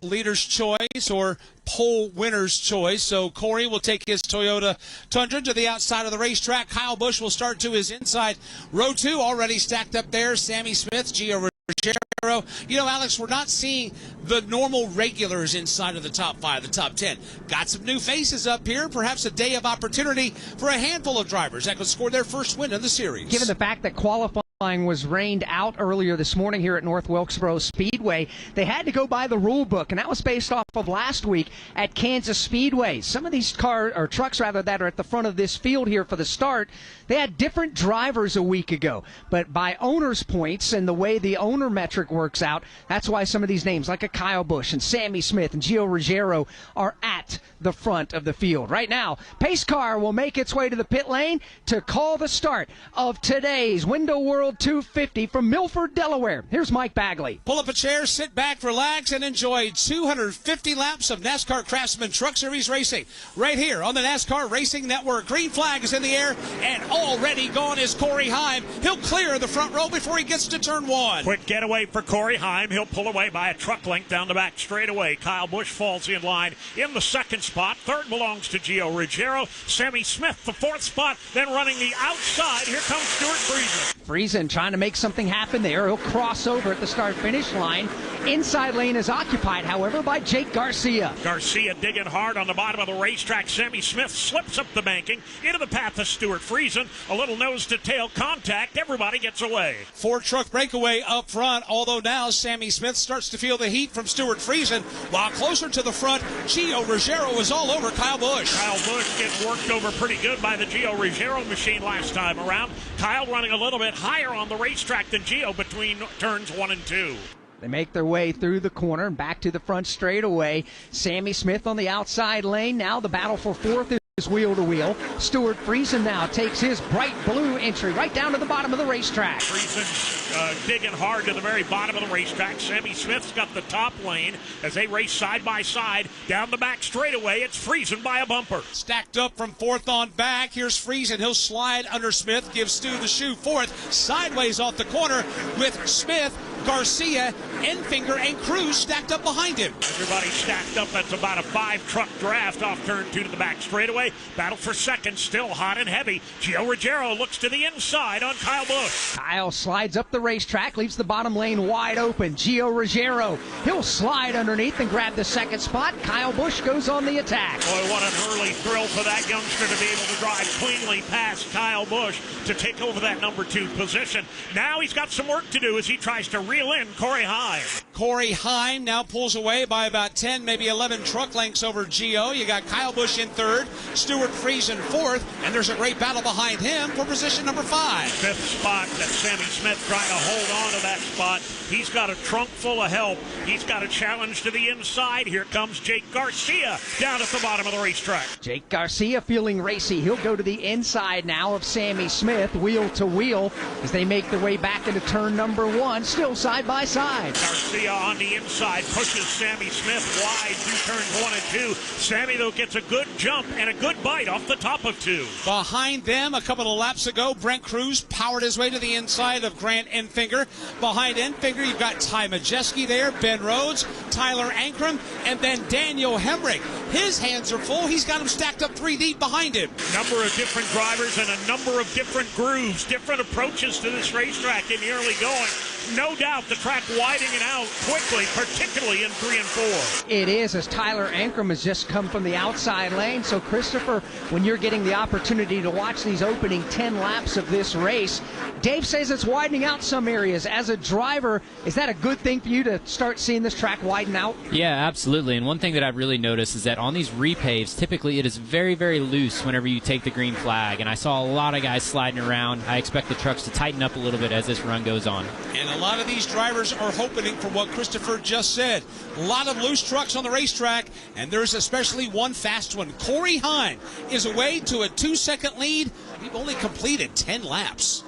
leader's choice or pole winner's choice. So Corey will take his Toyota Tundra to the outside of the racetrack. Kyle Busch will start to his inside. Row 2 already stacked up there. Sammy Smith, Gio Ruggiero. You know, Alex, we're not seeing the normal regulars inside of the top 5, the top 10. Got some new faces up here. Perhaps a day of opportunity for a handful of drivers that could score their first win in the series. Given the fact that qualifying was rained out earlier this morning here at North Wilkesboro Speedway, they had to go by the rule book, and that was based off of last week at Kansas Speedway. Some of these trucks that are at the front of this field here for the start, they had different drivers a week ago. But by owner's points and the way the owner metric works out, that's why some of these names like a Kyle Busch and Sammy Smith and Gio Ruggiero are at the front of the field. Right now, pace car will make its way to the pit lane to call the start of today's Window World 250 from Milford, Delaware. Here's Mike Bagley. Pull up a chair, sit back, relax, and enjoy 250 laps of NASCAR Craftsman Truck Series racing right here on the NASCAR Racing Network. Green flag is in the air, and already gone is Corey Heim. He'll clear the front row before he gets to turn 1. Quick getaway for Corey Heim. He'll pull away by a truck length down the back straightaway. Kyle Busch falls in line in the second spot. Third belongs to Gio Ruggiero. Sammy Smith, the fourth spot. Then running the outside, here comes Stuart Friesen. Friesen trying to make something happen there. He'll cross over at the start-finish line. Inside lane is occupied, however, by Jake Garcia. Garcia digging hard on the bottom of the racetrack. Sammy Smith slips up the banking into the path of Stuart Friesen. A little nose-to-tail contact. Everybody gets away. 4-truck breakaway up front, although now Sammy Smith starts to feel the heat from Stuart Friesen, while closer to the front, Gio Ruggiero is all over Kyle Busch. Kyle Busch gets worked over pretty good by the Gio Ruggiero machine last time around. Kyle running a little bit higher on the racetrack than Gio between turns 1 and 2. They make their way through the corner and back to the front straightaway. Sammy Smith on the outside lane. Now the battle for fourth is wheel-to-wheel. Stuart Friesen now takes his bright blue entry right down to the bottom of the racetrack. Friesen digging hard to the very bottom of the racetrack. Sammy Smith's got the top lane as they race side by side down the back straightaway. It's Friesen by a bumper. Stacked up from fourth on back. Here's Friesen. He'll slide under Smith, gives Stu the shoe fourth. Sideways off the corner with Smith, Garcia, Enfinger, and Cruz stacked up behind him. Everybody stacked up. That's about a 5-truck draft off turn 2 to the back straightaway. Battle for second, still hot and heavy. Gio Ruggiero looks to the inside on Kyle Busch. Kyle slides up the racetrack, leaves the bottom lane wide open. Gio Ruggiero, he'll slide underneath and grab the second spot. Kyle Busch goes on the attack. Boy, what an early thrill for that youngster to be able to drive cleanly past Kyle Busch to take over that number 2 position. Now he's got some work to do as he tries to reel in Corey Heim. Corey Heim now pulls away by about 10, maybe 11 truck lengths over Gio. You got Kyle Busch in third, Stuart Friesen fourth, and there's a great battle behind him for position number 5. Fifth spot, that Sammy Smith trying to hold on to that spot. He's got a trunk full of help. He's got a challenge to the inside. Here comes Jake Garcia down at the bottom of the racetrack. Jake Garcia feeling racy. He'll go to the inside now of Sammy Smith, wheel to wheel, as they make their way back into turn number 1, still side by side. Garcia on the inside pushes Sammy Smith wide through turns 1 and 2. Sammy, though, gets a good jump and a good bite off the top of 2. Behind them, a couple of laps ago, Brent Cruz powered his way to the inside of Grant Enfinger. Behind Enfinger, you've got Ty Majeski there, Ben Rhodes, Tyler Ankrum, and then Daniel Hemrick. His hands are full. He's got them stacked up 3 deep behind him. Number of different drivers and a number of different grooves, different approaches to this racetrack in the early going. No doubt the track widening out quickly, particularly in 3 and 4. It is, as Tyler Ankrum has just come from the outside lane. So, Christopher, when you're getting the opportunity to watch these opening 10 laps of this race, Dave says it's widening out some areas. As a driver, is that a good thing for you to start seeing this track widen out? Yeah, absolutely. And one thing that I've really noticed is that on these repaves, typically it is very, very loose whenever you take the green flag. And I saw a lot of guys sliding around. I expect the trucks to tighten up a little bit as this run goes on. And a lot of these drivers are hoping for what Christopher just said. A lot of loose trucks on the racetrack, and there's especially one fast one. Corey Heim is away to a 2-second lead. We've only completed 10 laps.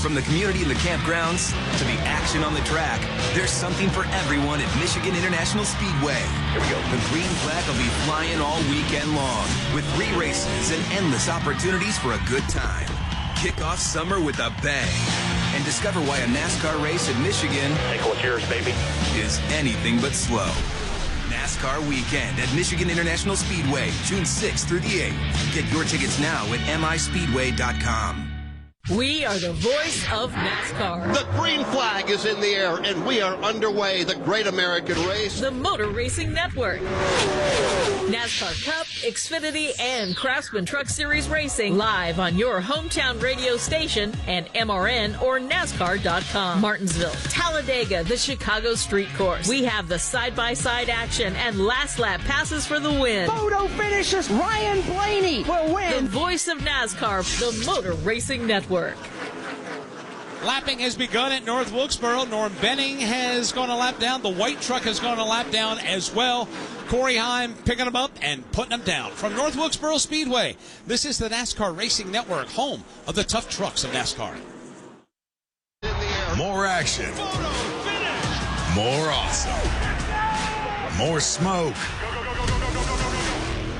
From the community in the campgrounds to the action on the track, there's something for everyone at Michigan International Speedway. Here we go. The green flag will be flying all weekend long with 3 races and endless opportunities for a good time. Kick off summer with a bang and discover why a NASCAR race in Michigan Take what's yours, baby. is anything but slow. NASCAR Weekend at Michigan International Speedway, June 6th through the 8th. Get your tickets now at mispeedway.com. We are the voice of NASCAR. The green flag is in the air, and we are underway. The Great American Race. The Motor Racing Network. NASCAR Cup, Xfinity, and Craftsman Truck Series Racing live on your hometown radio station and MRN or NASCAR.com. Martinsville, Talladega, the Chicago Street Course. We have the side-by-side action and last lap passes for the win. Photo finishes. Ryan Blaney will The win. voice of NASCAR, the Motor Racing Network. Lapping has begun at North Wilkesboro. Norm Benning has gone a lap down. The white truck has gone a lap down as well. Corey Heim picking them up and putting them down. From North Wilkesboro Speedway, this is the NASCAR Racing Network, home of the tough trucks of NASCAR. More action. More awesome. More smoke.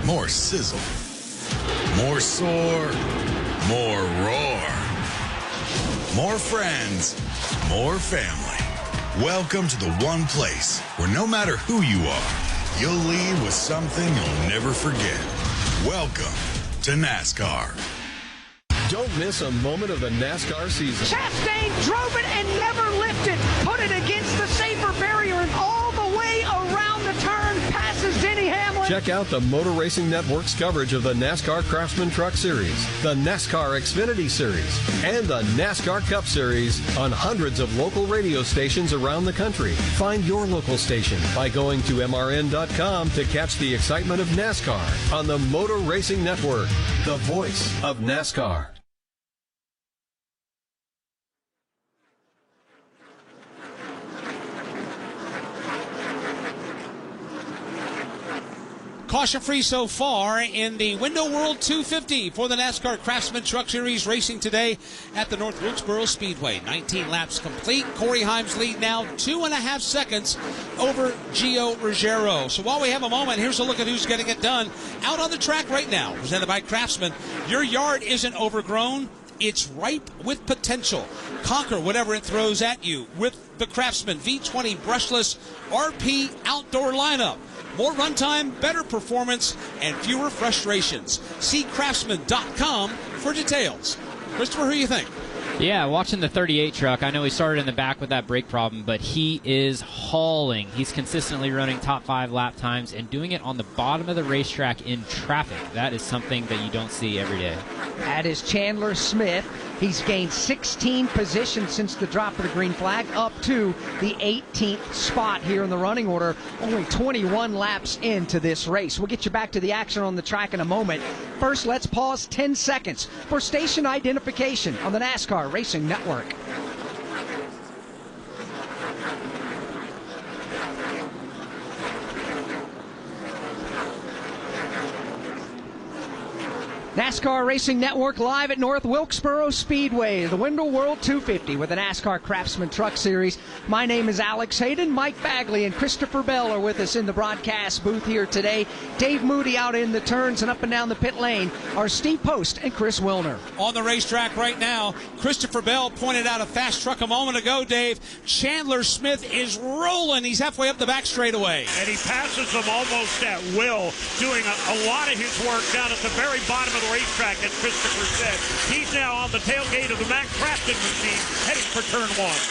More sizzle. More soar. More roar. More friends. More family. Welcome to the one place where no matter who you are, you'll leave with something you'll never forget. Welcome to NASCAR. Don't miss a moment of the NASCAR season. Chastain drove it and never lifted. Put it against the safer barrier and all the way around the turn. Passes Denny Hamlin. Check out the Motor Racing Network's coverage of the NASCAR Craftsman Truck Series, the NASCAR Xfinity Series, and the NASCAR Cup Series on hundreds of local radio stations around the country. Find your local station by going to MRN.com to catch the excitement of NASCAR on the Motor Racing Network, the voice of NASCAR. Caution free so far in the Window World 250 for the NASCAR Craftsman Truck Series racing today at the North Wilkesboro Speedway. 19 laps complete. Corey Heim's lead now 2.5 seconds over Gio Ruggiero. So while we have a moment, here's a look at who's getting it done out on the track right now. Presented by Craftsman. Your yard isn't overgrown. It's ripe with potential. Conquer whatever it throws at you with the Craftsman V20 brushless RP outdoor lineup. More runtime, better performance, and fewer frustrations. See craftsman.com for details. Christopher, who do you think? Yeah, watching the 38 truck, I know he started in the back with that brake problem, but he is hauling. He's consistently running top 5 lap times and doing it on the bottom of the racetrack in traffic. That is something that you don't see every day. That is Chandler Smith. He's gained 16 positions since the drop of the green flag, up to the 18th spot here in the running order, only 21 laps into this race. We'll get you back to the action on the track in a moment. First, let's pause 10 seconds for station identification on the NASCAR Racing Network. NASCAR Racing Network live at North Wilkesboro Speedway, the Window World 250 with the NASCAR Craftsman Truck Series. My name is Alex Hayden. Mike Bagley and Christopher Bell are with us in the broadcast booth here today. Dave Moody out in the turns and up and down the pit lane are Steve Post and Chris Wilner. On the racetrack right now, Christopher Bell pointed out a fast truck a moment ago, Dave. Chandler Smith is rolling. He's halfway up the back straightaway. And he passes them almost at will, doing a lot of his work down at the very bottom of the racetrack, as Christopher said. He's now on the tailgate of the Mack Crafton machine, heading for turn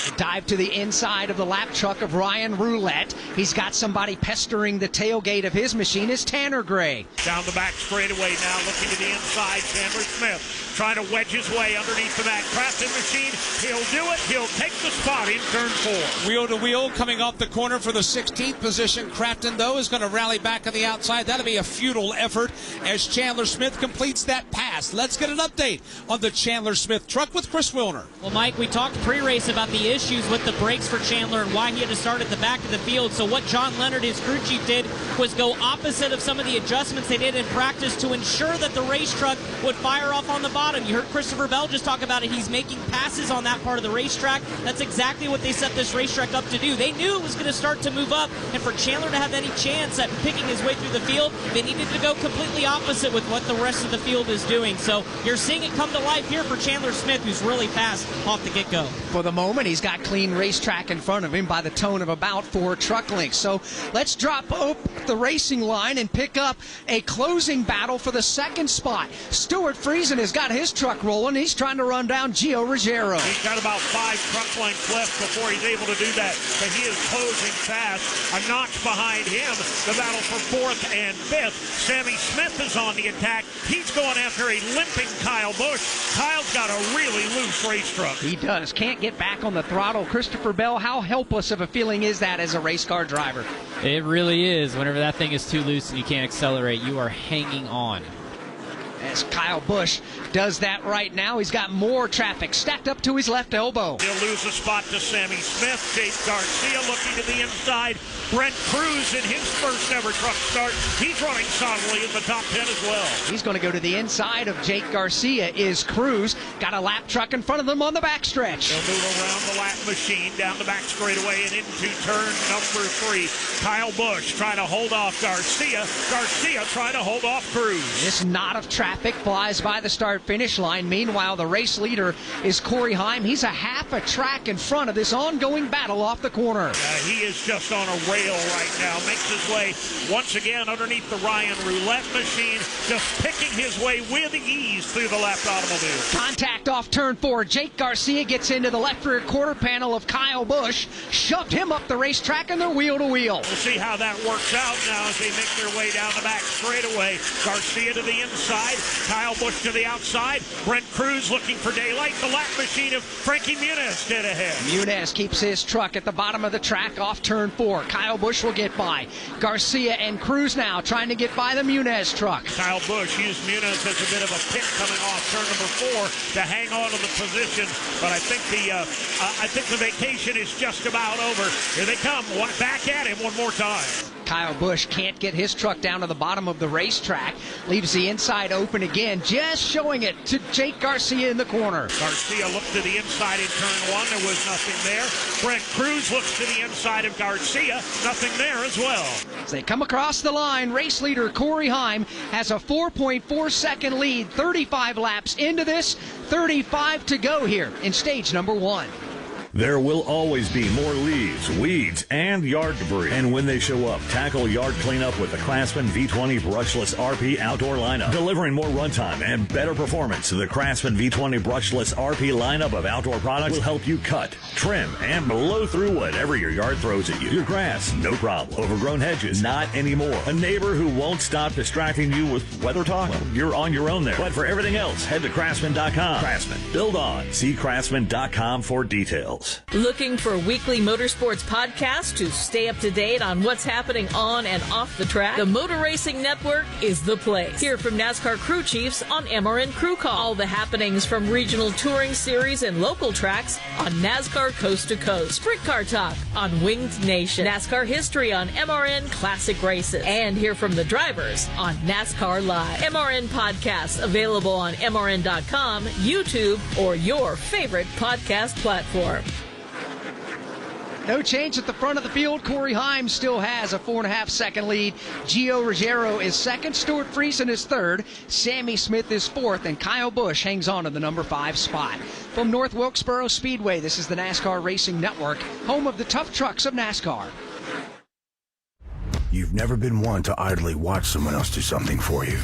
1. Dive to the inside of the lap truck of Ryan Roulette. He's got somebody pestering the tailgate of his machine. Is Tanner Gray. Down the back straightaway now, looking to the inside. Chandler Smith trying to wedge his way underneath the Mack Crafton machine. He'll do it. He'll take the spot in turn 4. Wheel to wheel coming off the corner for the 16th position. Crafton, though, is going to rally back on the outside. That'll be a futile effort as Chandler Smith completes that pass. Let's get an update on the Chandler Smith truck with Chris Wilner. Well, Mike, we talked pre-race about the issues with the brakes for Chandler and why he had to start at the back of the field. So what John Leonard, his crew chief, did was go opposite of some of the adjustments they did in practice to ensure that the race truck would fire off on the bottom. You heard Christopher Bell just talk about it. He's making passes on that part of the racetrack. That's exactly what they set this racetrack up to do. They knew it was going to start to move up, and for Chandler to have any chance at picking his way through the field, they needed to go completely opposite with what the rest of the field is doing. doing. So you're seeing it come to life here for Chandler Smith, who's really fast off the get-go. For the moment, he's got clean racetrack in front of him by the tone of about 4 truck lengths. So let's drop up the racing line and pick up a closing battle for the second spot. Stuart Friesen has got his truck rolling. He's trying to run down Gio Ruggiero. He's got about 5 truck lengths left before he's able to do that, but he is closing fast. A notch behind him, the battle for 4th and 5th. Sammy Smith is on the attack. He's going after a limping Kyle Busch. Kyle's got a really loose race truck. He does. Can't get back on the throttle. Christopher Bell, how helpless of a feeling is that as a race car driver? It really is. Whenever that thing is too loose and you can't accelerate, you are hanging on. As Kyle Busch does that right now, he's got more traffic stacked up to his left elbow. He'll lose a spot to Sammy Smith. Jake Garcia looking to the inside. Brent Cruz in his first ever truck start. He's running solidly in the top 10 as well. He's going to go to the inside of Jake Garcia is Cruz. Got a lap truck in front of them on the backstretch. They'll move around the lap machine down the back straightaway and into turn number 3. Kyle Busch trying to hold off Garcia. Garcia trying to hold off Cruz. This knot of traffic flies by the start-finish line. Meanwhile, the race leader is Corey Heim. He's a half a track in front of this ongoing battle off the corner. He is just on a rail right now. Makes his way once again underneath the Ryan roulette machine, just picking his way with ease through the left automobile. Contact off turn 4. Jake Garcia gets into the left rear quarter panel of Kyle Busch, shoved him up the racetrack, and they're wheel to wheel. We'll see how that works out now as they make their way down the back straightaway. Garcia to the inside, Kyle Busch to the outside. Brent Cruz looking for daylight. The lap machine of Frankie Muniz dead ahead. Muniz keeps his truck at the bottom of the track off turn 4. Kyle Busch will get by. Garcia and Cruz now trying to get by the Muniz truck. Kyle Busch used Muniz as a bit of a pick coming off turn number 4 to hang on to the position, but I think the vacation is just about over. Here they come, back at him one more time. Kyle Busch can't get his truck down to the bottom of the racetrack. Leaves the inside open again, just showing it to Jake Garcia in the corner. Garcia looked to the inside in turn 1. There was nothing there. Brent Cruz looks to the inside of Garcia. Nothing there as well. As they come across the line, race leader Corey Heim has a 4.4 second lead. 35 laps into this, 35 to go here in stage number 1. There will always be more leaves, weeds, and yard debris. And when they show up, tackle yard cleanup with the Craftsman V20 Brushless RP Outdoor lineup. Delivering more runtime and better performance, the Craftsman V20 Brushless RP lineup of outdoor products will help you cut, trim, and blow through whatever your yard throws at you. Your grass, no problem. Overgrown hedges, not anymore. A neighbor who won't stop distracting you with weather talk? Well, you're on your own there. But for everything else, head to Craftsman.com. Craftsman, build on. See Craftsman.com for details. Looking for weekly motorsports podcasts to stay up to date on what's happening on and off the track? The Motor Racing Network is the place. Hear from NASCAR crew chiefs on MRN Crew Call. All the happenings from regional touring series and local tracks on NASCAR Coast to Coast. Sprint Car Talk on Winged Nation. NASCAR history on MRN Classic Races. And hear from the drivers on NASCAR Live. MRN podcasts available on MRN.com, YouTube, or your favorite podcast platform. No change at the front of the field. Corey Heim still has a 4.5 second lead. Gio Ruggiero is second. Stuart Friesen is third. Sammy Smith is fourth. And Kyle Busch hangs on to the number 5 spot. From North Wilkesboro Speedway, this is the NASCAR Racing Network, home of the tough trucks of NASCAR. You've never been one to idly watch someone else do something for you.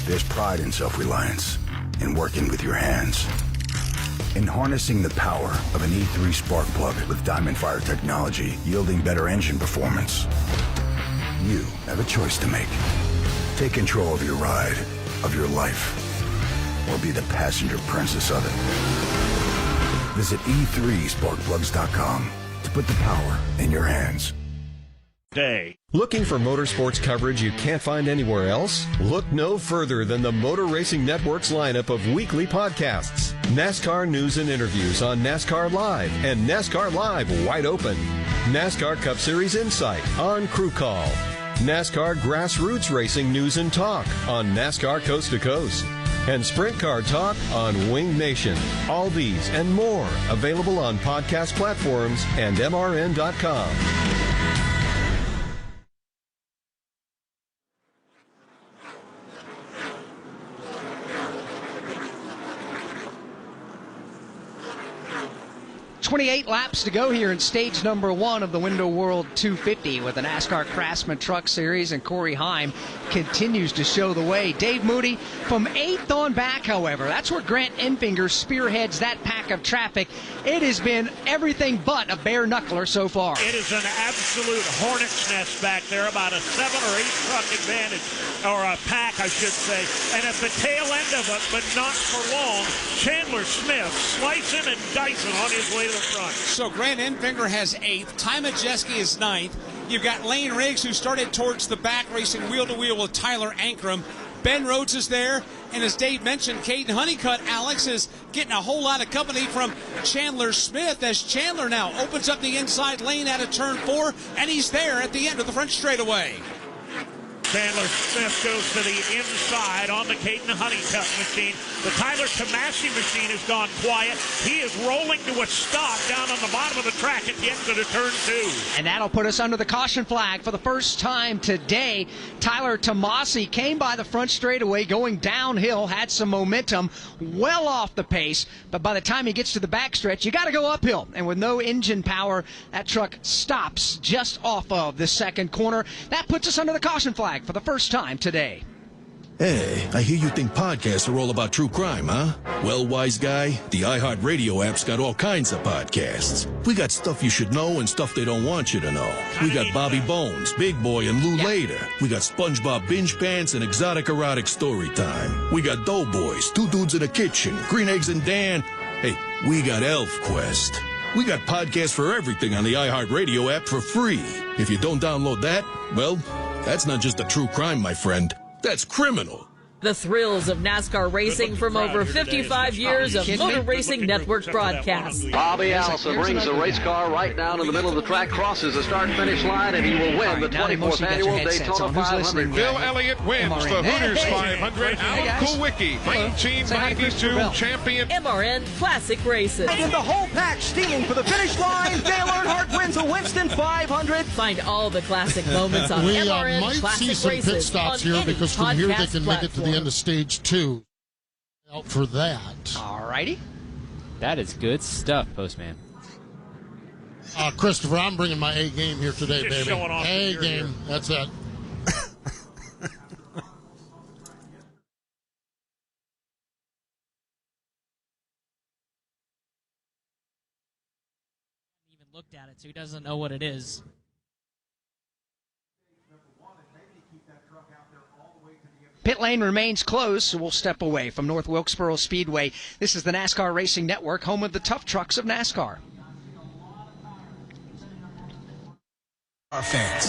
There's pride in self-reliance, in working with your hands, in harnessing the power of an E3 spark plug with Diamond Fire technology, yielding better engine performance. You have a choice to make. Take control of your ride, of your life, or be the passenger princess of it. Visit e3sparkplugs.com to put the power in your hands. Day. Looking for motorsports coverage you can't find anywhere else? Look no further than the Motor Racing Network's lineup of weekly podcasts. NASCAR news and interviews on NASCAR Live and NASCAR Live Wide Open. NASCAR Cup Series Insight on Crew Call. NASCAR Grassroots Racing News and Talk on NASCAR Coast to Coast. And Sprint Car Talk on Wing Nation. All these and more available on podcast platforms and MRN.com. 28 laps to go here in stage number 1 of the Window World 250 with the NASCAR Craftsman Truck Series, and Corey Heim continues to show the way. Dave Moody from 8th on back, however. That's where Grant Enfinger spearheads that pack of traffic. It has been everything but a bare knuckler so far. It is an absolute hornet's nest back there, about a 7 or 8 truck advantage, or a pack, I should say. And at the tail end of it, but not for long, Chandler Smith slicing and dicing on his way to the front. So Grant Enfinger has 8th. Ty Majeski is 9th. You've got Lane Riggs, who started towards the back, racing wheel-to-wheel with Tyler Ankrum. Ben Rhodes is there, and as Dave mentioned, Caden Honeycutt, Alex, is getting a whole lot of company from Chandler Smith as Chandler now opens up the inside lane out of turn 4, and he's there at the end of the front straightaway. Chandler Smith goes to the inside on the Caden Honeycutt machine. The Tyler Tomasi machine has gone quiet. He is rolling to a stop down on the bottom of the track at the exit of turn 2. And that'll put us under the caution flag for the first time today. Tyler Tomasi came by the front straightaway going downhill, had some momentum, well off the pace, but by the time he gets to the backstretch, you got to go uphill. And with no engine power, that truck stops just off of the second corner. That puts us under the caution flag for the first time today. Hey, I hear you think podcasts are all about true crime, huh? Well, wise guy, the iHeartRadio app's got all kinds of podcasts. We got stuff you should know and stuff they don't want you to know. We got Bobby Bones, Big Boy, and Lou Later. We got SpongeBob Binge Pants and Exotic Erotic Story Time. We got Doughboys, Two Dudes in the Kitchen, Green Eggs and Dan. Hey, we got Elf Quest. We got podcasts for everything on the iHeartRadio app for free. If you don't download that, well, that's not just a true crime, my friend. That's criminal. The thrills of NASCAR racing from over 55 years of Motor Racing Network broadcasts. Bobby Allison brings the race car right down in the middle of the track, crosses the start-finish line, and he will win the 24th annual Daytona 500. Bill Elliott wins the Hooters 500. Alan Kulwicki, 1992 champion. MRN Classic Races. And in the whole pack, steaming for the finish line, Dale Earnhardt wins the Winston 500. Find all the classic moments on MRN might Classic see some Races pit stops here because from here they can make it to the end of stage 2. Out for that. All righty. That is good stuff, Postman. Christopher, I'm bringing my A game here today, Just baby. showing off A that game. you're That's it. Even looked at it, so he doesn't know what it is. Pit lane remains closed, so we'll step away from North Wilkesboro Speedway. This is the NASCAR Racing Network, home of the tough trucks of NASCAR. Our fans,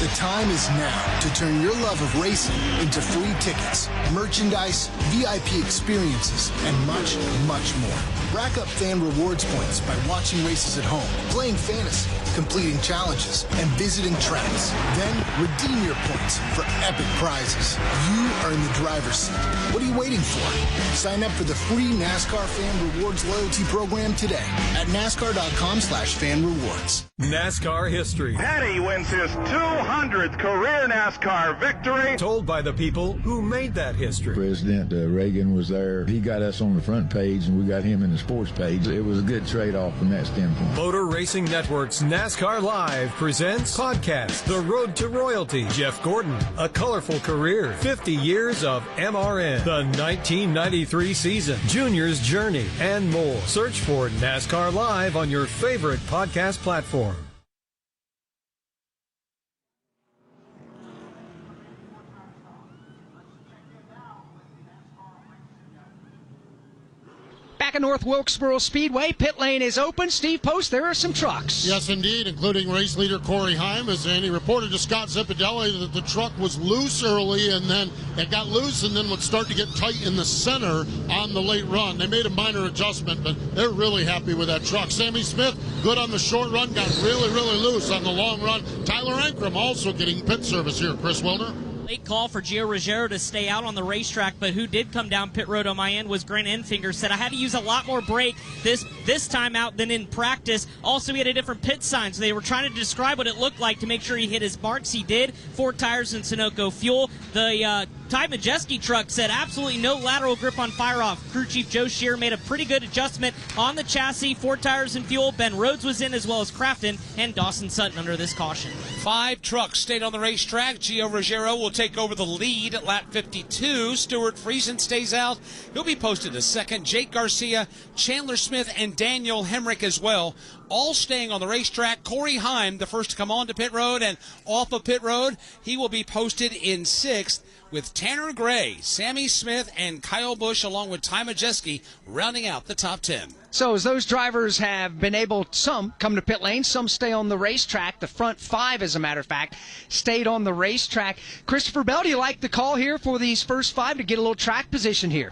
the time is now to turn your love of racing into free tickets, merchandise, VIP experiences, and much, much more. Rack up fan rewards points by watching races at home, playing fantasy, completing challenges, and visiting tracks. Then redeem your points for epic prizes. You are in the driver's seat. What are you waiting for? Sign up for the free NASCAR Fan Rewards loyalty program today at NASCAR.com/fan rewards. NASCAR history. Petty wins his 200th career NASCAR victory. Told by the people who made that history. President Reagan was there. He got us on the front page, and we got him in the sports page. It was a good trade-off from that standpoint. Motor Racing Network's NASCAR Live presents podcast The Road to Royalty. Jeff Gordon, A Colorful Career, 50 Years of MRN, the 1993 season, Junior's Journey, and more. Search for NASCAR Live on your favorite podcast platform. Back at North Wilkesboro Speedway, pit lane is open. Steve Post, there are some trucks. Yes, indeed, including race leader Corey Heim, and he reported to Scott Zipadelli that the truck was loose early, and then it got loose and then would start to get tight in the center on the late run. They made a minor adjustment, but they're really happy with that truck. Sammy Smith, good on the short run, got really, really loose on the long run. Tyler Ankrum also getting pit service here, Chris Wilner. Late call for Gio Ruggiero to stay out on the racetrack, but who did come down pit road on my end was Grant Enfinger. Said I had to use a lot more brake this time out than in practice. Also, he had a different pit sign, so they were trying to describe what it looked like to make sure he hit his marks. He did. 4 tires and Sunoco fuel. The Ty Majeski truck said absolutely no lateral grip on fire-off. Crew Chief Joe Shear made a pretty good adjustment on the chassis, 4 tires and fuel. Ben Rhodes was in as well as Crafton and Dawson Sutton under this caution. 5 trucks stayed on the racetrack. Gio Ruggiero will take over the lead at lap 52. Stuart Friesen stays out. He'll be posted to second. Jake Garcia, Chandler Smith, and Daniel Hemrick as well, all staying on the racetrack. Corey Heim, the first to come on to pit road and off of pit road, he will be posted in 6th, with Tanner Gray, Sammy Smith, and Kyle Busch, along with Ty Majeski, rounding out the top 10. So as those drivers have been able, some come to pit lane, some stay on the racetrack. The front 5, as a matter of fact, stayed on the racetrack. Christopher Bell, do you like the call here for these first 5 to get a little track position here?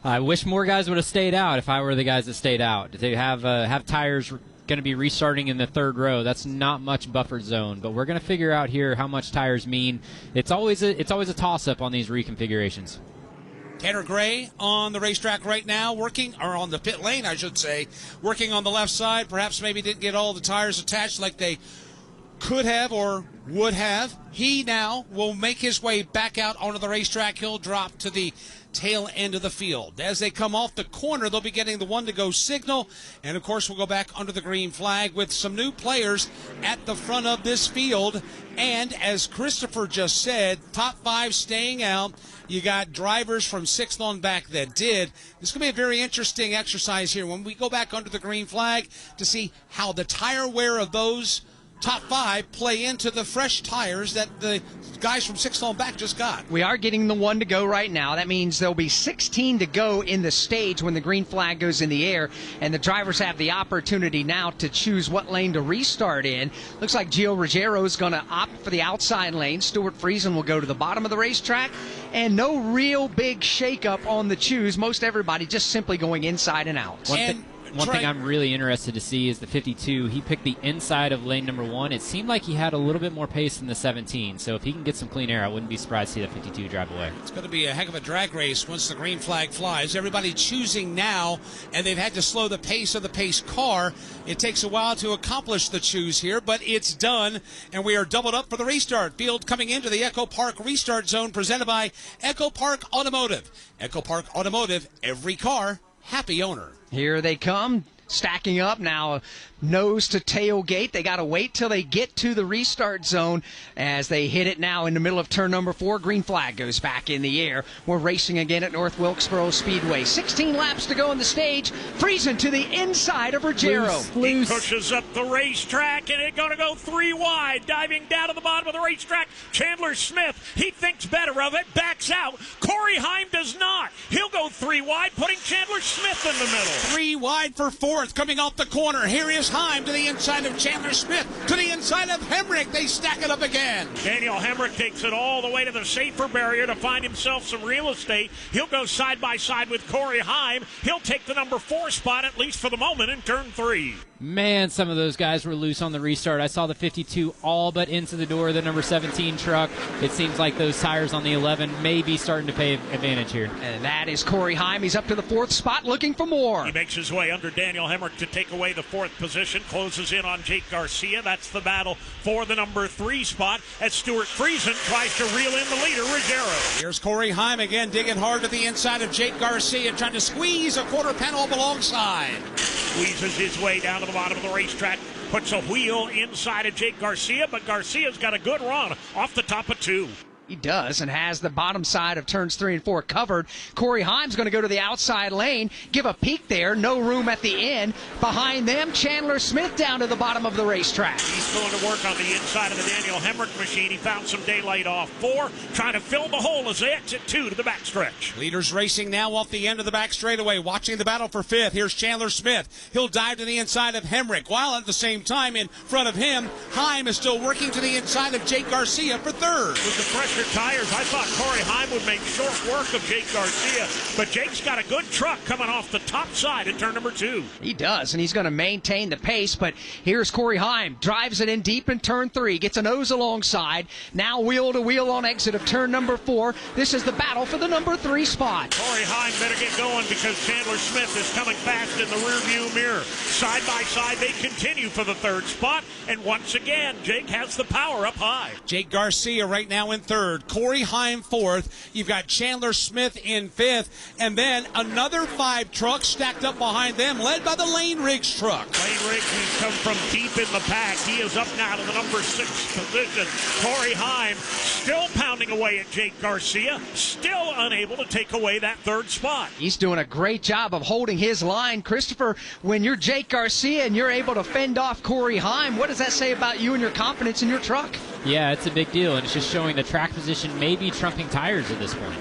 I wish more guys would have stayed out if I were the guys that stayed out. To have tires going to be restarting in the 3rd row, that's not much buffer zone, but we're going to figure out here how much tires mean. It's always a toss-up on these reconfigurations. Tanner Gray on the racetrack right now, working, or on the pit lane, I should say, working on the left side. Perhaps maybe didn't get all the tires attached like they could have or would have. He now will make his way back out onto the racetrack. He'll drop to the tail end of the field. As they come off the corner, they'll be getting the 1-to-go signal, and of course we'll go back under the green flag with some new players at the front of this field. And as Christopher just said, top 5 staying out. You got drivers from 6th on back that did. It's going to be a very interesting exercise here when we go back under the green flag to see how the tire wear of those top 5 play into the fresh tires that the guys from 6th on back just got. We are getting the 1 to go right now. That means there'll be 16 to go in the stage when the green flag goes in the air, and the drivers have the opportunity now to choose what lane to restart in. Looks like Gio Ruggiero is going to opt for the outside lane. Stuart Friesen will go to the bottom of the racetrack, and no real big shakeup on the choose. Most everybody just simply going inside and out. One thing I'm really interested to see is the 52. He picked the inside of lane number 1. It seemed like he had a little bit more pace than the 17. So if he can get some clean air, I wouldn't be surprised to see the 52 drive away. It's going to be a heck of a drag race once the green flag flies. Everybody choosing now, and they've had to slow the pace of the pace car. It takes a while to accomplish the choose here, but it's done, and we are doubled up for the restart. Field coming into the Echo Park restart zone presented by Echo Park Automotive. Echo Park Automotive, every car, happy owner. Here they come, stacking up now, nose to tailgate. They got to wait till they get to the restart zone as they hit it now in the middle of turn number 4. Green flag goes back in the air. We're racing again at North Wilkesboro Speedway. 16 laps to go on the stage. Friesen to the inside of Ruggiero. He pushes up the racetrack, and it's going to go 3 wide. Diving down to the bottom of the racetrack, Chandler Smith. He thinks better of it, backs out. Corey Heim does not. He'll go 3 wide, putting Chandler Smith in the middle. 3 wide for 4th, coming off the corner. Here is Heim to the inside of Chandler Smith, to the inside of Hemrick. They stack it up again. Daniel Hemrick takes it all the way to the safer barrier to find himself some real estate. He'll go side by side with Corey Heim. He'll take the number 4 spot, at least for the moment, in turn 3. Man, some of those guys were loose on the restart. I saw the 52 all but into the door of the number 17 truck. It seems like those tires on the 11 may be starting to pay advantage here. And that is Corey Heim. He's up to the 4th spot looking for more. He makes his way under Daniel Hemrick to take away the 4th position. Closes in on Jake Garcia. That's the battle for the number 3 spot as Stuart Friesen tries to reel in the leader, Ruggiero. Here's Corey Heim again, digging hard to the inside of Jake Garcia, trying to squeeze a quarter panel up alongside. Squeezes his way down to the bottom of the racetrack. Puts a wheel inside of Jake Garcia, but Garcia's got a good run off the top of 2. He does, and has the bottom side of turns 3 and 4 covered. Corey Heim's going to go to the outside lane, give a peek there, no room at the end. Behind them, Chandler Smith down to the bottom of the racetrack. He's going to work on the inside of the Daniel Hemrick machine. He found some daylight off 4, trying to fill the hole as they exit 2 to the backstretch. Leaders racing now off the end of the back straightaway, watching the battle for 5th. Here's Chandler Smith. He'll dive to the inside of Hemrick, while at the same time in front of him, Heim is still working to the inside of Jake Garcia for 3rd. With the pressure tires, I thought Corey Heim would make short work of Jake Garcia, but Jake's got a good truck coming off the top side in turn number 2. He does, and he's going to maintain the pace, but here's Corey Heim, drives it in deep in turn 3, gets a nose alongside, now wheel to wheel on exit of turn number 4. This is the battle for the number 3 spot. Corey Heim better get going because Chandler Smith is coming fast in the rearview mirror. Side by side, they continue for the 3rd spot, and once again, Jake has the power up high. Jake Garcia right now in 3rd. third, Corey Heim fourth. You've got Chandler Smith in fifth, and then another 5 trucks stacked up behind them, led by the Lane Riggs truck. Lane Riggs has come from deep in the pack. He is up now to the number 6 position. Corey Heim still pounding away at Jake Garcia, still unable to take away that third spot. He's doing a great job of holding his line. Christopher, when you're Jake Garcia and you're able to fend off Corey Heim, what does that say about you and your confidence in your truck? Yeah, it's a big deal, and it's just showing the track position may be trumping tires at this point.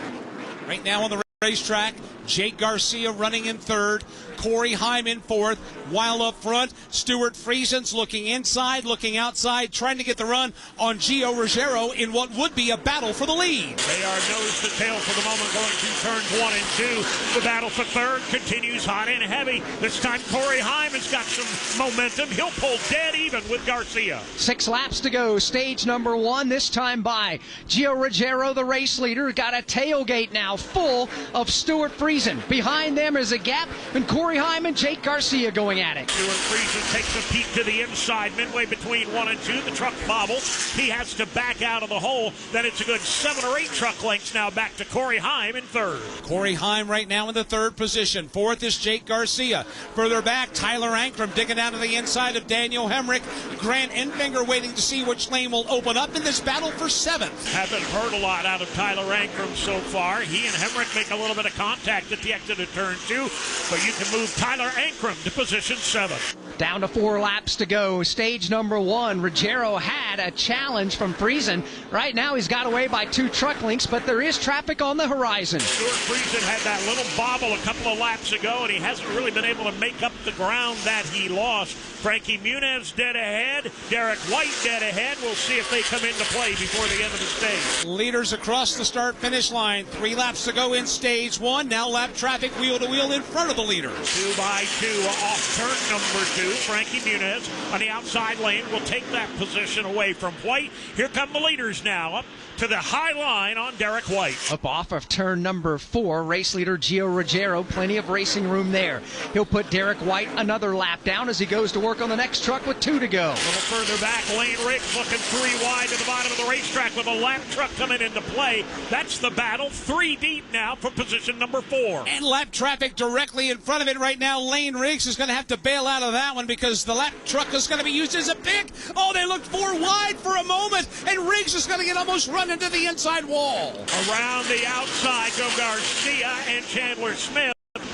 Right now on the racetrack, Jake Garcia running in third, Corey Heim in fourth, while up front, Stuart Friesen's looking inside, looking outside, trying to get the run on Gio Ruggiero in what would be a battle for the lead. They are nose to tail for the moment, going through turns 1 and 2. The battle for third continues hot and heavy. This time Corey Heim has got some momentum. He'll pull dead even with Garcia. 6 laps to go. Stage number 1, this time by Gio Ruggiero, the race leader. Got a tailgate now full of Stuart Friesen. Behind them is a gap, and Corey Heim and Jake Garcia going at it. Stuart Friesen takes a peek to the inside, midway between 1 and 2. The truck bobbles. He has to back out of the hole. Then it's a good 7 or 8 truck lengths now back to Corey Heim in third. Corey Heim right now in the third position. Fourth is Jake Garcia. Further back, Tyler Ankrum digging down to the inside of Daniel Hemrick. Grant Enfinger waiting to see which lane will open up in this battle for 7th. Haven't heard a lot out of Tyler Ankrum so far. He and Hemrick make a little bit of contact at the exit of turn 2, but you can move Tyler Ankrum to position 7. Down to 4 laps to go. Stage number 1. Ruggiero had a challenge from Friesen. Right now he's got away by 2 truck lengths, but there is traffic on the horizon. Stuart Friesen had that little bobble a couple of laps ago, and he hasn't really been able to make up the ground that he lost. Frankie Muniz dead ahead. Derek White dead ahead. We'll see if they come into play before the end of the stage. Leaders across the start-finish line. 3 laps to go in stage 1. Now lap traffic wheel-to-wheel in front of the leaders. 2 by 2 off turn number 2. Frankie Muniz on the outside lane will take that position away from White. Here come the leaders now up to the high line on Derek White. Up off of turn number 4, race leader Gio Ruggiero, plenty of racing room there. He'll put Derek White another lap down as he goes to work on the next truck with 2 to go. A little further back, Lane Riggs looking 3 wide to the bottom of the racetrack with a lap truck coming into play. That's the battle, 3 deep now for position number 4. And lap traffic directly in front of it right now. Lane Riggs is going to have to bail out of that one because the lap truck is going to be used as a pick. Oh, they looked 4 wide for a moment, and Riggs is going to get almost run into the inside wall. Around the outside go Garcia and Chandler Smith.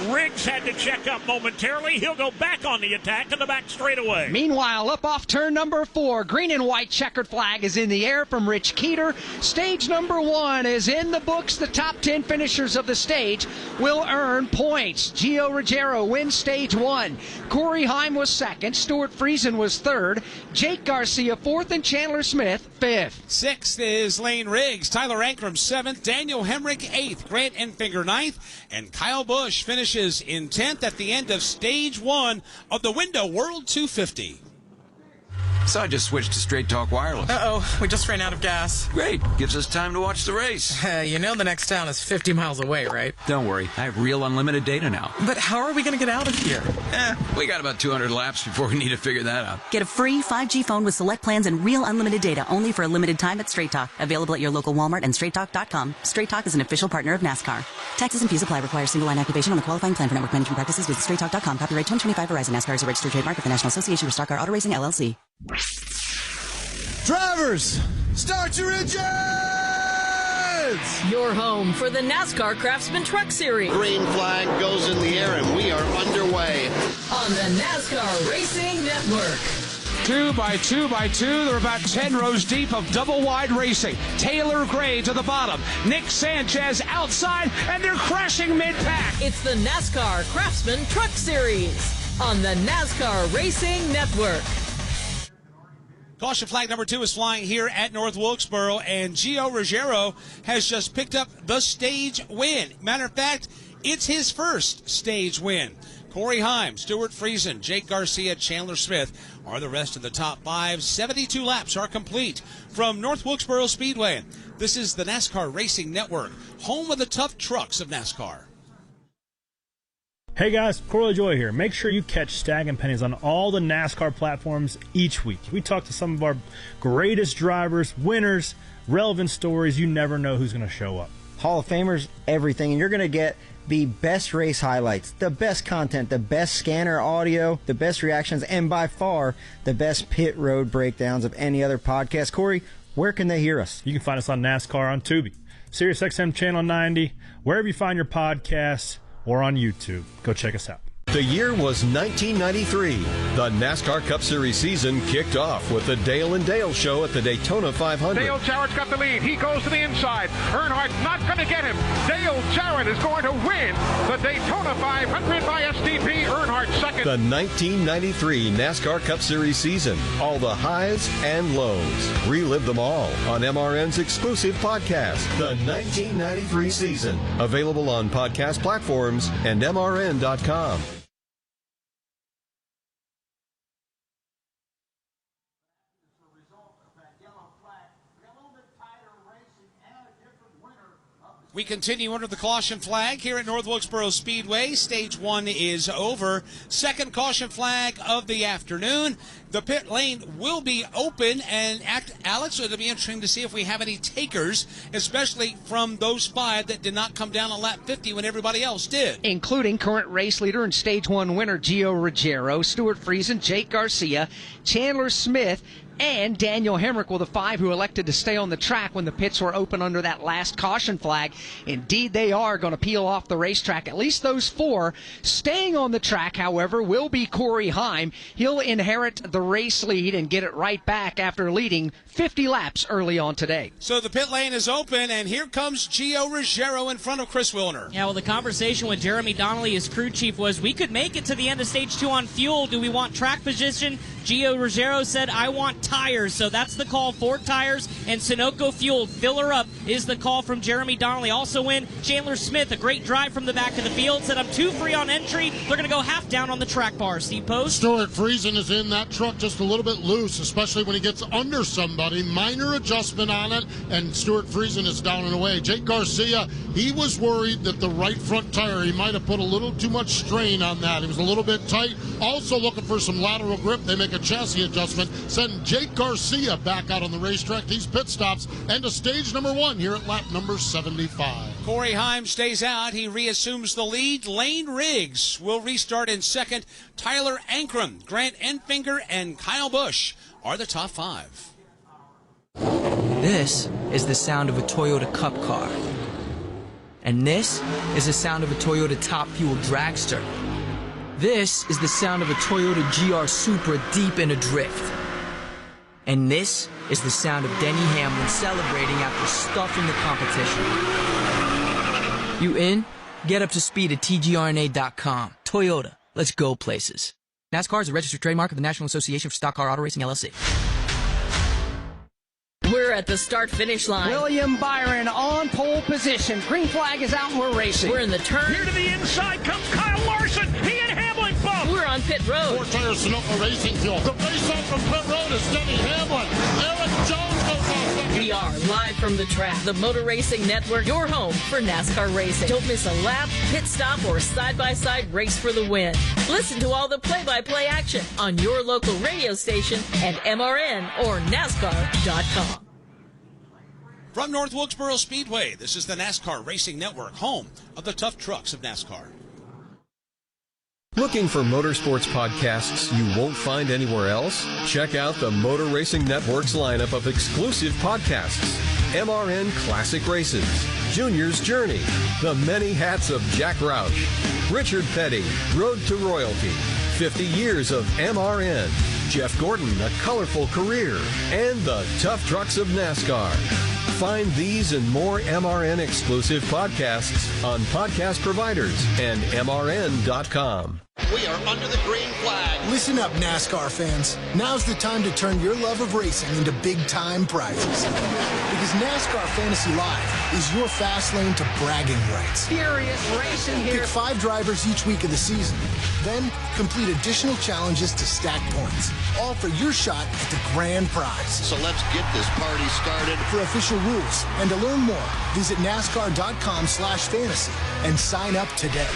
Riggs had to check up momentarily. He'll go back on the attack in the back straightaway. Meanwhile, up off turn number 4, green and white checkered flag is in the air from Rich Keeter. Stage number 1 is in the books. The top 10 finishers of the stage will earn points. Gio Ruggiero wins stage 1. Corey Heim was 2nd. Stuart Friesen was 3rd. Jake Garcia 4th, and Chandler Smith 5th. 6th is Lane Riggs. Tyler Ankrum 7th. Daniel Hemrick 8th. Grant Enfinger 9th. And Kyle Busch finishes in 10th at the end of stage 1 of the Window World 250. So I just switched to Straight Talk Wireless. Uh-oh, we just ran out of gas. Great. Gives us time to watch the race. You know the next town is 50 miles away, right? Don't worry. I have real unlimited data now. But how are we going to get out of here? We got about 200 laps before we need to figure that out. Get a free 5G phone with select plans and real unlimited data only for a limited time at Straight Talk. Available at your local Walmart and straighttalk.com. Straight Talk is an official partner of NASCAR. Taxes and fees apply. Requires single line activation on the qualifying plan for network management practices. Visit straighttalk.com. Copyright 2025 Verizon. NASCAR is a registered trademark of the National Association for Stock Car Auto Racing, LLC. Drivers, start your engines! Your home for the NASCAR Craftsman Truck Series. Green flag goes in the air and we are underway. On the NASCAR Racing Network. 2 by 2 by 2. They're about 10 rows deep of double wide racing. Taylor Gray to the bottom. Nick Sanchez outside, and they're crashing mid-pack. It's the NASCAR Craftsman Truck Series on the NASCAR Racing Network. Caution flag number 2 is flying here at North Wilkesboro, and Gio Ruggiero has just picked up the stage win. Matter of fact, it's his first stage win. Corey Heim, Stuart Friesen, Jake Garcia, Chandler Smith are the rest of the top 5. 72 laps are complete from North Wilkesboro Speedway. This is the NASCAR Racing Network, home of the tough trucks of NASCAR. Hey guys, Corey Joy here. Make sure you catch Stacking Pennies on all the NASCAR platforms each week. We talk to some of our greatest drivers, winners, relevant stories. You never know who's going to show up. Hall of Famers, everything, and you're going to get the best race highlights, the best content, the best scanner audio, the best reactions, and by far the best pit road breakdowns of any other podcast. Corey, where can they hear us? You can find us on NASCAR on Tubi, SiriusXM Channel 90, wherever you find your podcasts, or on YouTube. Go check us out. The year was 1993. The NASCAR Cup Series season kicked off with the Dale and Dale Show at the Daytona 500. Dale Jarrett's got the lead. He goes to the inside. Earnhardt's not going to get him. Dale Jarrett is going to win the Daytona 500 by STP. Earnhardt second. The 1993 NASCAR Cup Series season. All the highs and lows. Relive them all on MRN's exclusive podcast, The 1993 Season. Available on podcast platforms and MRN.com. We continue under the caution flag here at North Wilkesboro Speedway. Stage 1 is over. Second caution flag of the afternoon. The pit lane will be open, and Alex, it'll be interesting to see if we have any takers, especially from those 5 that did not come down on lap 50 when everybody else did. Including current race leader and Stage 1 winner Gio Ruggiero, Stuart Friesen, Jake Garcia, Chandler Smith, and Daniel Hemrick were the 5 who elected to stay on the track when the pits were open under that last caution flag. Indeed, they are going to peel off the racetrack, at least those 4. Staying on the track, however, will be Corey Heim. He'll inherit the race lead and get it right back after leading 50 laps early on today. So the pit lane is open, and here comes Gio Ruggiero in front of Chris Wilner. Yeah, well, the conversation with Jeremy Donnelly, his crew chief, was we could make it to the end of Stage 2 on fuel. Do we want track position? Gio Ruggiero said, I want tires. So that's the call. 4 tires and Sunoco fuel. Fill her up is the call from Jeremy Donnelly. Also in, Chandler Smith, a great drive from the back of the field, said I'm 2 free on entry. They're going to go half down on the track bar. Steve Post. Stuart Friesen is in that truck just a little bit loose, especially when he gets under somebody. Minor adjustment on it, and Stuart Friesen is down and away. Jake Garcia, he was worried that the right front tire, he might have put a little too much strain on that. He was a little bit tight. Also looking for some lateral grip. They make a chassis adjustment, send Jake Garcia back out on the racetrack. These pit stops and to stage number 1 here at lap number 75. Corey Heim stays out. He reassumes the lead. Lane Riggs will restart in second. Tyler Ankrum, Grant Enfinger, and Kyle Busch are the top 5. This is the sound of a Toyota Cup car. And this is the sound of a Toyota Top Fuel dragster. This is the sound of a Toyota GR Supra deep in a drift. And this is the sound of Denny Hamlin celebrating after stuffing the competition. You in? Get up to speed at tgrna.com. Toyota, let's go places. NASCAR is a registered trademark of the National Association for Stock Car Auto Racing, LLC. We're at the start-finish line. William Byron on pole position. Green flag is out and we're racing. We're in the turn. Here to the inside comes Kyle Larson. He and Hamlin bump. We're on pit road. 4 tires Sunoco Racing Fuel. The race out from pit road is Denny Hamlin. Eric Jones goes off second. We are live from the track. The Motor Racing Network, your home for NASCAR racing. Don't miss a lap, pit stop, or side-by-side race for the win. Listen to all the play-by-play action on your local radio station and MRN or NASCAR.com. From North Wilkesboro Speedway, this is the NASCAR Racing Network, home of the tough trucks of NASCAR. Looking for motorsports podcasts you won't find anywhere else? Check out the Motor Racing Network's lineup of exclusive podcasts. MRN Classic Races, Junior's Journey, The Many Hats of Jack Roush, Richard Petty, Road to Royalty, 50 Years of MRN, Jeff Gordon, A Colorful Career, and the Tough Trucks of NASCAR. Find these and more MRN exclusive podcasts on podcast providers and MRN.com. We are under the green flag. Listen up, NASCAR fans. Now's the time to turn your love of racing into big-time prizes. Because NASCAR Fantasy Live is your fast lane to bragging rights. Furious racing here. Pick 5 drivers each week of the season. Then complete additional challenges to stack points. All for your shot at the grand prize. So let's get this party started. For official rules and to learn more, visit NASCAR.com/fantasy and sign up today.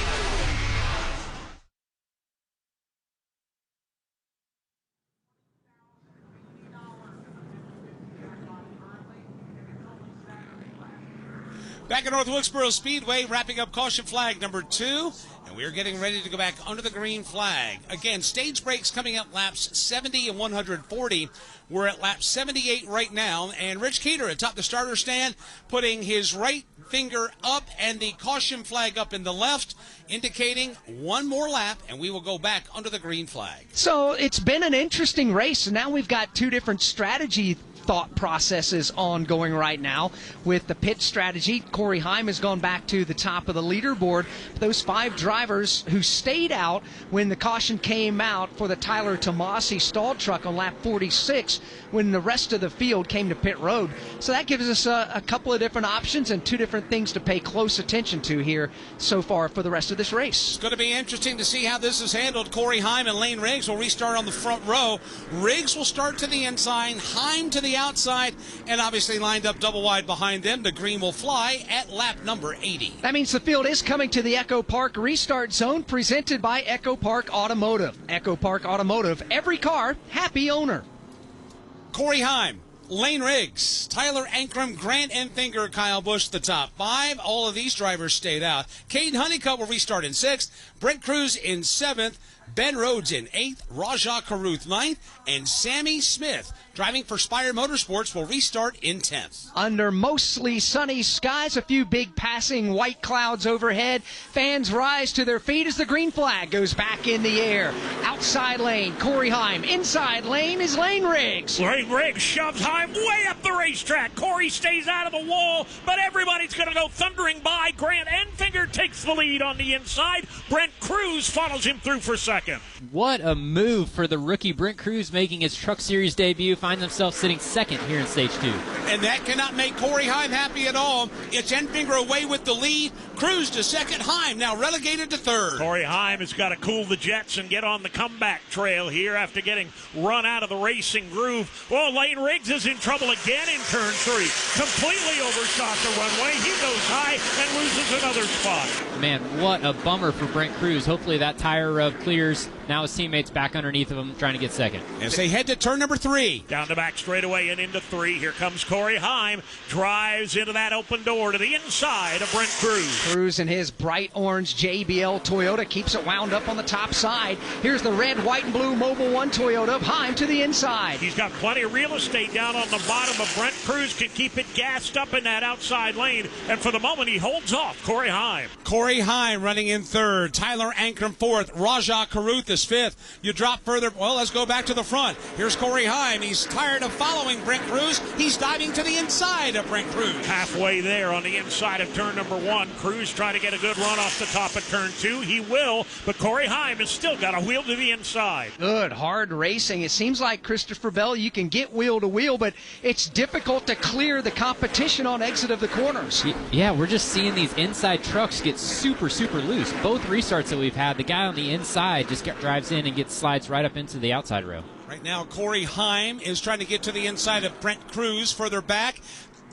Back at North Wilkesboro Speedway, wrapping up caution flag number 2. And we're getting ready to go back under the green flag. Again, stage breaks coming up laps 70 and 140. We're at lap 78 right now. And Rich Keeter atop the starter stand, putting his right finger up and the caution flag up in the left, indicating one more lap, and we will go back under the green flag. So it's been an interesting race. And now we've got two different strategy thought processes ongoing right now. With the pit strategy, Corey Heim has gone back to the top of the leaderboard. Those 5 drivers who stayed out when the caution came out for the Tyler Tomasi stalled truck on lap 46 when the rest of the field came to pit road. So that gives us a couple of different options and 2 different things to pay close attention to here so far for the rest of this race. It's going to be interesting to see how this is handled. Corey Heim and Lane Riggs will restart on the front row. Riggs will start to the inside, Heim to the outside, and obviously lined up double wide behind them. The green will fly at lap number 80. That means the field is coming to the Echo Park restart zone, presented by Echo Park Automotive. Echo Park Automotive, every car, happy owner. Corey Heim, Lane Riggs, Tyler Ankrum, Grant Enfinger, Kyle Busch, the top 5. All of these drivers stayed out. Caden Honeycutt will restart in 6th, Brent Cruz in 7th, Ben Rhodes in 8th, Rajah Caruth 9th, and Sammy Smith, driving for Spire Motorsports, will restart in 10th. Under mostly sunny skies, a few big passing white clouds overhead. Fans rise to their feet as the green flag goes back in the air. Outside lane, Corey Heim. Inside lane is Lane Riggs. Lane Riggs shoves Heim way up the racetrack. Corey stays out of the wall, but everybody's going to go thundering by. Grant Enfinger takes the lead on the inside. Brent Cruz follows him through for second. What a move for the rookie Brent Cruz, making his Truck Series debut, finds himself sitting second here in Stage 2. And that cannot make Corey Heim happy at all. It's Enfinger away with the lead. Cruz to second, Heim now relegated to third. Corey Heim has got to cool the jets and get on the comeback trail here after getting run out of the racing groove. Well, Lane Riggs is in trouble again in turn 3. Completely overshot the runway. He goes high and loses another spot. Man, what a bummer for Brent Cruz. Hopefully that tire rub clears. Now his teammates back underneath of him trying to get second. As they head to turn number 3. Down the back straightaway and into 3. Here comes Corey Heim. Drives into that open door to the inside of Brent Cruz. Cruz in his bright orange JBL Toyota keeps it wound up on the top side. Here's the red, white, and blue Mobil 1 Toyota of Heim to the inside. He's got plenty of real estate down on the bottom, but Brent Cruz can keep it gassed up in that outside lane. And for the moment, he holds off Corey Heim. Corey Heim running in 3rd. Tyler Ankrum 4th. Rajah Caruth is 5th. You drop further. Well, let's go back to the front. Here's Corey Heim. He's tired of following Brent Cruz. He's diving to the inside of Brent Cruz. Halfway there on the inside of turn number 1. Cruz trying to get a good run off the top of turn 2. He will, but Corey Heim has still got a wheel to the inside. Good, hard racing. It seems like, Christopher Bell, you can get wheel to wheel, but it's difficult to clear the competition on exit of the corners. Yeah, we're just seeing these inside trucks get super loose. Both restarts that we've had, the guy on the inside just drives in and slides right up into the outside row. Right now, Corey Heim is trying to get to the inside of Brent Cruz. Further back,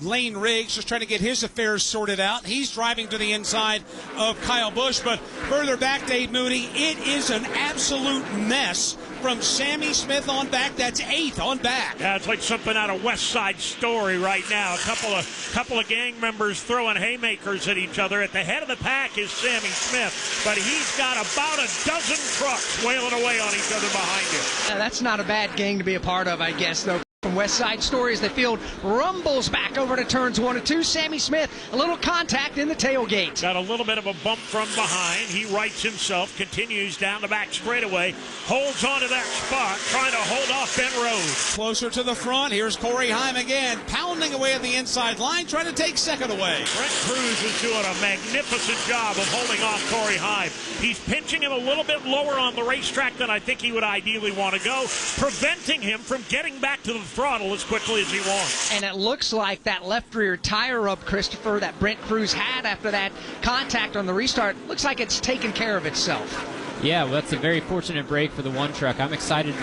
Lane Riggs just trying to get his affairs sorted out. He's driving to the inside of Kyle Busch, but further back, Dave Mooney, it is an absolute mess from Sammy Smith on back. That's 8th on back. Yeah, it's like something out of West Side Story right now. A couple of gang members throwing haymakers at each other. At the head of the pack is Sammy Smith, but he's got about a dozen trucks wailing away on each other behind him. That's not a bad gang to be a part of, I guess, though. From West Side Story as the field rumbles back over to turns 1 and 2. Sammy Smith, a little contact in the tailgate. Got a little bit of a bump from behind. He rights himself, continues down the back straightaway, holds on to that spot, trying to hold off Ben Rhodes. Closer to the front, here's Corey Heim again, pounding away at the inside line, trying to take second away. Brent Cruz is doing a magnificent job of holding off Corey Heim. He's pinching him a little bit lower on the racetrack than I think he would ideally want to go, preventing him from getting back to the throttle as quickly as he wants. And it looks like that left rear tire rub, Christopher, that Brent Cruz had after that contact on the restart, looks like it's taken care of itself. Yeah, well, that's a very fortunate break for the 1 truck. I'm excited.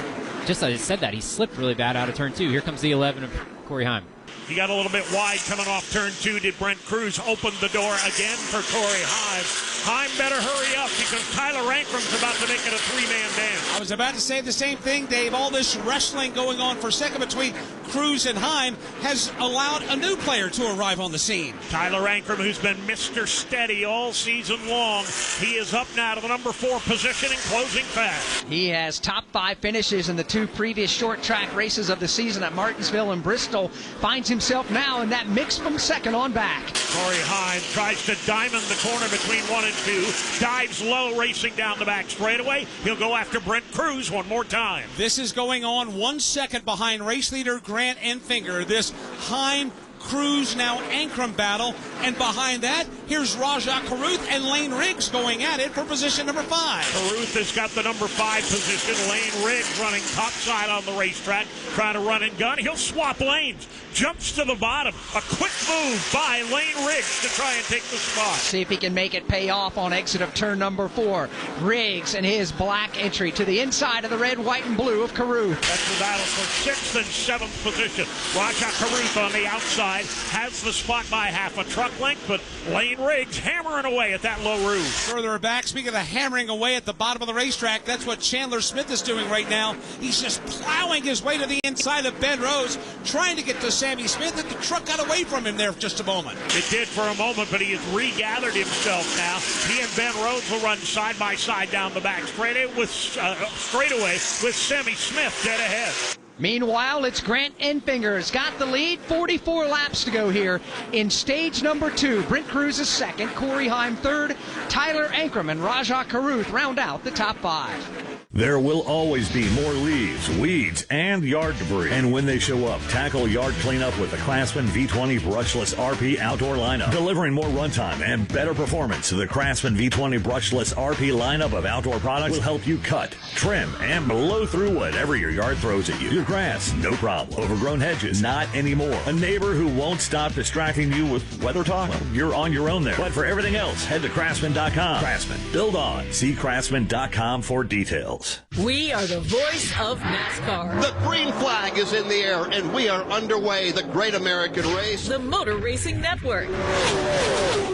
Just as I said that, he slipped really bad out of turn 2. Here comes the 11 of Corey Heim. He got a little bit wide coming off turn 2. Did Brent Cruz open the door again for Corey Heim? Heim better hurry up because Tyler Ankram's about to make it a three-man dance. I was about to say the same thing, Dave. All this wrestling going on for second between Cruz and Heim has allowed a new player to arrive on the scene. Tyler Ankram, who's been Mr. Steady all season long, he is up now to the number 4 position and closing fast. He has top 5 finishes in the 2 previous short track races of the season at Martinsville and Bristol. Finds himself now in that mix from second on back. Corey Heim tries to diamond the corner between 1 and 2, dives low, racing down the back straightaway. He'll go after Brent Cruz one more time. This is going on 1 second behind race leader Grant Enfinger. This Heim Cruz, now Ankram battle, and behind that, here's Rajah Caruth and Lane Riggs going at it for position number 5. Caruth has got the number 5 position. Lane Riggs running top side on the racetrack, trying to run and gun. He'll swap lanes, jumps to the bottom. A quick move by Lane Riggs to try and take the spot. See if he can make it pay off on exit of turn number 4. Riggs and his black entry to the inside of the red, white, and blue of Caruth. That's the battle for 6th and 7th position. Rajah Caruth on the outside has the spot by half a truck length, but Lane Riggs hammering away at that low roof. Further back, speaking of hammering away at the bottom of the racetrack, that's what Chandler Smith is doing right now. He's just plowing his way to the inside of Ben Rhodes, trying to get to Sammy Smith, and the truck got away from him there for just a moment. It did for a moment, but he has regathered himself now. He and Ben Rhodes will run side by side down the back straightaway with Sammy Smith dead ahead. Meanwhile, it's Grant Enfinger has got the lead. 44 laps to go here in stage number 2. Brent Cruz is second, Corey Heim third, Tyler Ankram and Rajah Caruth round out the top 5. There will always be more leaves, weeds, and yard debris. And when they show up, tackle yard cleanup with the Craftsman V20 brushless RP outdoor lineup. Delivering more runtime and better performance, the Craftsman V20 brushless RP lineup of outdoor products will help you cut, trim, and blow through whatever your yard throws at you. Your grass, no problem. Overgrown hedges, not anymore. A neighbor who won't stop distracting you with weather talk? Well, you're on your own there. But for everything else, head to Craftsman.com. Craftsman. Build on. See Craftsman.com for details. We are the voice of NASCAR. The green flag is in the air, and we are underway. The great American race. The Motor Racing Network.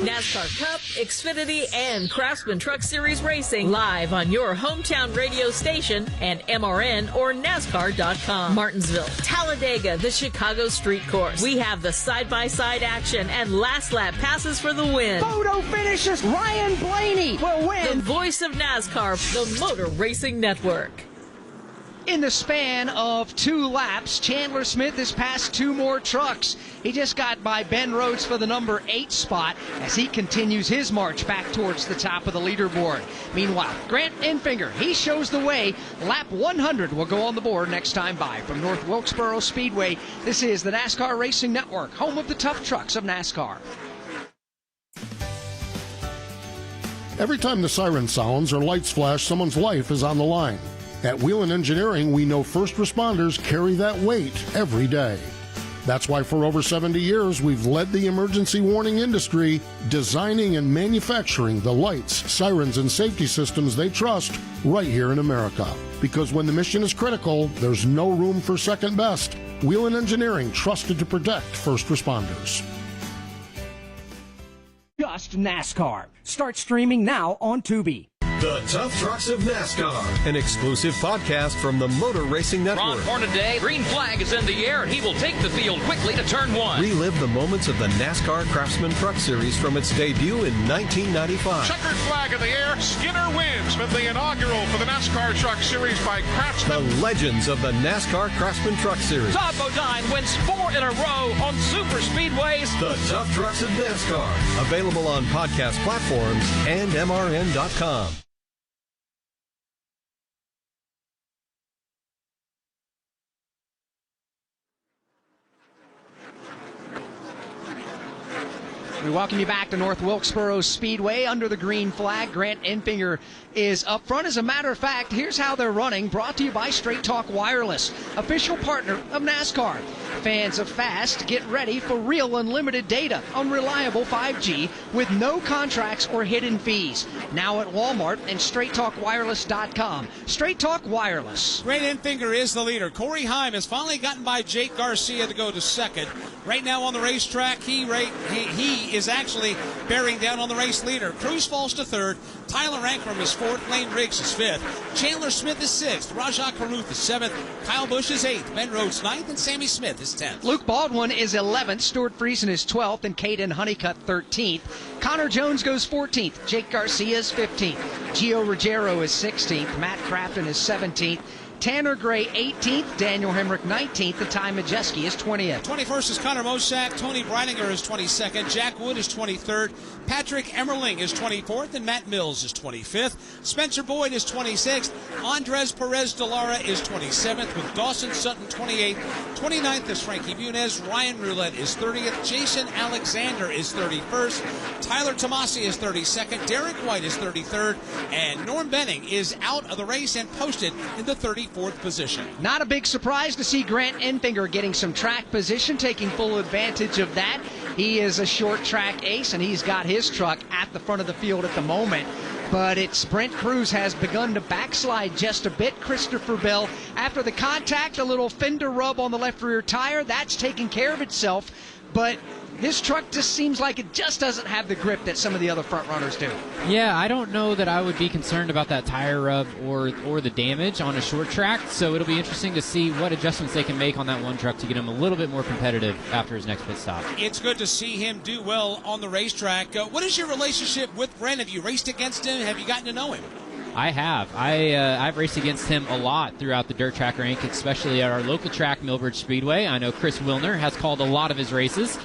NASCAR Cup, Xfinity, and Craftsman Truck Series Racing live on your hometown radio station and MRN or NASCAR.com. Martinsville, Talladega, the Chicago Street Course. We have the side-by-side action and last lap passes for the win. Photo finishes. Ryan Blaney will win. The voice of NASCAR, the Motor Racing Network. In the span of 2 laps, Chandler Smith has passed 2 more trucks. He just got by Ben Rhodes for the number 8 spot as he continues his march back towards the top of the leaderboard. Meanwhile, Grant Enfinger, he shows the way. Lap 100 will go on the board next time by. From North Wilkesboro Speedway, this is the NASCAR Racing Network, home of the tough trucks of NASCAR. Every time the siren sounds or lights flash, someone's life is on the line. At Wheelan Engineering, we know first responders carry that weight every day. That's why for over 70 years, we've led the emergency warning industry, designing and manufacturing the lights, sirens, and safety systems they trust right here in America. Because when the mission is critical, there's no room for second best. Wheelan Engineering, trusted to protect first responders. Just NASCAR. Start streaming now on Tubi. The Tough Trucks of NASCAR, an exclusive podcast from the Motor Racing Network. Ron Horn today, green flag is in the air, and he will take the field quickly to turn 1. Relive the moments of the NASCAR Craftsman Truck Series from its debut in 1995. Checkered flag in the air, Skinner wins with the inaugural for the NASCAR Truck Series by Craftsman. The legends of the NASCAR Craftsman Truck Series. Todd Bodine wins 4 in a row on super speedways. The Tough Trucks of NASCAR, available on podcast platforms and MRN.com. We welcome you back to North Wilkesboro Speedway under the green flag. Grant Enfinger is up front. As a matter of fact, here's how they're running. Brought to you by Straight Talk Wireless, official partner of NASCAR. Fans of fast, get ready for real unlimited data on reliable 5G with no contracts or hidden fees. Now at Walmart and StraightTalkWireless.com. Straight Talk Wireless. Grant Enfinger is the leader. Corey Heim has finally gotten by Jake Garcia to go to second. Right now on the racetrack, he is actually bearing down on the race leader. Cruz falls to third. Tyler Ankrum is fourth. Lane Riggs is fifth. Chandler Smith is sixth. Rajah Caruth is seventh. Kyle Busch is eighth. Ben Rhodes ninth. And Sammy Smith is 10th. Luke Baldwin is 11th. Stuart Friesen is 12th. And Caden Honeycutt 13th. Connor Jones goes 14th. Jake Garcia is 15th. Gio Ruggiero is 16th. Matt Crafton is 17th. Tanner Gray 18th, Daniel Hemrick 19th, and Ty Majeski is 20th. 21st is Connor Moshak, Tony Breininger is 22nd, Jack Wood is 23rd, Patrick Emmerling is 24th, and Matt Mills is 25th. Spencer Boyd is 26th, Andres Perez de Lara is 27th, with Dawson Sutton 28th. 29th is Frankie Muniz, Ryan Roulette is 30th, Jason Alexander is 31st, Tyler Tomasi is 32nd, Derek White is 33rd, and Norm Benning is out of the race and posted in the 34th position. Not a big surprise to see Grant Enfinger getting some track position, taking full advantage of that. He is a short track ace, and he's got his truck at the front of the field at the moment. But it's Brent Cruz has begun to backslide just a bit. Christopher Bell, after the contact, a little fender rub on the left rear tire. That's taking care of itself. But his truck just seems like it just doesn't have the grip that some of the other front runners do. Yeah, I don't know that I would be concerned about that tire rub or the damage on a short track, so it'll be interesting to see what adjustments they can make on that one truck to get him a little bit more competitive after his next pit stop. It's good to see him do well on the racetrack. What is your relationship with Brent? Have you raced against him? Have you gotten to know him? I have. I've raced against him a lot throughout the dirt track rank, especially at our local track, Millbridge Speedway. I know Chris Wilner has called a lot of his races.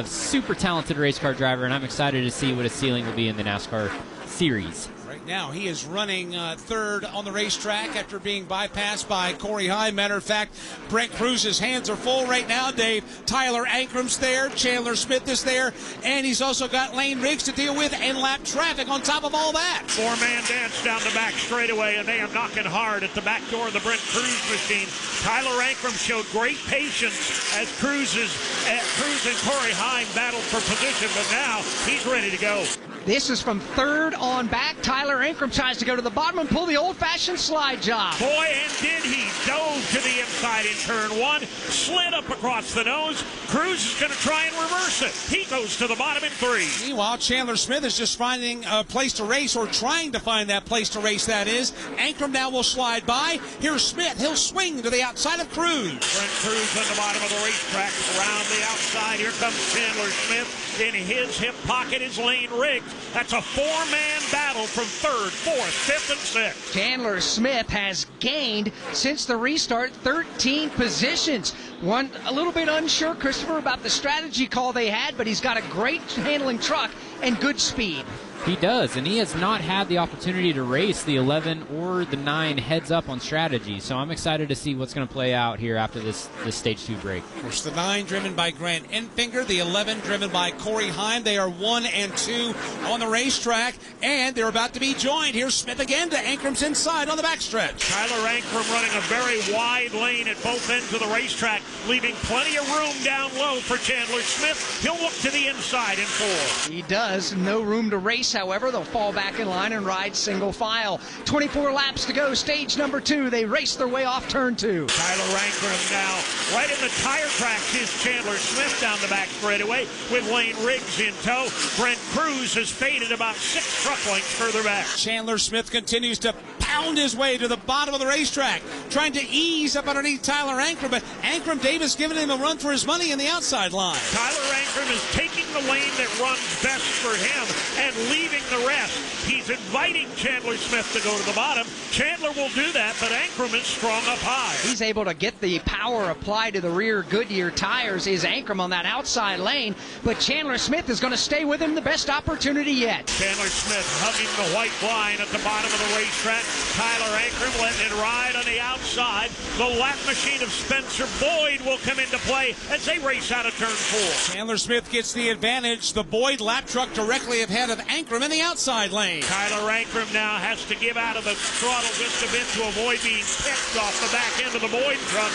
Super talented race car driver, and I'm excited to see what his ceiling will be in the NASCAR series. Right now, he is running third on the racetrack after being bypassed by Corey Heim. Matter of fact, Brent Cruz's hands are full right now, Dave. Tyler Ankrum's there, Chandler Smith is there, and he's also got Lane Riggs to deal with and lap traffic on top of all that. Four-man dance down the back straightaway, and they are knocking hard at the back door of the Brent Cruz machine. Tyler Ankrum showed great patience as Cruz and Corey Heim battled for position, but now he's ready to go. This is from third on back. Tyler Ankrum tries to go to the bottom and pull the old-fashioned slide job. Boy, and did he. Dove to the inside in turn one, slid up across the nose. Cruz is going to try and reverse it. He goes to the bottom in three. Meanwhile, Chandler Smith is just finding a place to race, or trying to find that place to race, that is. Ankrum now will slide by. Here's Smith. He'll swing to the outside of Cruz. Brent Cruz on the bottom of the racetrack. Around the outside, here comes Chandler Smith. In his hip pocket is Lane Riggs. That's a four-man battle from third, fourth, fifth, and sixth. Chandler Smith has gained, since the restart, 13 positions. One a little bit unsure, Christopher, about the strategy call they had, but he's got a great handling truck and good speed. He does, and he has not had the opportunity to race the 11 or the 9 heads up on strategy, so I'm excited to see what's going to play out here after this Stage 2 break. Of course, the 9 driven by Grant Enfinger, the 11 driven by Corey Heim. They are 1 and 2 on the racetrack, and they're about to be joined. Here's Smith again to Ankrum's inside on the backstretch. Tyler Ankrum running a very wide lane at both ends of the racetrack, leaving plenty of room down low for Chandler Smith. He'll look to the inside in 4. He does. No room to race. However, they'll fall back in line and ride single file. 24 laps to go. Stage number 2. They race their way off turn 2. Tyler Ankrum now right in the tire tracks is Chandler Smith down the back straightaway with Lane Riggs in tow. Brent Cruz has faded about 6 truck lengths further back. Chandler Smith continues to pound his way to the bottom of the racetrack, trying to ease up underneath Tyler Ankrum, but Ankrum Davis giving him a run for his money in the outside line. Tyler Ankrum is taking the lane that runs best for him and leaving the rest. He's inviting Chandler Smith to go to the bottom. Chandler will do that, but Ankrum is strong up high. He's able to get the power applied to the rear Goodyear tires. Is Ankrum on that outside lane, but Chandler Smith is going to stay with him the best opportunity yet. Chandler Smith hugging the white line at the bottom of the racetrack. Tyler Ankrum letting it ride on the outside. The lap machine of Spencer Boyd will come into play as they race out of turn 4. Chandler Smith gets the advantage. The Boyd lap truck directly ahead of Ankrum in the outside lane. Tyler Ankrum now has to give out of the throttle just a bit to avoid being picked off the back end of the Boyd truck.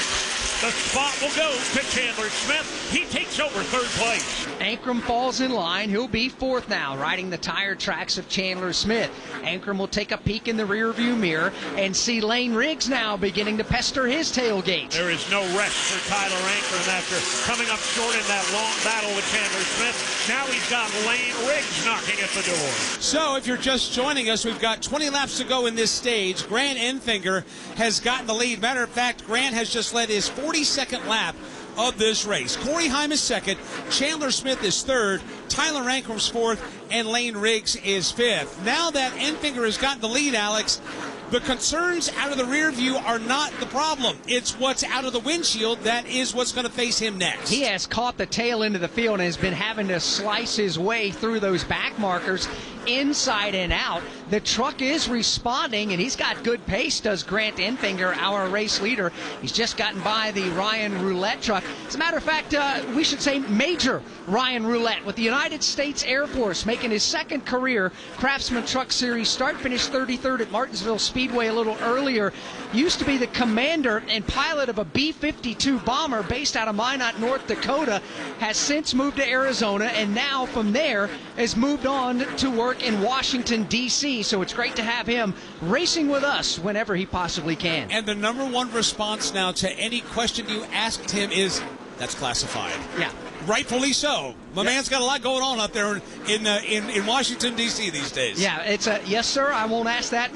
The spot will go to Chandler Smith. He takes over third place. Ankrum falls in line. He'll be fourth now, riding the tire tracks of Chandler Smith. Ankrum will take a peek in the rearview mirror and see Lane Riggs now beginning to pester his tailgate. There is no rest for Tyler Ankrum after coming up short in that long battle with Chandler Smith. Now he's got Lane Riggs knocking at the door. So if you're just joining us, we've got 20 laps to go in this stage. Grant Enfinger has gotten the lead. Matter of fact, Grant has just led his 42nd lap of this race. Corey Heim is second, Chandler Smith is third, Tyler Ankrum's fourth, and Lane Riggs is fifth. Now that Enfinger has gotten the lead, Alex, the concerns out of the rear view are not the problem. It's what's out of the windshield that is what's going to face him next. He has caught the tail end of the field and has been having to slice his way through those back markers inside and out. The truck is responding, and he's got good pace, does Grant Enfinger, our race leader. He's just gotten by the Ryan Roulette truck. As a matter of fact, we should say Major Ryan Roulette with the United States Air Force, making his second career Craftsman Truck Series start, finished 33rd at Martinsville Speedway a little earlier. Used to be the commander and pilot of a B-52 bomber based out of Minot, North Dakota. Has since moved to Arizona, and now from there has moved on to work in Washington, D.C. So it's great to have him racing with us whenever he possibly can. And the number one response now to any question you asked him is, that's classified. Yeah. Rightfully so. My man's got a lot going on up there in Washington, D.C. these days. Yeah, it's a yes, sir. I won't ask that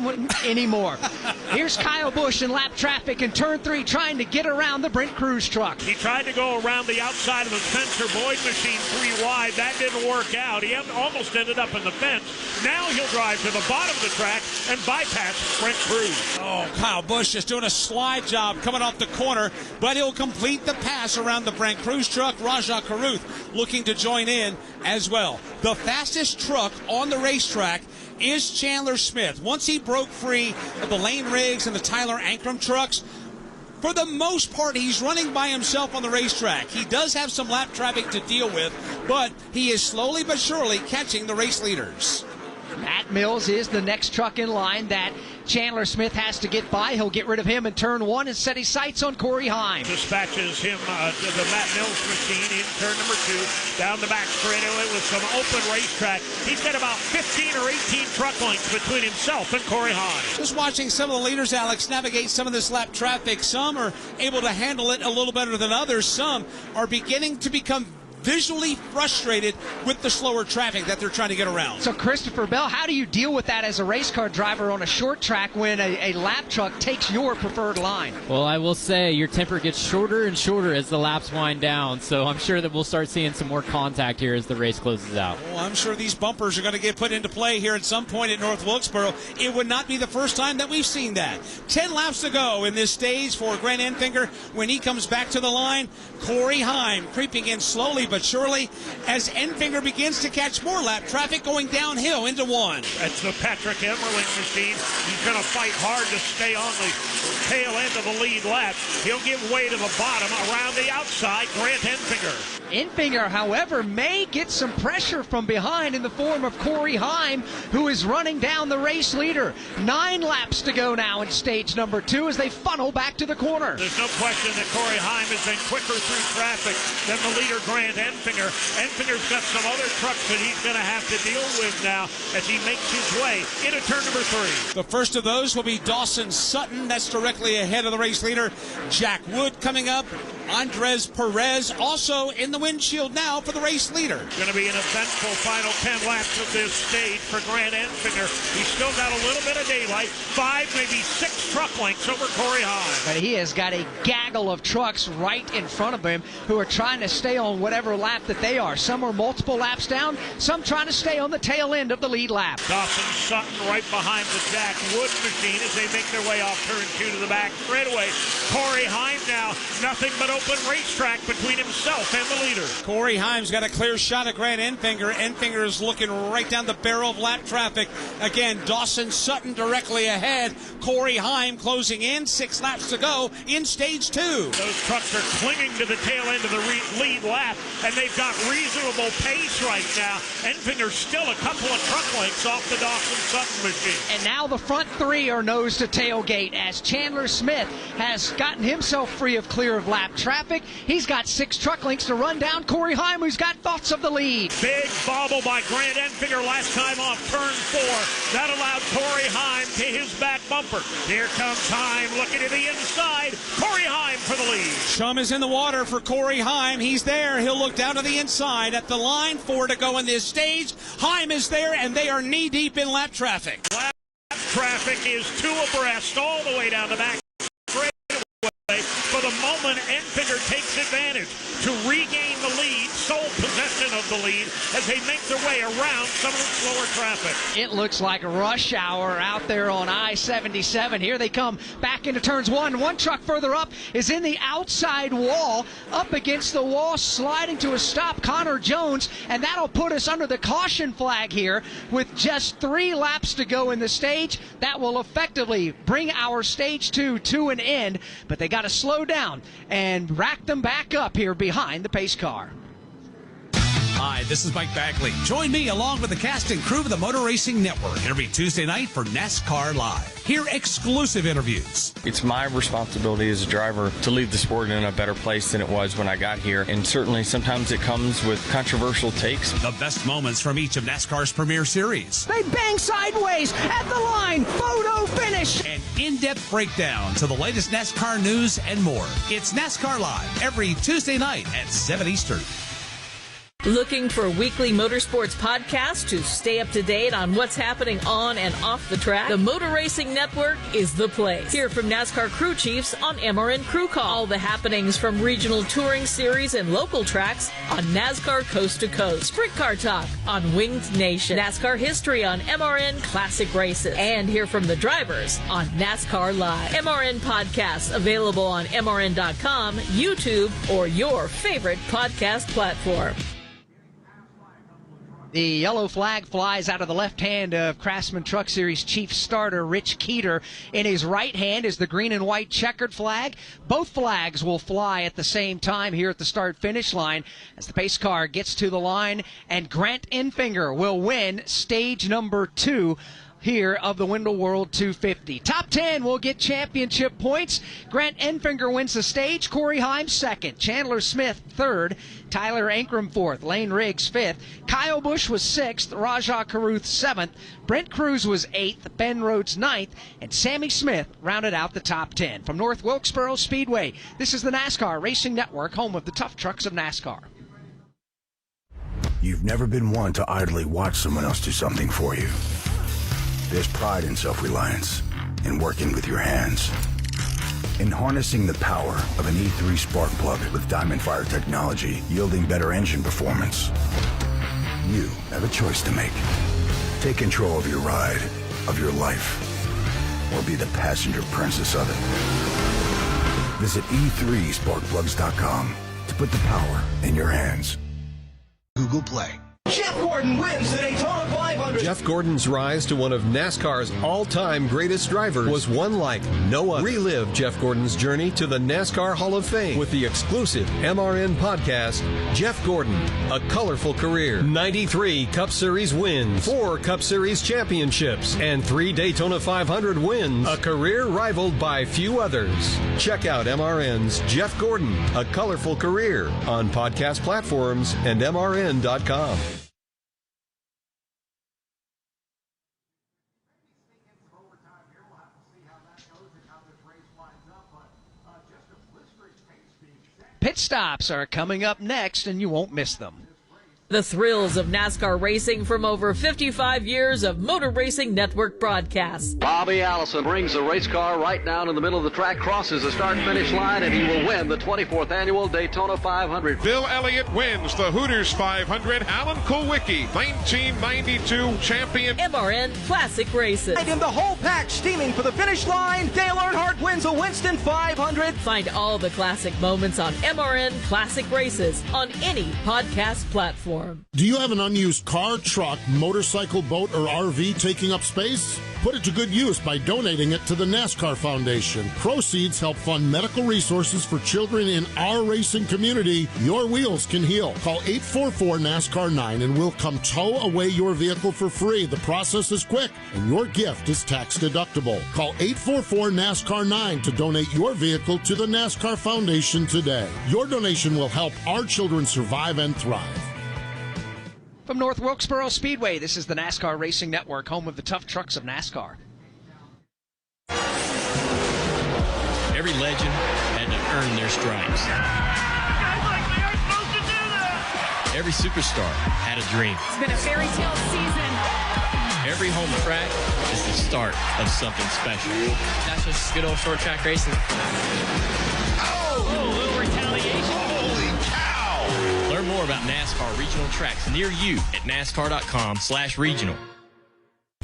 anymore. Here's Kyle Busch in lap traffic in turn 3, trying to get around the Brent Cruz truck. He tried to go around the outside of the Spencer Boyd machine 3 wide. That didn't work out. He almost ended up in the fence. Now he'll drive to the bottom of the track and bypass Brent Cruz. Oh, Kyle Busch just doing a slide job coming off the corner, but he'll complete the pass around the Brent Cruz truck. Rajah Caruth looking to join in as well. The fastest truck on the racetrack is Chandler Smith. Once he broke free of the Lane Riggs and the Tyler Ankrum trucks, for the most part, he's running by himself on the racetrack. He does have some lap traffic to deal with, but he is slowly but surely catching the race leaders. Matt Mills is the next truck in line that Chandler Smith has to get by. He'll get rid of him in turn 1 and set his sights on Corey Heim. Dispatches him to the Matt Mills machine in turn number 2, down the back straightaway with some open racetrack. He's got about 15 or 18 truck lengths between himself and Corey Heim. Just watching some of the leaders, Alex, navigate some of this lap traffic. Some are able to handle it a little better than others. Some are beginning to become visually frustrated with the slower traffic that they're trying to get around. So, Christopher Bell, how do you deal with that as a race car driver on a short track when a lap truck takes your preferred line? Well, I will say your temper gets shorter and shorter as the laps wind down, so I'm sure that we'll start seeing some more contact here as the race closes out. Well, I'm sure these bumpers are going to get put into play here at some point at North Wilkesboro. It would not be the first time that we've seen that. 10 laps to go in this stage for Grant Enfinger. When he comes back to the line, Corey Heim creeping in slowly but surely as Enfinger begins to catch more lap traffic going downhill into 1. That's the Patrick Emmerling machine. He's going to fight hard to stay on the tail end of the lead lap. He'll give way to the bottom around the outside, Grant Enfinger. Enfinger, however, may get some pressure from behind in the form of Corey Heim, who is running down the race leader. 9 laps to go now in stage number 2 as they funnel back to the corner. There's no question that Corey Heim has been quicker through traffic than the leader, Grant Enfinger. Enfinger's got some other trucks that he's going to have to deal with now as he makes his way into turn number 3. The first of those will be Dawson Sutton. That's directly ahead of the race leader. Jack Wood coming up. Andres Perez also in the windshield now for the race leader. Going to be an eventful final 10 laps of this stage for Grant Enfinger. He's still got a little bit of daylight. 5, maybe 6 truck lengths over Corey Heim. But he has got a gaggle of trucks right in front of him who are trying to stay on whatever lap that they are. Some are multiple laps down, some trying to stay on the tail end of the lead lap. Dawson Sutton right behind the Jack Wood machine as they make their way off turn 2 to the back straightaway. Corey Heim now, nothing but open racetrack between himself and the leader. Corey Heim's got a clear shot at Grant Enfinger. Enfinger is looking right down the barrel of lap traffic. Again, Dawson Sutton directly ahead. Corey Heim closing in. 6 laps to go in stage 2. Those trucks are clinging to the tail end of the lead lap, and they've got reasonable pace right now. Enfinger's still a couple of truck lengths off the Dawson Sutton machine. And now the front 3 are nose to tailgate as Chandler Smith has gotten himself free of clear of lap traffic. He's got 6 truck links to run down. Corey Heim, who's got thoughts of the lead. Big bobble by Grant Enfinger last time off turn 4. That allowed Corey Heim to his back bumper. Here comes Heim looking to the inside. Corey Heim for the lead. Chum is in the water for Corey Heim. He's there. He'll look down to the inside at the line. 4 to go in this stage. Heim is there, and they are knee-deep in lap traffic. Lap traffic is 2 abreast all the way down the back straightaway. For the moment, Enfinger takes advantage to regain the lead, sole possession of the lead, as they make their way around some of the slower traffic. It looks like rush hour out there on I-77. Here they come back into turns 1. One truck further up is in the outside wall, up against the wall, sliding to a stop, Connor Jones, and that'll put us under the caution flag here with just 3 laps to go in the stage. That will effectively bring our stage 2 to an end, but they got to slow down and rack them back up here behind the pace car. Hi, this is Mike Bagley. Join me along with the cast and crew of the Motor Racing Network every Tuesday night for NASCAR Live. Hear exclusive interviews. It's my responsibility as a driver to leave the sport in a better place than it was when I got here, and certainly sometimes it comes with controversial takes. The best moments from each of NASCAR's premier series. They bang sideways at the line, photo finish. And in-depth breakdowns of the latest NASCAR news and more. It's NASCAR Live every Tuesday night at 7 Eastern. Looking for weekly motorsports podcasts to stay up to date on what's happening on and off the track? The Motor Racing Network is the place. Hear from NASCAR crew chiefs on MRN Crew Call. All the happenings from regional touring series and local tracks on NASCAR Coast to Coast. Sprint Car Talk on Winged Nation. NASCAR history on MRN Classic Races. And hear from the drivers on NASCAR Live. MRN podcasts available on MRN.com, YouTube, or your favorite podcast platform. The yellow flag flies out of the left hand of Craftsman Truck Series chief starter Rich Keeter. In his right hand is the green and white checkered flag. Both flags will fly at the same time here at the start-finish line as the pace car gets to the line, and Grant Enfinger will win stage number 2 here of the Window World 250. Top 10 will get championship points. Grant Enfinger wins the stage. Corey Heim 2nd. Chandler Smith 3rd. Tyler Ankrum 4th. Lane Riggs 5th. Kyle Busch was 6th. Rajah Caruth 7th. Brent Cruz was 8th. Ben Rhodes 9th. And Sammy Smith rounded out the top 10. From North Wilkesboro Speedway, this is the NASCAR Racing Network, home of the tough trucks of NASCAR. You've never been one to idly watch someone else do something for you. There's pride in self-reliance, in working with your hands, in harnessing the power of an E3 spark plug with Diamond Fire technology, yielding better engine performance. You have a choice to make. Take control of your ride, of your life, or be the passenger princess of it. Visit e3sparkplugs.com to put the power in your hands. Google Play. Jeff Gordon wins the Daytona 500. Jeff Gordon's rise to one of NASCAR's all-time greatest drivers was one like no other. Relive Jeff Gordon's journey to the NASCAR Hall of Fame with the exclusive MRN podcast, Jeff Gordon, A Colorful Career. 93 Cup Series wins, 4 Cup Series championships, and 3 Daytona 500 wins. A career rivaled by few others. Check out MRN's Jeff Gordon, A Colorful Career on podcast platforms and MRN.com. Pit stops are coming up next, and you won't miss them. The thrills of NASCAR racing from over 55 years of Motor Racing Network broadcasts. Bobby Allison brings the race car right down in the middle of the track, crosses the start-finish line, and he will win the 24th annual Daytona 500. Bill Elliott wins the Hooters 500. Alan Kulwicki, 1992 champion. MRN Classic Races. And in the whole pack, steaming for the finish line, Dale Earnhardt wins a Winston 500. Find all the classic moments on MRN Classic Races on any podcast platform. platform. Do you have an unused car, truck, motorcycle, boat, or RV taking up space? Put it to good use by donating it to the NASCAR Foundation. Proceeds help fund medical resources for children in our racing community. Your wheels can heal. Call 844-NASCAR-9 and we'll come tow away your vehicle for free. The process is quick and your gift is tax deductible. Call 844-NASCAR-9 to donate your vehicle to the NASCAR Foundation today. Your donation will help our children survive and thrive. From North Wilkesboro Speedway, this is the NASCAR Racing Network, home of the tough trucks of NASCAR. Every legend had to earn their stripes. Every superstar had a dream. It's been a fairy tale season. Every home track is the start of something special. That's just good old short track racing. Oh, a little retaliation. Holy cow! Learn more about NASCAR regional tracks near you at NASCAR.com/regional.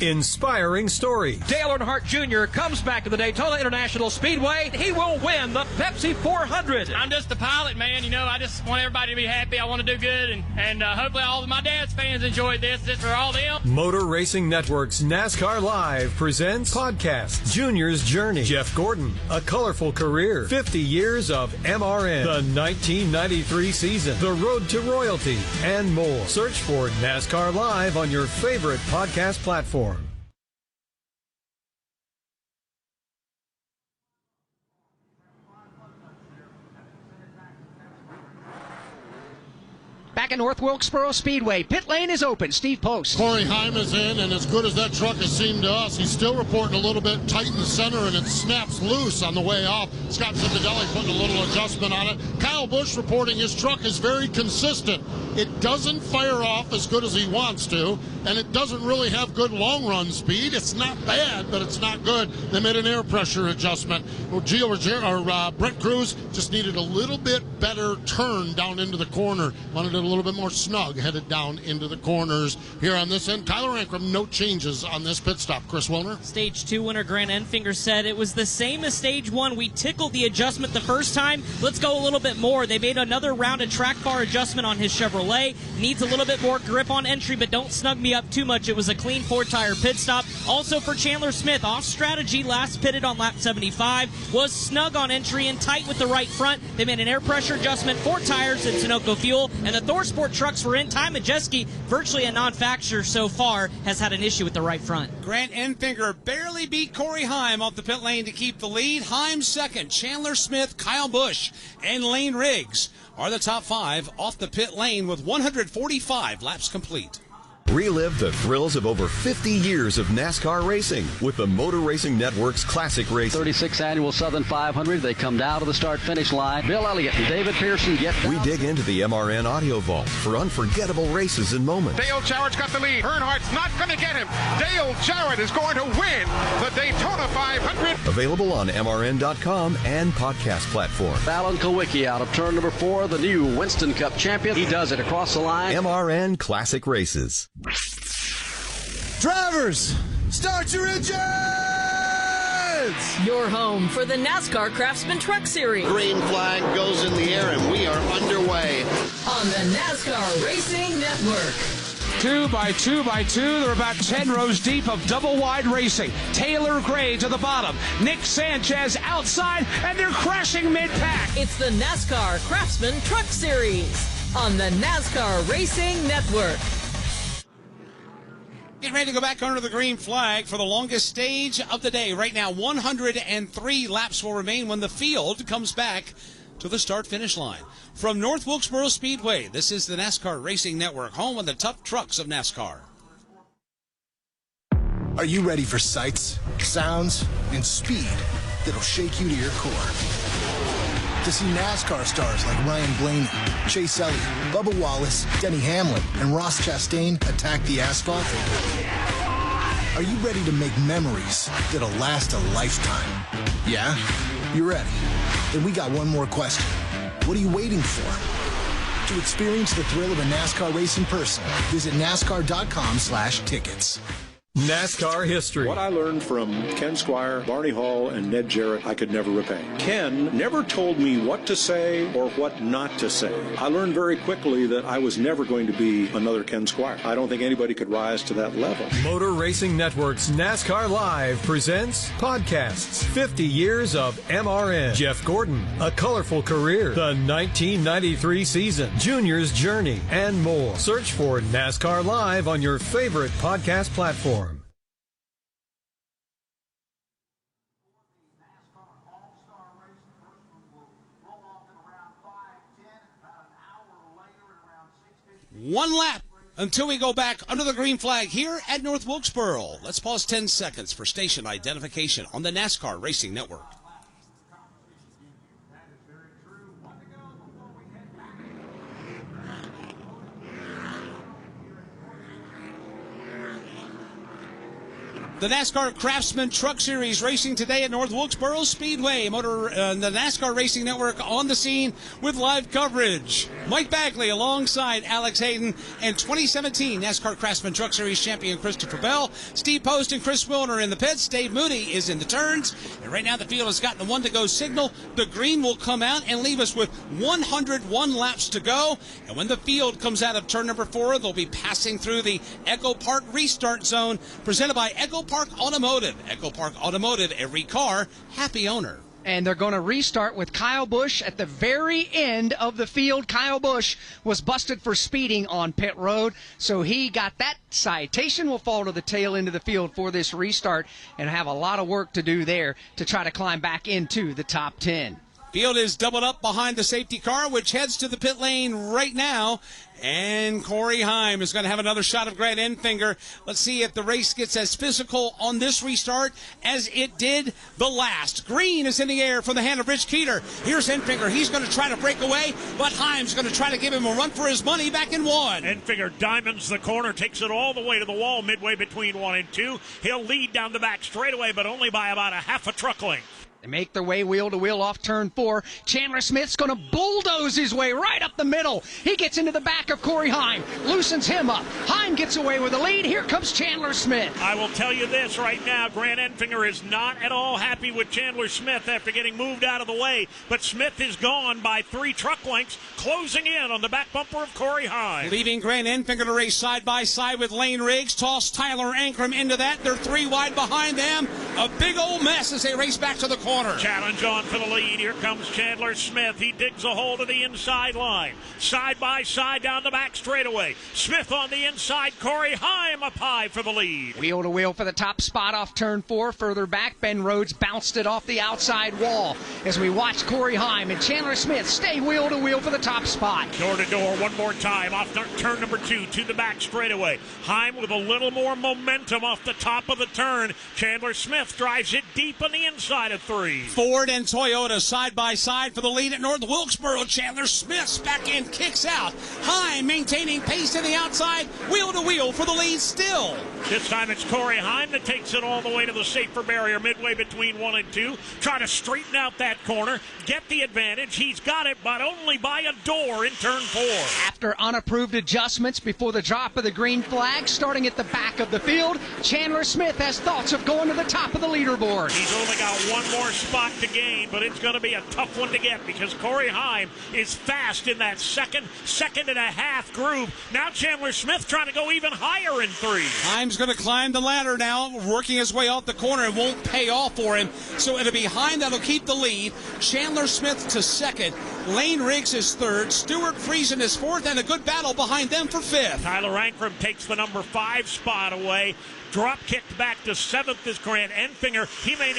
Inspiring story. Dale Earnhardt Jr. comes back to the Daytona International Speedway. He will win the Pepsi 400. I'm just a pilot, man. You know, I just want everybody to be happy. I want to do good, and hopefully all of my dad's fans enjoyed this. This for all them. Motor Racing Network's NASCAR Live presents podcast Junior's Journey. Jeff Gordon, a colorful career, 50 years of MRN, the 1993 season, the road to royalty, and more. Search for NASCAR Live on your favorite podcast platform. Back at North Wilkesboro Speedway, pit lane is open. Steve Post. Corey Heim is in, and as good as that truck has seemed to us, he's still reporting a little bit tight in the center, and it snaps loose on the way off. Scott Zipadelli putting a little adjustment on it. Kyle Busch reporting his truck is very consistent. It doesn't fire off as good as he wants to, and it doesn't really have good long-run speed. It's not bad, but it's not good. They made an air pressure adjustment. Brett Cruz just needed a little bit better turn down into the corner. Wanted it a little bit more snug, headed down into the corners. Here on this end, Tyler Ankrum, no changes on this pit stop. Chris Wilner. Stage 2 winner Grant Enfinger said it was the same as Stage 1. We tickled the adjustment the first time. Let's go a little bit more. They made another round of track bar adjustment on his Chevrolet. Needs a little bit more grip on entry, but don't snug me up too much. It was a clean 4-tire pit stop. Also for Chandler Smith, off strategy, last pitted on lap 75. Was snug on entry and tight with the right front. They made an air pressure adjustment, 4 tires and Sunoco fuel, and the ThorSport trucks were in. Ty Majeski, virtually a non-factor so far, has had an issue with the right front. Grant Enfinger barely beat Corey Heim off the pit lane to keep the lead. Heim second. Chandler Smith, Kyle Busch, and Lane Riggs are the top 5 off the pit lane with 145 laps complete. Relive the thrills of over 50 years of NASCAR racing with the Motor Racing Network's Classic Race. 36th Annual Southern 500. They come down to the start-finish line. Bill Elliott and David Pearson get down. We dig into the MRN audio vault for unforgettable races and moments. Dale Jarrett's got the lead. Earnhardt's not going to get him. Dale Jarrett is going to win the Daytona 500. Available on MRN.com and podcast platform. Alan Kowicki out of turn number 4, the new Winston Cup champion. He does it across the line. MRN Classic Races. Drivers, start your engines! Your home for the NASCAR Craftsman Truck Series. Green flag goes in the air, and we are underway. On the NASCAR Racing Network. 2 by 2 by 2. They're about 10 rows deep of double-wide racing. Taylor Gray to the bottom. Nick Sanchez outside, and they're crashing mid-pack. It's the NASCAR Craftsman Truck Series on the NASCAR Racing Network. Getting ready to go back under the green flag for the longest stage of the day. Right now, 103 laps will remain when the field comes back to the start-finish line. From North Wilkesboro Speedway, this is the NASCAR Racing Network, home of the tough trucks of NASCAR. Are you ready for sights, sounds, and speed that'll shake you to your core? To see NASCAR stars like Ryan Blaney, Chase Elliott, Bubba Wallace, Denny Hamlin, and Ross Chastain attack the asphalt? Are you ready to make memories that'll last a lifetime? Yeah? You're ready. Then we got one more question. What are you waiting for? To experience the thrill of a NASCAR race in person, visit NASCAR.com/tickets. NASCAR history. What I learned from Ken Squire, Barney Hall, and Ned Jarrett, I could never repay. Ken never told me what to say or what not to say. I learned very quickly that I was never going to be another Ken Squire. I don't think anybody could rise to that level. Motor Racing Network's NASCAR Live presents podcasts. 50 years of MRN. Jeff Gordon, A Colorful Career. The 1993 season. Junior's Journey. And more. Search for NASCAR Live on your favorite podcast platform. One lap until we go back under the green flag here at North Wilkesboro. Let's pause 10 seconds for station identification on the NASCAR Racing Network. The NASCAR Craftsman Truck Series racing today at North Wilkesboro Speedway. The NASCAR Racing Network on the scene with live coverage. Mike Bagley alongside Alex Hayden and 2017 NASCAR Craftsman Truck Series champion Christopher Bell. Steve Post and Chris Wilner in the pits. Dave Moody is in the turns. And right now the field has gotten the one-to-go signal. The green will come out and leave us with 101 laps to go. And when the field comes out of turn number 4, they'll be passing through the Echo Park restart zone presented by Echo Park Automotive. Echo Park Automotive, every car, happy owner. And they're going to restart with Kyle Busch at the very end of the field. Kyle Busch was busted for speeding on pit road, so he got that citation. Will fall to the tail end of the field for this restart and have a lot of work to do there to try to climb back into the top 10. Field is doubled up behind the safety car, which heads to the pit lane right now. And Corey Heim is going to have another shot of Grant Enfinger. Let's see if the race gets as physical on this restart as it did the last. Green is in the air from the hand of Rich Keeter. Here's Enfinger. He's going to try to break away, but Heim's going to try to give him a run for his money back in 1. Enfinger diamonds the corner, takes it all the way to the wall midway between 1 and 2. He'll lead down the back straightaway, but only by about a half a truck length. They make their way wheel to wheel off turn 4. Chandler Smith's going to bulldoze his way right up the middle. He gets into the back of Corey Heim, loosens him up. Heim gets away with the lead. Here comes Chandler Smith. I will tell you this right now, Grant Enfinger is not at all happy with Chandler Smith after getting moved out of the way, but Smith is gone by 3 truck lengths, closing in on the back bumper of Corey Heim. Leaving Grant Enfinger to race side by side with Lane Riggs. Toss Tyler Ankrum into that. They're 3 wide behind them. A big old mess as they race back to the corner. Challenge on for the lead. Here comes Chandler Smith. He digs a hole to the inside line. Side by side down the back straightaway. Smith on the inside. Corey Heim up high for the lead. Wheel to wheel for the top spot off turn 4. Further back, Ben Rhodes bounced it off the outside wall as we watch Corey Heim and Chandler Smith stay wheel to wheel for the top spot. Door to door one more time off turn number 2 to the back straightaway. Heim with a little more momentum off the top of the turn. Chandler Smith drives it deep on the inside of 3. Ford and Toyota side by side for the lead at North Wilkesboro. Chandler Smith's back end kicks out. Heim maintaining pace to the outside, wheel to wheel for the lead still. This time it's Corey Heim that takes it all the way to the safer barrier midway between 1 and 2. Try to straighten out that corner, get the advantage. He's got it, but only by a door in turn 4. After unapproved adjustments before the drop of the green flag, starting at the back of the field, Chandler Smith has thoughts of going to the top of the leaderboard. He's only got one more spot to gain, but it's going to be a tough one to get because Corey Heim is fast in that second and a half groove. Now Chandler Smith trying to go even higher in 3. Heim's going to climb the ladder now, working his way off the corner. It won't pay off for him, so it'll be Heim that'll keep the lead. Chandler Smith to 2nd. Lane Riggs is 3rd. Stuart Friesen is 4th, and a good battle behind them for 5th. Tyler Ankrum takes the number 5 spot away. Drop kicked back to 7th is Grant Enfinger. He may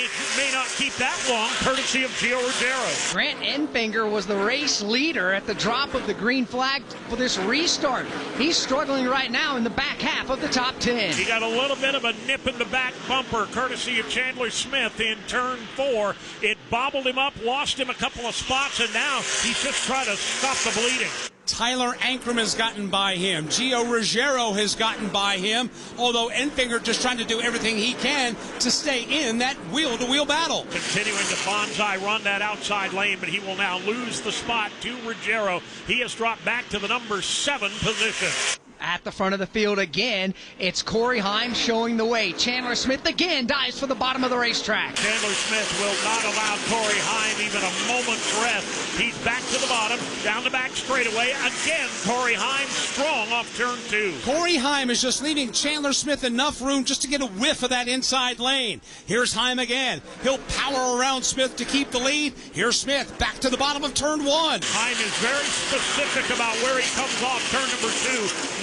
not keep that long, courtesy of Gio Ruggiero. Grant Enfinger was the race leader at the drop of the green flag for this restart. He's struggling right now in the back half of the top 10. He got a little bit of a nip in the back bumper, courtesy of Chandler Smith in turn 4. It bobbled him up, lost him a couple of spots, and now he's just trying to stop the bleeding. Tyler Ankrum has gotten by him. Gio Ruggiero has gotten by him, although Enfinger just trying to do everything he can to stay in that wheel-to-wheel battle. Continuing to bonsai run that outside lane, but he will now lose the spot to Ruggiero. He has dropped back to the number 7 position. At the front of the field again, it's Corey Heim showing the way. Chandler Smith again dives for the bottom of the racetrack. Chandler Smith will not allow Corey Heim even a moment's rest. He's back to the bottom, down the back straightaway. Again, Corey Heim strong off turn 2. Corey Heim is just leaving Chandler Smith enough room just to get a whiff of that inside lane. Here's Heim again. He'll power around Smith to keep the lead. Here's Smith back to the bottom of turn 1. Heim is very specific about where he comes off turn number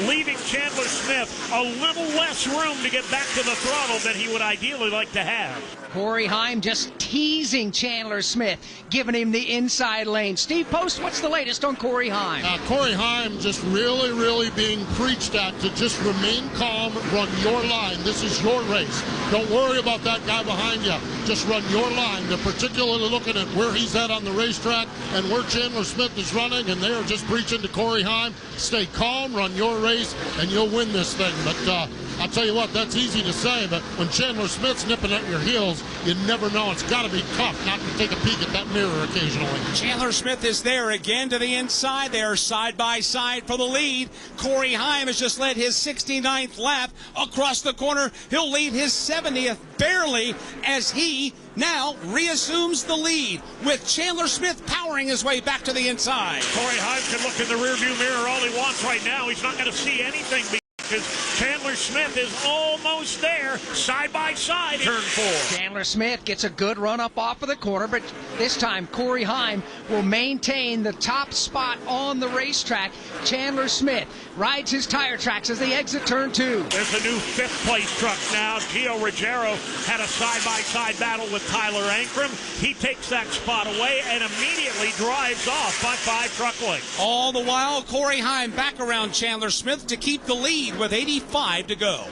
2, leaving Chandler Smith a little less room to get back to the throttle than he would ideally like to have. Corey Heim just teasing Chandler Smith, giving him the inside lane. Steve Post, what's the latest on Corey Heim? Corey Heim just really being preached at to just remain calm, run your line. This is your race. Don't worry about that guy behind you. Just run your line. They're particularly looking at where he's at on the racetrack and where Chandler Smith is running, and they are just preaching to Corey Heim, stay calm, run your race, and you'll win this thing. But I'll tell you what, that's easy to say, but when Chandler Smith's nipping at your heels, you never know. It's got to be tough not to take a peek at that mirror occasionally. Chandler Smith is there again to the inside. They are side by side for the lead. Corey Heim has just led his 69th lap across the corner. He'll lead his 70th barely as he now reassumes the lead with Chandler Smith powering his way back to the inside. Corey Heim can look in the rearview mirror all he wants right now. He's not going to see anything because Chandler Smith is almost there, side by side, turn 4. Chandler Smith gets a good run up off of the corner, but this time Corey Heim will maintain the top spot on the racetrack. Chandler Smith rides his tire tracks as they exit turn 2. There's a new 5th place truck now. Gio Ruggiero had a side-by-side battle with Tyler Ankrum. He takes that spot away and immediately drives off by 5 truck lengths. All the while, Corey Heim back around Chandler Smith to keep the lead with 85 to go.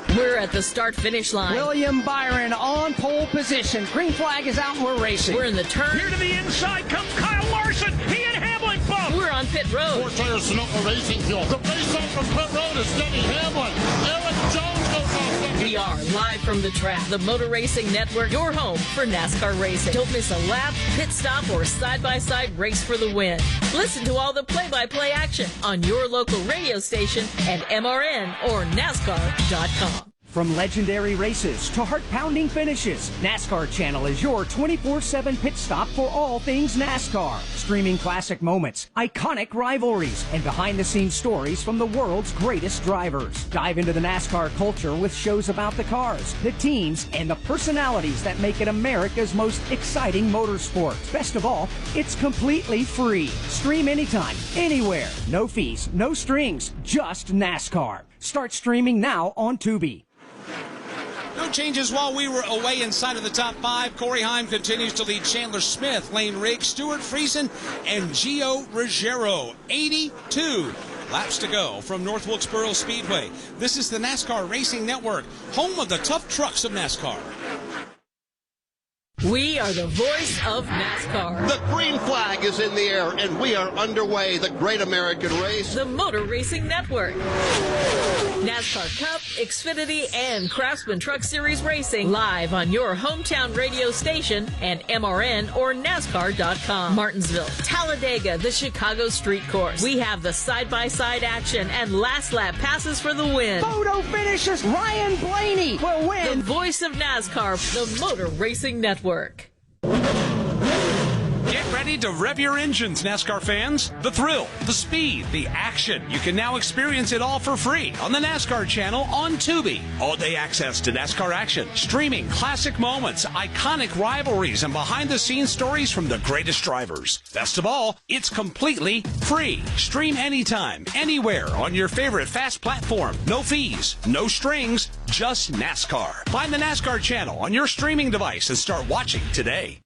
We're at the start-finish line. William Byron on pole position. Green flag is out and we're racing. We're in the turn. Here to the inside comes Kyle Larson. He and Hamlin bump. We're on pit road. 4-tire Sunoco Racing Fuel. The race off from pit road is Denny Hamlin. Eric Jones goes off second. We are live from the track. The Motor Racing Network, your home for NASCAR racing. Don't miss a lap, pit stop, or side-by-side race for the win. Listen to all the play-by-play action on your local radio station and MRN or NASCAR.com. From legendary races to heart-pounding finishes, NASCAR Channel is your 24/7 pit stop for all things NASCAR. Streaming classic moments, iconic rivalries, and behind-the-scenes stories from the world's greatest drivers. Dive into the NASCAR culture with shows about the cars, the teams, and the personalities that make it America's most exciting motorsport. Best of all, it's completely free. Stream anytime, anywhere. No fees, no strings, just NASCAR. Start streaming now on Tubi. No changes while we were away inside of the top 5. Corey Heim continues to lead Chandler Smith, Lane Riggs, Stuart Friesen, and Gio Ruggiero. 82 laps to go from North Wilkesboro Speedway. This is the NASCAR Racing Network, home of the tough trucks of NASCAR. We are the voice of NASCAR. The green flag is in the air, and we are underway. The great American race. The Motor Racing Network. NASCAR Cup, Xfinity, and Craftsman Truck Series Racing live on your hometown radio station and MRN or NASCAR.com. Martinsville, Talladega, the Chicago Street Course. We have the side-by-side action and last lap passes for the win. Photo finishes. Ryan Blaney will win. The voice of NASCAR, the Motor Racing Network. Get ready to rev your engines, NASCAR fans. The thrill, the speed, the action. You can now experience it all for free on the NASCAR channel on Tubi. All-day access to NASCAR action, streaming classic moments, iconic rivalries, and behind-the-scenes stories from the greatest drivers. Best of all, it's completely free. Stream anytime, anywhere on your favorite fast platform. No fees, no strings, just NASCAR. Find the NASCAR channel on your streaming device and start watching today.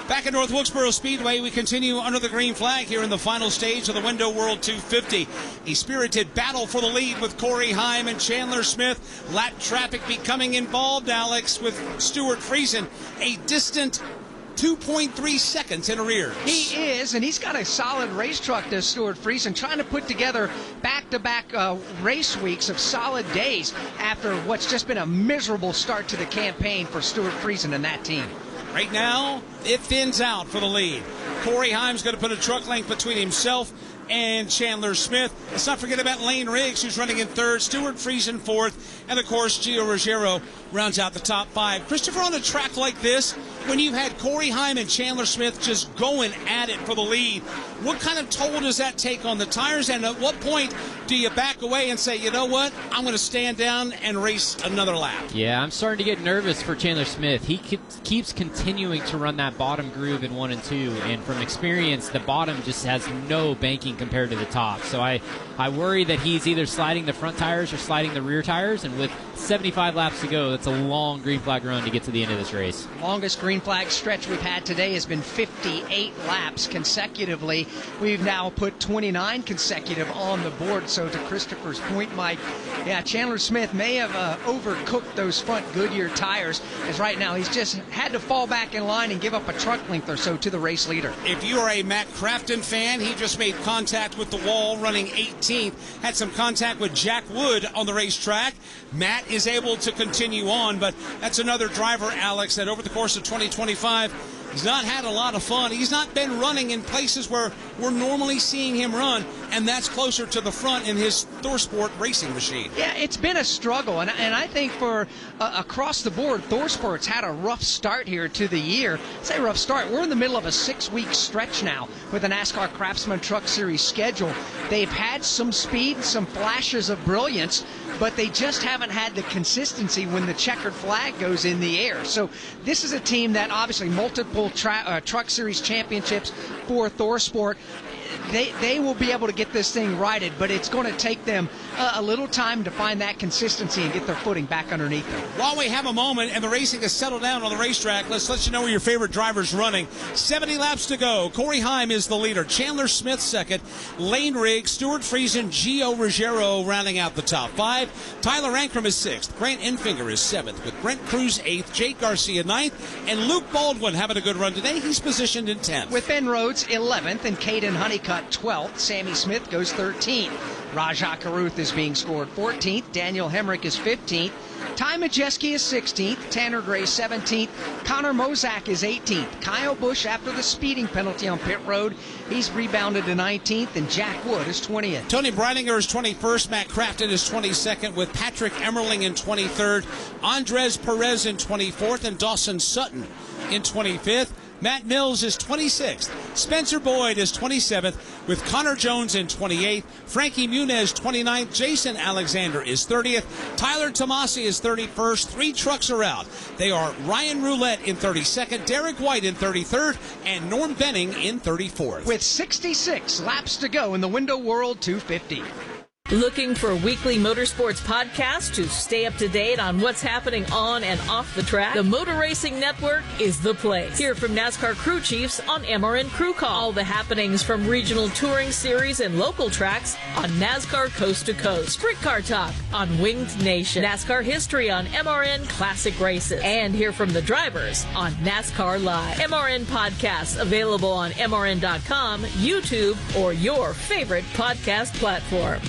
Back at North Wilkesboro Speedway, we continue under the green flag here in the final stage of the Window World 250. A spirited battle for the lead with Corey Heim and Chandler Smith. Lap traffic becoming involved, Alex, with Stuart Friesen. A distant 2.3 seconds in arrears. He is, and he's got a solid race truck, does Stuart Friesen, trying to put together back-to-back race weeks of solid days after what's just been a miserable start to the campaign for Stuart Friesen and that team. Right now, it thins out for the lead. Corey Heim's going to put a truck length between himself and Chandler Smith. Let's not forget about Lane Riggs, who's running in third, Stuart Friesen fourth, and of course Gio Ruggiero rounds out the top five. Christopher, on a track like this, when you've had Corey Heim and Chandler Smith just going at it for the lead, what kind of toll does that take on the tires, and at what point do you back away and say, you know what, I'm going to stand down and race another lap? Yeah, I'm starting to get nervous for Chandler Smith. He keeps continuing to run that bottom groove in 1 and 2, and from experience, the bottom just has no banking compared to the top. So I worry that he's either sliding the front tires or sliding the rear tires, and with 75 laps to go, that's a long green flag run to get to the end of this race. Longest green flag stretch we've had today has been 58 laps consecutively. We've now put 29 consecutive on the board. So to Christopher's point, Mike, yeah, Chandler Smith may have overcooked those front Goodyear tires, as right now he's just had to fall back in line and give up a truck length or so to the race leader. If you are a Matt Crafton fan, he just made contact with the wall running 18th, had some contact with Jack Wood on the racetrack. Matt is able to continue on, but that's another driver, Alex, that over the course of 2025 he's not had a lot of fun. He's not been running in places where we're normally seeing him run, and that's closer to the front in his ThorSport racing machine. Yeah, it's been a struggle, and I think for across the board, ThorSport's had a rough start here to the year. I say rough start. We're in the middle of a 6-week stretch now with the NASCAR Craftsman Truck Series schedule. They've had some speed, some flashes of brilliance, but they just haven't had the consistency when the checkered flag goes in the air. So this is a team that obviously multiple Truck Series championships for ThorSport. They will be able to get this thing righted, but it's going to take them a little time to find that consistency and get their footing back underneath them. While we have a moment and the racing has settled down on the racetrack, let's let you know where your favorite driver's running. 70 laps to go. Corey Heim is the leader. Chandler Smith second. Lane Riggs, Stuart Friesen, Gio Ruggiero rounding out the top five. Tyler Ankrum is sixth. Grant Enfinger is seventh, with Brent Cruz eighth, Jake Garcia ninth, and Luke Baldwin having a good run today. He's positioned in 10th. With Ben Rhodes 11th and Caden Honeycutt 12th. Sammy Smith goes 13th. Rajah Caruth is being scored 14th. Daniel Hemrick is 15th. Ty Majeski is 16th. Tanner Gray 17th. Connor Mozak is 18th. Kyle Busch, after the speeding penalty on pit road, he's rebounded to 19th, and Jack Wood is 20th. Tony Breininger is 21st. Matt Crafton is 22nd, with Patrick Emmerling in 23rd. Andres Perez in 24th, and Dawson Sutton in 25th. Matt Mills is 26th. Spencer Boyd is 27th, with Connor Jones in 28th. Frankie Muniz 29th. Jason Alexander is 30th. Tyler Tomasi is 31st. 3 trucks are out. They are Ryan Roulette in 32nd, Derek White in 33rd, and Norm Benning in 34th. With 66 laps to go in the Window World 250. Looking for a weekly motorsports podcast to stay up to date on what's happening on and off the track? The Motor Racing Network is the place. Hear from NASCAR crew chiefs on MRN Crew Call. All the happenings from regional touring series and local tracks on NASCAR Coast to Coast. Sprint Car Talk on Winged Nation. NASCAR history on MRN Classic Races. And hear from the drivers on NASCAR Live. MRN podcasts available on MRN.com, YouTube, or your favorite podcast platform.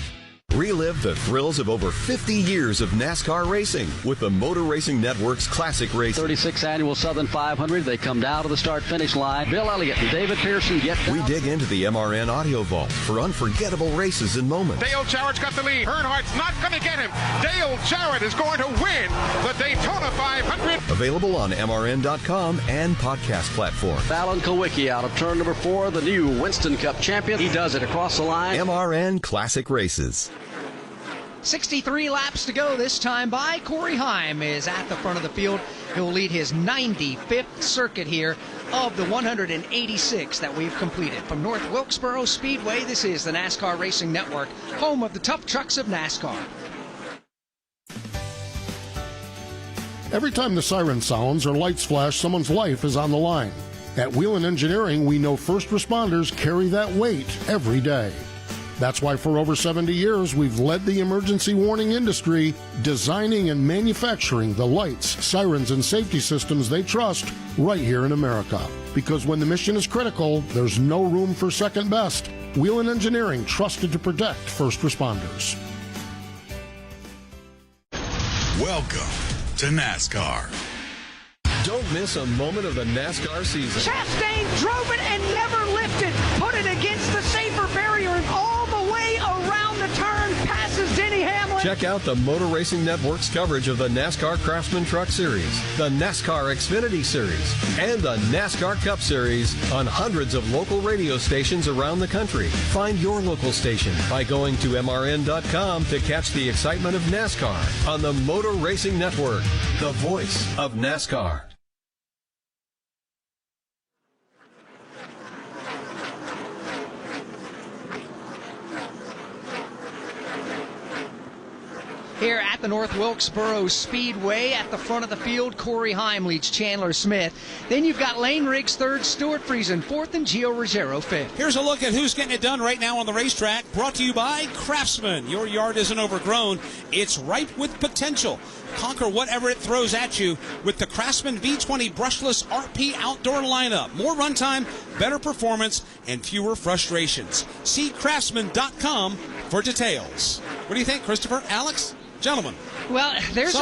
Relive the thrills of over 50 years of NASCAR racing with the Motor Racing Network's Classic Racing. 36th Annual Southern 500. They come down to the start-finish line. Bill Elliott and David Pearson get down. We dig into the MRN audio vault for unforgettable races and moments. Dale Jarrett's got the lead. Earnhardt's not going to get him. Dale Jarrett is going to win the Daytona 500. Available on MRN.com and podcast platform. Fallon Kowicki out of turn number 4, the new Winston Cup champion. He does it across the line. MRN Classic Races. 63 laps to go this time by. Corey Heim is at the front of the field. He'll lead his 95th circuit here of the 186 that we've completed. From North Wilkesboro Speedway, this is the NASCAR Racing Network, home of the tough trucks of NASCAR. Every time the siren sounds or lights flash, someone's life is on the line. At Whelen Engineering, we know first responders carry that weight every day. That's why for over 70 years, we've led the emergency warning industry, designing and manufacturing the lights, sirens, and safety systems they trust right here in America. Because when the mission is critical, there's no room for second best. Whelen Engineering, trusted to protect first responders. Welcome to NASCAR. Don't miss a moment of the NASCAR season. Chastain drove it and never lifted. Put it against the safer barrier and all the way around the turn. Passes Denny Hamlin. Check out the Motor Racing Network's coverage of the NASCAR Craftsman Truck Series, the NASCAR Xfinity Series, and the NASCAR Cup Series on hundreds of local radio stations around the country. Find your local station by going to mrn.com to catch the excitement of NASCAR on the Motor Racing Network, the voice of NASCAR. Here at the North Wilkesboro Speedway, at the front of the field, Corey Heim leads Chandler Smith. Then you've got Lane Riggs third, Stuart Friesen fourth, and Gio Ruggiero fifth. Here's a look at who's getting it done right now on the racetrack. Brought to you by Craftsman. Your yard isn't overgrown. It's ripe with potential. Conquer whatever it throws at you with the Craftsman V20 brushless RP outdoor lineup. More runtime, better performance, and fewer frustrations. See craftsman.com for details. What do you think, Christopher? Alex? Gentlemen. Well, there's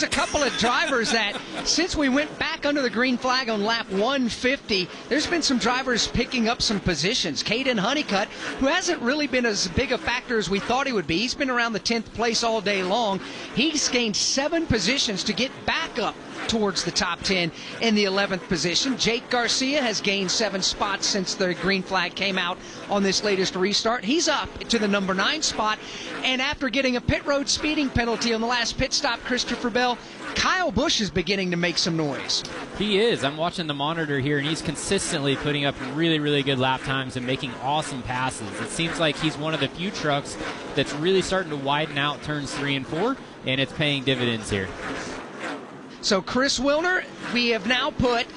a couple of drivers that, since we went back under the green flag on lap 150, there's been some drivers picking up some positions. Caden Honeycutt, who hasn't really been as big a factor as we thought he would be. He's been around the 10th place all day long. He's gained 7 positions to get back up towards the top 10 in the 11th position. Jake Garcia has gained 7 spots since the green flag came out on this latest restart. He's up to the number 9 spot. And after getting a pit road speeding penalty on the last pit stop, Christopher Bell, Kyle Busch is beginning to make some noise. He is. I'm watching the monitor here, and he's consistently putting up really, really good lap times and making awesome passes. It seems like he's one of the few trucks that's really starting to widen out turns 3 and 4, and it's paying dividends here. So Chris Wilner, we have now put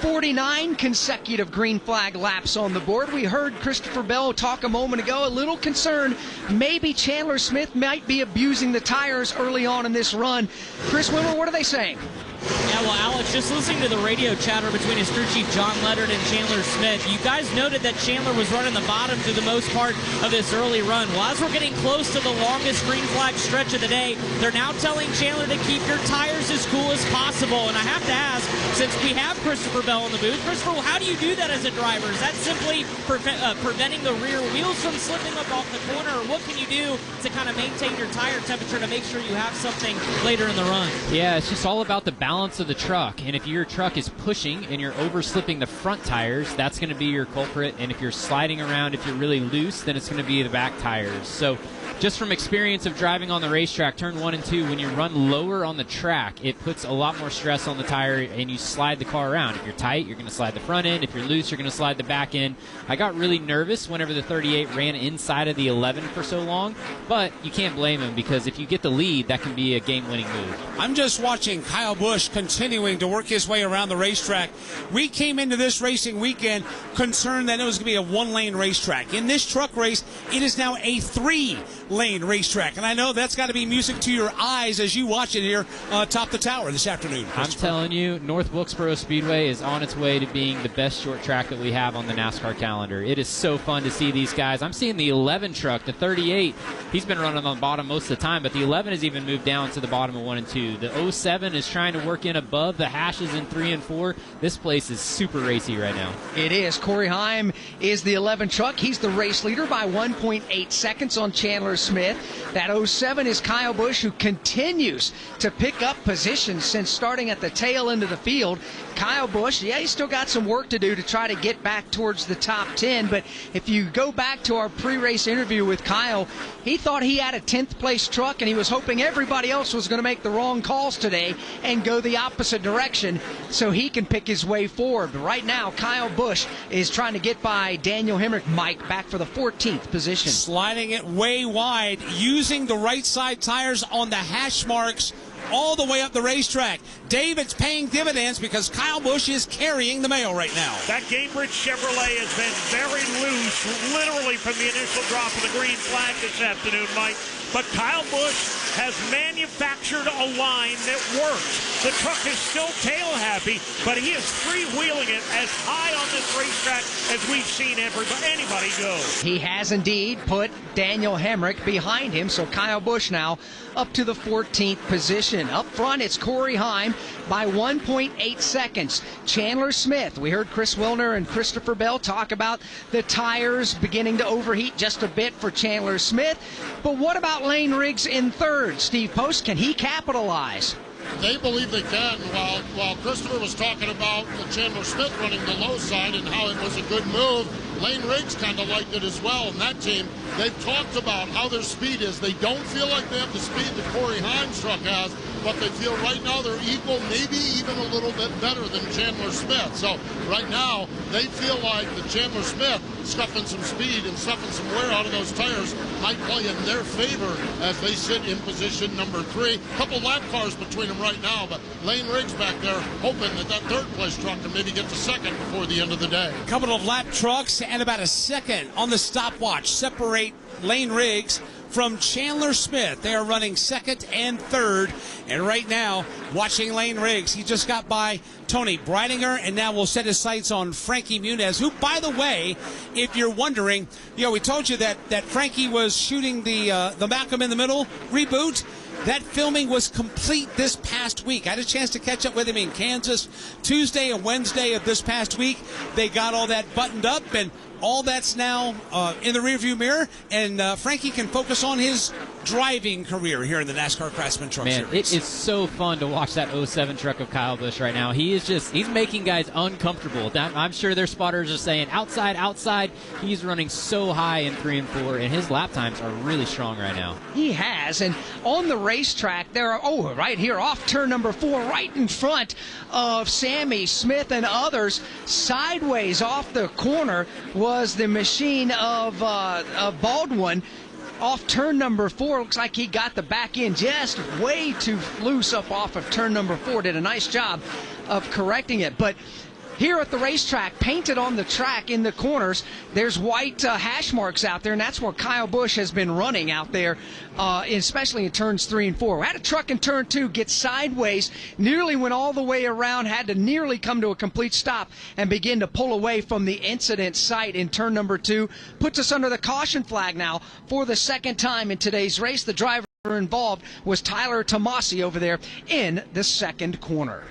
49 consecutive green flag laps on the board. We heard Christopher Bell talk a moment ago, a little concerned maybe Chandler Smith might be abusing the tires early on in this run. Chris Wilner, what are they saying? Yeah, well, Alex, just listening to the radio chatter between his crew chief John Leonard and Chandler Smith, you guys noted that Chandler was running the bottom through the most part of this early run. Well, as we're getting close to the longest green flag stretch of the day, they're now telling Chandler to keep your tires as cool as possible. And I have to ask, since we have Christopher Bell in the booth, Christopher, how do you do that as a driver? Is that simply preventing the rear wheels from slipping up off the corner, or what can you do to kind of maintain your tire temperature to make sure you have something later in the run? Yeah, it's just all about the balance of the truck, and if your truck is pushing and you're overslipping the front tires, that's going to be your culprit, and if you're sliding around, if you're really loose, then it's going to be the back tires. So just from experience of driving on the racetrack, turn 1 and 2, when you run lower on the track, it puts a lot more stress on the tire, and you slide the car around. If you're tight, you're going to slide the front end. If you're loose, you're going to slide the back end. I got really nervous whenever the 38 ran inside of the 11 for so long, but you can't blame him, because if you get the lead, that can be a game-winning move. I'm just watching Kyle Busch continuing to work his way around the racetrack. We came into this racing weekend concerned that it was going to be a 1-lane racetrack. In this truck race, it is now a 3-lane racetrack, and I know that's got to be music to your eyes as you watch it here atop the tower this afternoon. I'm telling you, North Wilkesboro Speedway is on its way to being the best short track that we have on the NASCAR calendar. It is so fun to see these guys. I'm seeing the 11 truck, the 38. He's been running on the bottom most of the time, but the 11 has even moved down to the bottom of 1 and 2. The 07 is trying to work in above the hashes in 3 and 4. This place is super racy right now. It is. Corey Heim is the 11 truck. He's the race leader by 1.8 seconds on Chandler Smith. That 07 is Kyle Busch, who continues to pick up positions since starting at the tail end of the field. Kyle Busch, yeah, he's still got some work to do to try to get back towards the top 10, but if you go back to our pre-race interview with Kyle, he thought he had a 10th place truck, and he was hoping everybody else was going to make the wrong calls today and go the opposite direction so he can pick his way forward. But right now, Kyle Busch is trying to get by Daniel Hemrick, Mike, back for the 14th position. Sliding it way wide, using the right side tires on the hash marks all the way up the racetrack. Dave, it's paying dividends because Kyle Busch is carrying the mail right now. That Gamebridge Chevrolet has been very loose, literally early from the initial drop of the green flag this afternoon, Mike. But Kyle Busch has manufactured a line that works. The truck is still tail happy, but he is freewheeling it as high on this racetrack as we've seen anybody go. He has indeed put Daniel Hemrick behind him, so Kyle Busch now up to the 14th position. Up front, it's Corey Heim by 1.8 seconds. Chandler Smith, we heard Chris Wilner and Christopher Bell talk about the tires beginning to overheat just a bit for Chandler Smith. But what about Lane Riggs in third? Steve Post, can he capitalize? They believe they can. While Christopher was talking about Chandler Smith running the low side and how it was a good move, Lane Riggs kind of liked it as well. And that team, they've talked about how their speed is. They don't feel like they have the speed that Corey Heim's truck has, but they feel right now they're equal, maybe even a little bit better than Chandler Smith. So right now, they feel like the Chandler Smith scuffing some speed and stuffing some wear out of those tires might play in their favor as they sit in position number 3. A couple lap cars between them right now, but Lane Riggs back there hoping that third place truck can maybe get to second before the end of the day. A couple of lap trucks and about a second on the stopwatch separate Lane Riggs from Chandler Smith. They are running second and third. And right now, watching Lane Riggs, he just got by Tony Breidinger, and now will set his sights on Frankie Muniz, who, by the way, if you're wondering, we told you that Frankie was shooting the Malcolm in the Middle reboot. That filming was complete this past week. I had a chance to catch up with him in Kansas Tuesday and Wednesday of this past week. They got all that buttoned up, and all that's now in the rearview mirror, and Frankie can focus on his driving career here in the NASCAR Craftsman Truck Series. It is so fun to watch that 07 truck of Kyle Busch right now. He's making guys uncomfortable. I'm sure their spotters are saying, outside, outside. He's running so high in 3 and 4, and his lap times are really strong right now. He has, and on the racetrack, there are, right here, off turn number 4, right in front of Sammy Smith and others, sideways off the corner was the machine of Baldwin. Off turn number 4, looks like he got the back end just way too loose up off of turn number 4. Did a nice job of correcting it. But here at the racetrack, painted on the track in the corners, there's white hash marks out there, and that's where Kyle Busch has been running out there, especially in turns 3 and 4. We had a truck in turn 2 get sideways, nearly went all the way around, had to nearly come to a complete stop and begin to pull away from the incident site in turn number 2. Puts us under the caution flag now for the second time in today's race. The driver involved was Tyler Tomasi over there in the second corner.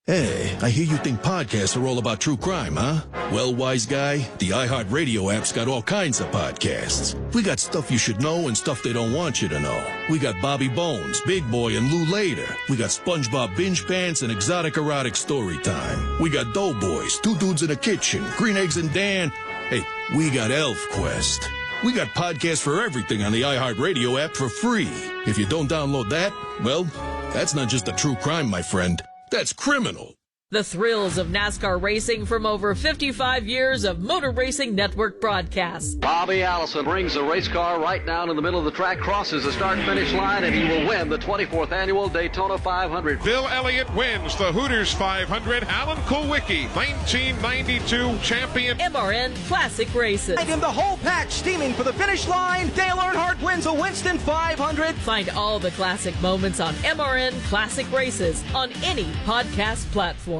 Hey, I hear you think podcasts are all about true crime, huh? Well, wise guy, the iHeartRadio app's got all kinds of podcasts. We got stuff you should know and stuff they don't want you to know. We got Bobby Bones, Big Boy, and Lou Later. We got SpongeBob Binge Pants and Exotic Erotic Story Time. We got Doughboys, Two Dudes in a Kitchen, Green Eggs and Dan. Hey, we got Elf Quest. We got podcasts for everything on the iHeartRadio app for free. If you don't download that, well, that's not just a true crime, my friend. That's criminal. The thrills of NASCAR racing from over 55 years of Motor Racing Network broadcasts. Bobby Allison brings the race car right down in the middle of the track, crosses the start-finish line, and he will win the 24th annual Daytona 500. Bill Elliott wins the Hooters 500. Alan Kulwicki, 1992 champion. MRN Classic Races. And in the whole pack, steaming for the finish line, Dale Earnhardt wins a Winston 500. Find all the classic moments on MRN Classic Races on any podcast platform.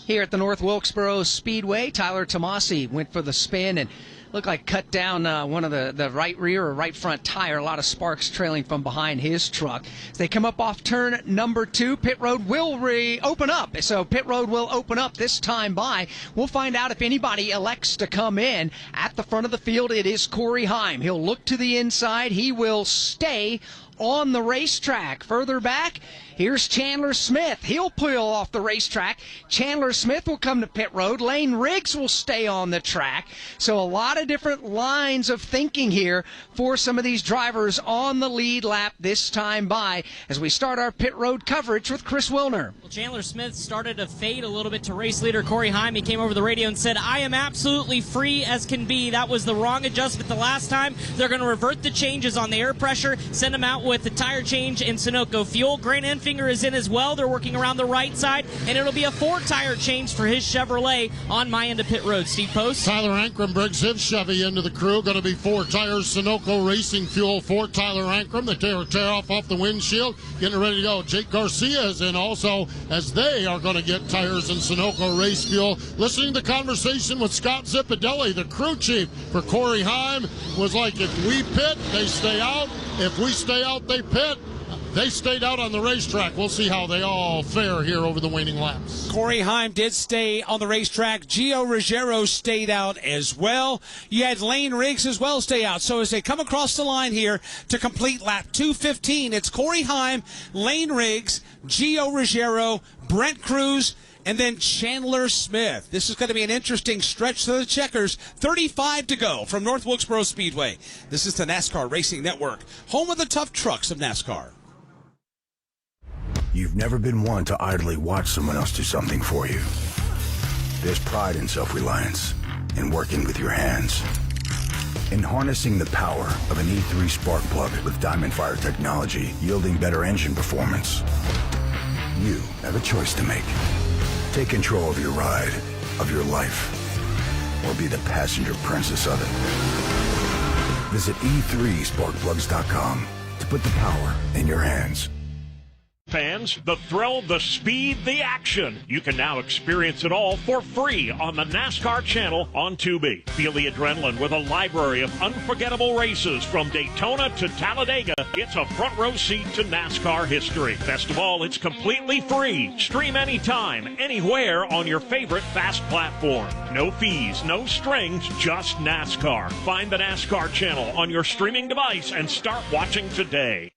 Here at the North Wilkesboro Speedway, Tyler Tomasi went for the spin and looked like cut down one of the right rear or right front tire. A lot of sparks trailing from behind his truck. As they come up off turn number 2, pit road will open up. So pit road will open up this time by. We'll find out if anybody elects to come in. At the front of the field, it is Corey Heim. He'll look to the inside. He will stay on the racetrack. Further back, here's Chandler Smith. He'll peel off the racetrack. Chandler Smith will come to pit road. Lane Riggs will stay on the track. So a lot of different lines of thinking here for some of these drivers on the lead lap this time by as we start our pit road coverage with Chris Wilner. Well, Chandler Smith started to fade a little bit to race leader Corey Heim. He came over the radio and said, I am absolutely free as can be. That was the wrong adjustment the last time. They're going to revert the changes on the air pressure, send him out with the tire change in Sunoco Fuel. Grant Enfinger is in as well. They're working around the right side, and it'll be a 4-tire change for his Chevrolet on my end of pit road. Steve Post. Tyler Ankrum brings his Chevy into the crew. Going to be 4 tires, Sunoco Racing Fuel for Tyler Ankrum. They tear off the windshield, getting ready to go. Jake Garcia is in also, as they are going to get tires and Sunoco Race Fuel. Listening to the conversation with Scott Zipadelli, the crew chief for Corey Heim, was like, if we pit, they stay out. If we stay out, they pit. They stayed out on the racetrack. We'll see how they all fare here over the waning laps. Corey Heim did stay on the racetrack. Gio Ruggiero stayed out as well. You had Lane Riggs as well stay out. So as they come across the line here to complete lap 215, it's Corey Heim, Lane Riggs, Gio Ruggiero, Brent Cruz, and then Chandler Smith. This is going to be an interesting stretch to the checkers. 35 to go from North Wilkesboro Speedway. This is the NASCAR Racing Network, home of the tough trucks of NASCAR. You've never been one to idly watch someone else do something for you. There's pride in self-reliance, in working with your hands, in harnessing the power of an E3 spark plug with Diamond Fire technology, yielding better engine performance. You have a choice to make. Take control of your ride, of your life, or be the passenger princess of it. Visit e3sparkplugs.com to put the power in your hands. Fans, the thrill, the speed, the action. You can now experience it all for free on the NASCAR channel on Tubi. Feel the adrenaline with a library of unforgettable races from Daytona to Talladega. It's a front row seat to NASCAR history. Best of all, it's completely free. Stream anytime, anywhere on your favorite fast platform. No fees, no strings, just NASCAR. Find the NASCAR channel on your streaming device and start watching today.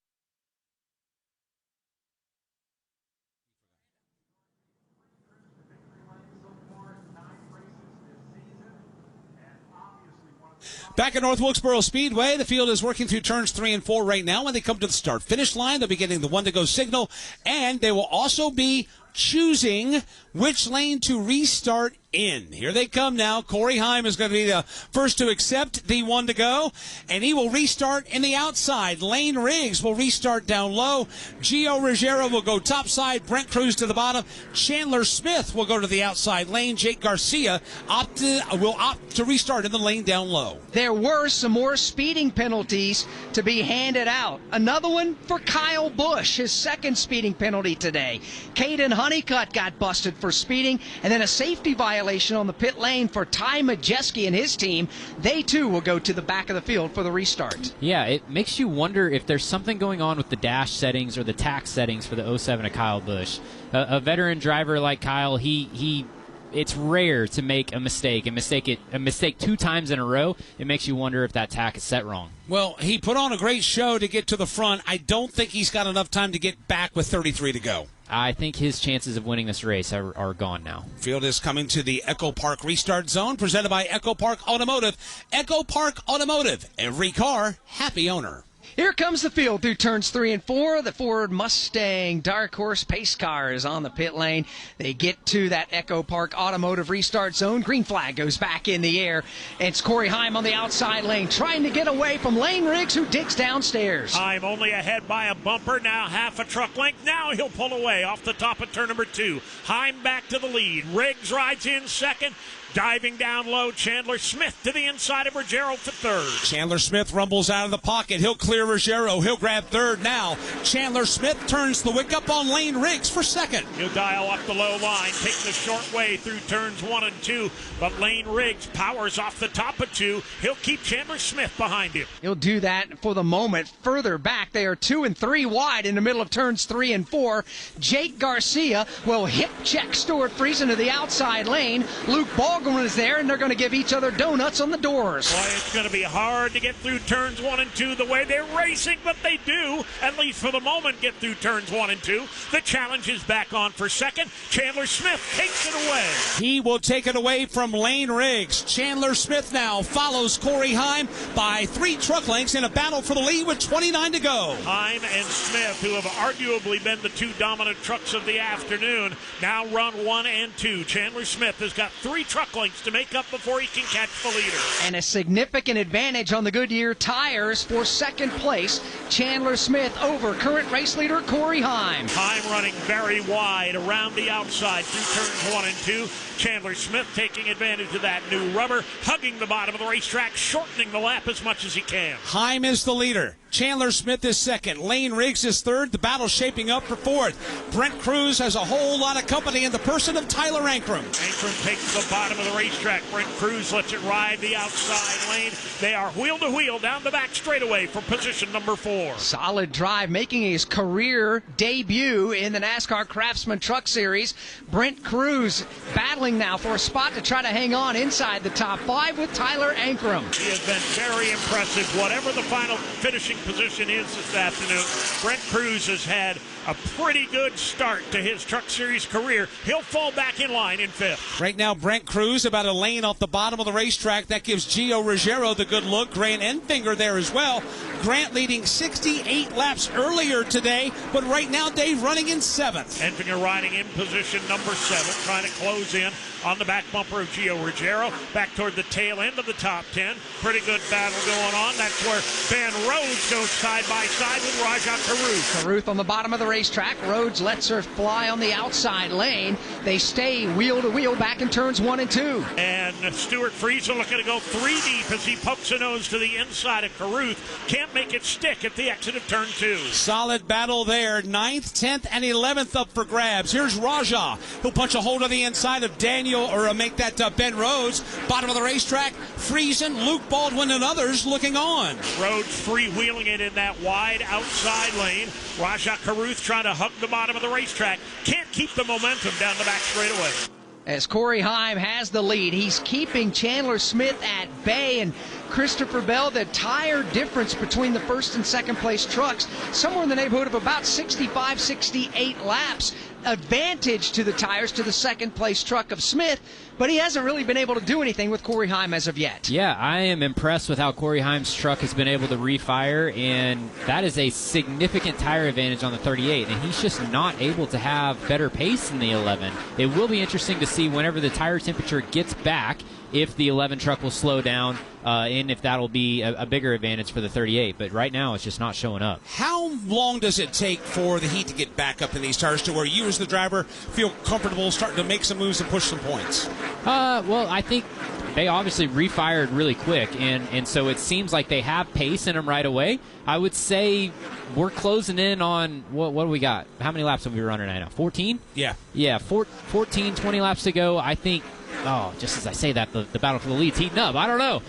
Back at North Wilkesboro Speedway, the field is working through turns 3 and 4 right now. When they come to the start-finish line, they'll be getting the 1-to-go signal, and they will also be choosing which lane to restart in. Here they come now. Corey Heim is going to be the first to accept the 1-to-go, and he will restart in the outside. Lane Riggs will restart down low. Gio Ruggiero will go topside. Brent Cruz to the bottom. Chandler Smith will go to the outside lane. Jake Garcia will opt to restart in the lane down low. There were some more speeding penalties to be handed out. Another one for Kyle Busch, his second speeding penalty today. Caden Honeycutt got busted for speeding, and then a safety violation on the pit lane for Ty Majeski and his team. They too will go to the back of the field for the restart. Yeah, it makes you wonder if there's something going on with the dash settings or the tack settings for the 07 of Kyle Busch. A veteran driver like Kyle, it's rare to make a mistake and a mistake 2 times in a row. It makes you wonder if that tack is set wrong. Well, he put on a great show to get to the front. I don't think he's got enough time to get back with 33 to go. I think his chances of winning this race are gone now. Field is coming to the Echo Park restart zone, presented by Echo Park Automotive. Echo Park Automotive, every car, happy owner. Here comes the field through turns 3 and 4. The Ford Mustang Dark Horse pace car is on the pit lane. They get to that Echo Park Automotive restart zone. Green flag goes back in the air. It's Corey Heim on the outside lane, trying to get away from Lane Riggs, who digs downstairs. Heim only ahead by a bumper, now half a truck length. Now he'll pull away off the top of turn number 2. Heim back to the lead. Riggs rides in second. Diving down low, Chandler Smith to the inside of Ruggiero for third. Chandler Smith rumbles out of the pocket. He'll clear Ruggiero. He'll grab third now. Chandler Smith turns the wick up on Lane Riggs for second. He'll dial up the low line, take the short way through turns 1 and 2, but Lane Riggs powers off the top of 2. He'll keep Chandler Smith behind him. He'll do that for the moment. Further back, they are 2 and 3 wide in the middle of turns 3 and 4. Jake Garcia will hip check Stuart Friesen to the outside lane. Luke Baldwin is there, and they're going to give each other donuts on the doors. Boy, it's going to be hard to get through turns 1 and 2 the way they're racing, but they do, at least for the moment, get through turns 1 and 2. The challenge is back on for second. Chandler Smith takes it away. He will take it away from Lane Riggs. Chandler Smith now follows Corey Heim by 3 truck lengths in a battle for the lead with 29 to go. Heim and Smith, who have arguably been the 2 dominant trucks of the afternoon, now run 1 and 2. Chandler Smith has got 3 truck truck lengths to make up before he can catch the leader. And a significant advantage on the Goodyear tires for second place. Chandler Smith over current race leader Corey Heim. Heim running very wide around the outside through turns 1 and 2. Chandler Smith taking advantage of that new rubber, hugging the bottom of the racetrack, shortening the lap as much as he can. Heim is the leader. Chandler Smith is second. Lane Riggs is third. The battle's shaping up for fourth. Brent Cruz has a whole lot of company in the person of Tyler Ankrum. Ankrum takes the bottom of the racetrack. Brent Cruz lets it ride the outside lane. They are wheel to wheel down the back straightaway for position number 4. Solid drive, making his career debut in the NASCAR Craftsman Truck Series. Brent Cruz battling now for a spot to try to hang on inside the top 5 with Tyler Ankrum. He has been very impressive. Whatever the final finishing position is this afternoon, Brent Cruz has had a pretty good start to his Truck Series career. He'll fall back in line in 5th. Right now, Brent Cruz about a lane off the bottom of the racetrack. That gives Gio Ruggiero the good look. Grant Enfinger there as well. Grant leading 68 laps earlier today, but right now Dave running in 7th. Enfinger riding in position number 7, trying to close in on the back bumper of Gio Ruggiero, back toward the tail end of the top 10. Pretty good battle going on. That's where Ben Rhodes goes side by side with Rajah Caruth. Caruth on the bottom of the racetrack. Rhodes lets her fly on the outside lane. They stay wheel to wheel back in turns 1 and 2. And Stuart Friesen looking to go 3 deep as he pokes a nose to the inside of Caruth. Can't make it stick at the exit of turn 2. Solid battle there. 9th, 10th, and 11th up for grabs. Here's Rajah. He'll punch a hole to the inside of make that Ben Rhodes. Bottom of the racetrack, Friesen, Luke Baldwin, and others looking on. Rhodes freewheeling it in that wide outside lane. Rajah Caruth trying to hug the bottom of the racetrack. Can't keep the momentum down the back straightaway. As Corey Heim has the lead, he's keeping Chandler Smith at bay, and Christopher Bell, the tire difference between the first and second place trucks, somewhere in the neighborhood of about 65, 68 laps. Advantage to the tires to the second place truck of Smith, but he hasn't really been able to do anything with Corey Heim as of yet. Yeah, I am impressed with how Corey Heim's truck has been able to refire, and that is a significant tire advantage on the 38, and he's just not able to have better pace in the 11. It will be interesting to see whenever the tire temperature gets back if the 11 truck will slow down and if that'll be a bigger advantage for the 38. But right now, it's just not showing up. How long does it take for the heat to get back up in these tires to where you as the driver feel comfortable starting to make some moves and push some points? Well, I think they obviously refired really quick, and so it seems like they have pace in them right away. I would say we're closing in on, what do we got? How many laps have we running right now? 14? Yeah. Yeah, 14, 20 laps to go. I think, just as I say that, the battle for the lead's heating up. I don't know.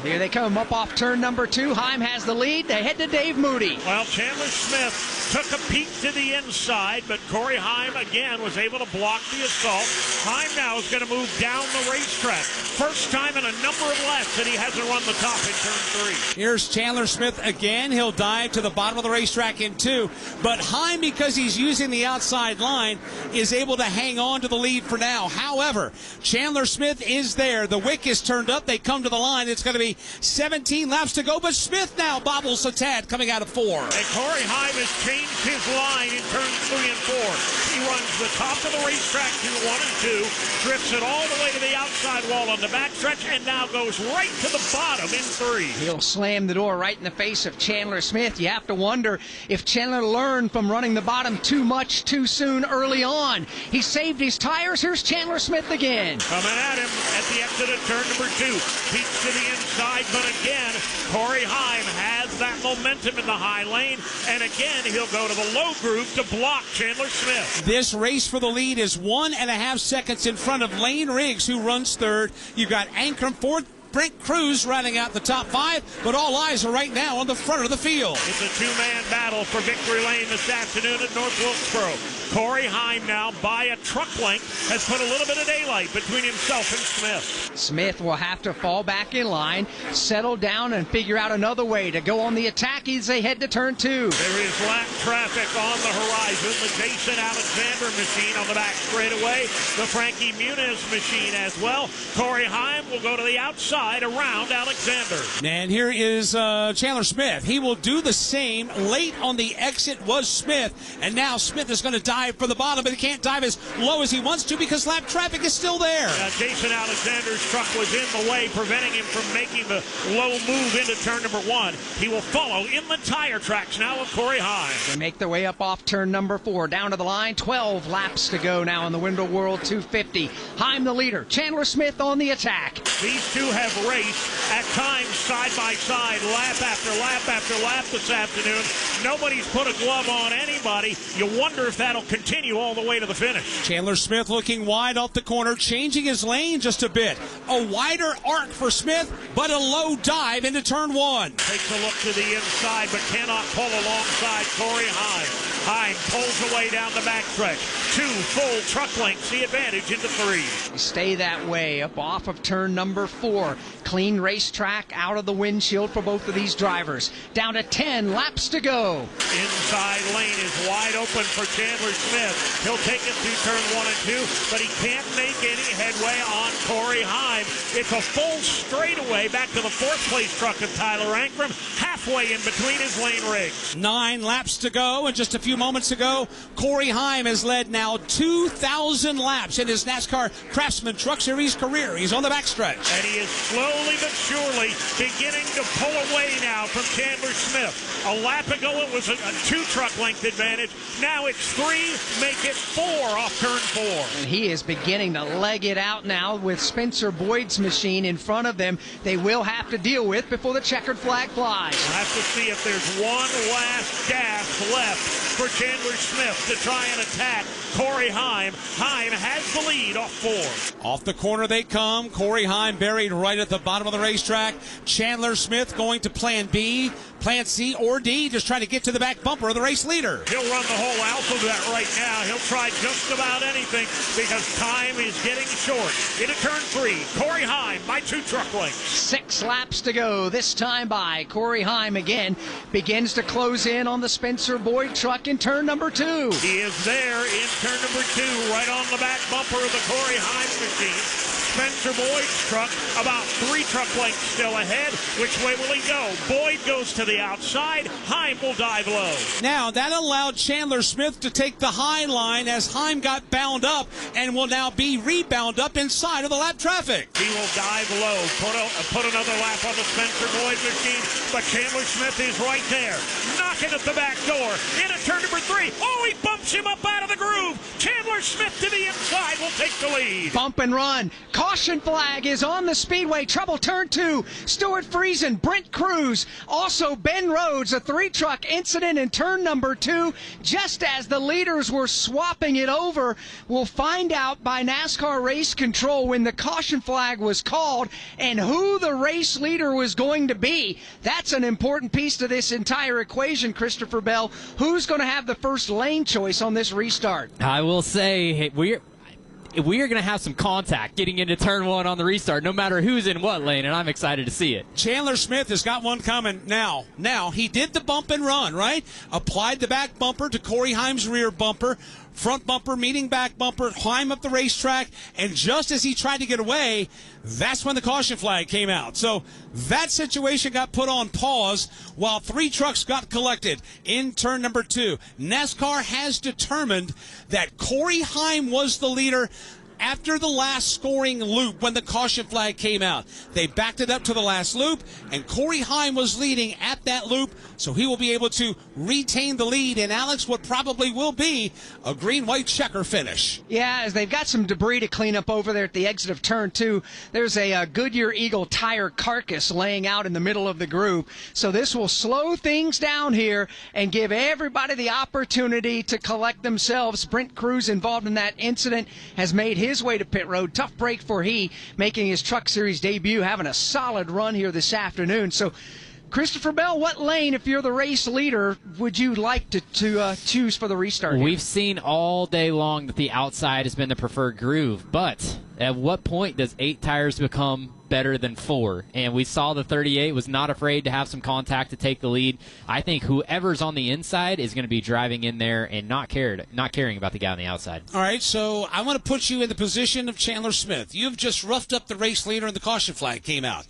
Here they come up off turn number 2. Heim has the lead. They head to Dave Moody. Well, Chandler Smith took a peek to the inside, but Corey Heim again was able to block the assault. Heim now is going to move down the racetrack. First time in a number of laps that he hasn't run the top in turn 3. Here's Chandler Smith again. He'll dive to the bottom of the racetrack in 2. But Heim, because he's using the outside line, is able to hang on to the lead for now. However, Chandler Smith is there. The wick is turned up. They come to the line. It's going to be 17 laps to go, but Smith now bobbles a tad coming out of 4. And Corey Heim has changed his line in turns 3 and 4. He runs the top of the racetrack through 1 and 2, drifts it all the way to the outside wall on the backstretch, and now goes right to the bottom in 3. He'll slam the door right in the face of Chandler Smith. You have to wonder if Chandler learned from running the bottom too much too soon early on. He saved his tires. Here's Chandler Smith again. Coming at him at the exit of turn number 2. Peeks to the inside, but again, Corey Heim has that momentum in the high lane, and again, he'll go to the low groove to block Chandler Smith. This race for the lead is 1.5 seconds in front of Lane Riggs, who runs 3rd. You've got Ankrum 4th. Brent Cruz riding out the top 5, but all eyes are right now on the front of the field. It's a two-man battle for victory lane this afternoon at North Wilkesboro. Corey Heim now, by a truck length, has put a little bit of daylight between himself and Smith. Smith will have to fall back in line, settle down, and figure out another way to go on the attack as they head to turn 2. There is lap traffic on the horizon. The Jason Alexander machine on the back straightaway. The Frankie Muniz machine as well. Corey Heim will go to the outside inside around Alexander. And here is Chandler Smith. He will do the same. Late on the exit was Smith, and now Smith is going to dive for the bottom, but he can't dive as low as he wants to because lap traffic is still there. Jason Alexander's truck was in the way, preventing him from making the low move into turn number 1. He will follow inland tire tracks now of Corey Heim. They make their way up off turn number 4, down to the line. 12 laps to go now in the Window World 250. Heim the leader. Chandler Smith on the attack. These two have raced at times side by side, lap after lap after lap this afternoon. Nobody's put a glove on anybody. You wonder if that'll continue all the way to the finish. Chandler Smith looking wide off the corner, changing his lane just a bit. A wider arc for Smith, but a low dive into turn 1. Takes a look to the inside, but cannot pull alongside Corey Heim. Heim pulls away down the backstretch. 2 full truck lengths, the advantage into 3. Stay that way up off of turn number 4. Clean racetrack out of the windshield for both of these drivers. Down to 10 laps to go. Inside lane is wide open for Chandler Smith. He'll take it through turn 1 and 2, but he can't make any headway on Corey Heim. It's a full straightaway back to the 4th place truck of Tyler Ankrum, halfway in between his lane rigs. 9 laps to go, and just a few moments ago, Corey Heim has led now 2,000 laps in his NASCAR Craftsman Truck Series career. He's on the backstretch. And he is slowly but surely beginning to pull away now from Chandler Smith. A lap ago it was a 2 truck length advantage. Now it's 3, make it 4 off turn 4. And he is beginning to leg it out now with Spencer Boyd's machine in front of them. They will have to deal with before the checkered flag flies. We'll have to see if there's one last gasp left for Chandler Smith to try and attack Corey Heim. Heim has the lead off 4. Off the corner they come. Corey Heim buried right at the bottom of the racetrack. Chandler Smith going to plan B, plan C, or D, just trying to get to the back bumper of the race leader. He'll run the whole alphabet right now. He'll try just about anything because time is getting short. Into turn 3, Corey Heim by 2 truck lengths. 6 laps to go, this time by Corey Heim again. Begins to close in on the Spencer Boyd truck in turn number 2. He is there in turn number 2, right on the back bumper of the Corey Heim machine. Spencer Boyd's truck about 3 truck lengths still ahead. Which way will he go? Boyd goes to the outside. Heim will dive low. Now, that allowed Chandler Smith to take the high line as Heim got bound up and will now be rebound up inside of the lap traffic. He will dive low, put another lap on the Spencer Boyd machine, but Chandler Smith is right there, knocking at the back door. Into turn number 3. Oh, he bumps him up out of the groove. Chandler Smith to the inside will take the lead. Bump and run. Caution flag is on the speedway. Trouble turn 2. Stuart Friesen, Brent Cruz, also Ben Rhodes, a 3-truck incident in turn number 2. Just as the leaders were swapping it over, we'll find out by NASCAR race control when the caution flag was called and who the race leader was going to be. That's an important piece to this entire equation, Christopher Bell. Who's going to have the first lane choice on this restart? I will say we are going to have some contact getting into turn 1 on the restart, no matter who's in what lane, and I'm excited to see it. Chandler Smith has got one coming now. Now, he did the bump and run, right? Applied the back bumper to Corey Heim's rear bumper. Front bumper meeting back bumper, Heim up the racetrack, and just as he tried to get away, that's when the caution flag came out. So that situation got put on pause while 3 trucks got collected in turn number 2. NASCAR has determined that Corey Heim was the leader after the last scoring loop when the caution flag came out. They backed it up to the last loop, and Corey Heim was leading at that loop, so he will be able to retain the lead in Alex what probably will be a green-white checker finish. Yeah, as they've got some debris to clean up over there at the exit of turn 2. There's a Goodyear Eagle tire carcass laying out in the middle of the groove. So this will slow things down here and give everybody the opportunity to collect themselves. Brent Cruz, involved in that incident, has made his way to pit road. Tough break for he, making his Truck Series debut, having a solid run here this afternoon. So, Christopher Bell, what lane, if you're the race leader, would you like to choose for the restart here? We've seen all day long that the outside has been the preferred groove, but at what point does 8 tires become better than 4. And we saw the 38 was not afraid to have some contact to take the lead. I think whoever's on the inside is going to be driving in there and not caring about the guy on the outside. All right, so I want to put you in the position of Chandler Smith. You've just roughed up the race leader and the caution flag came out.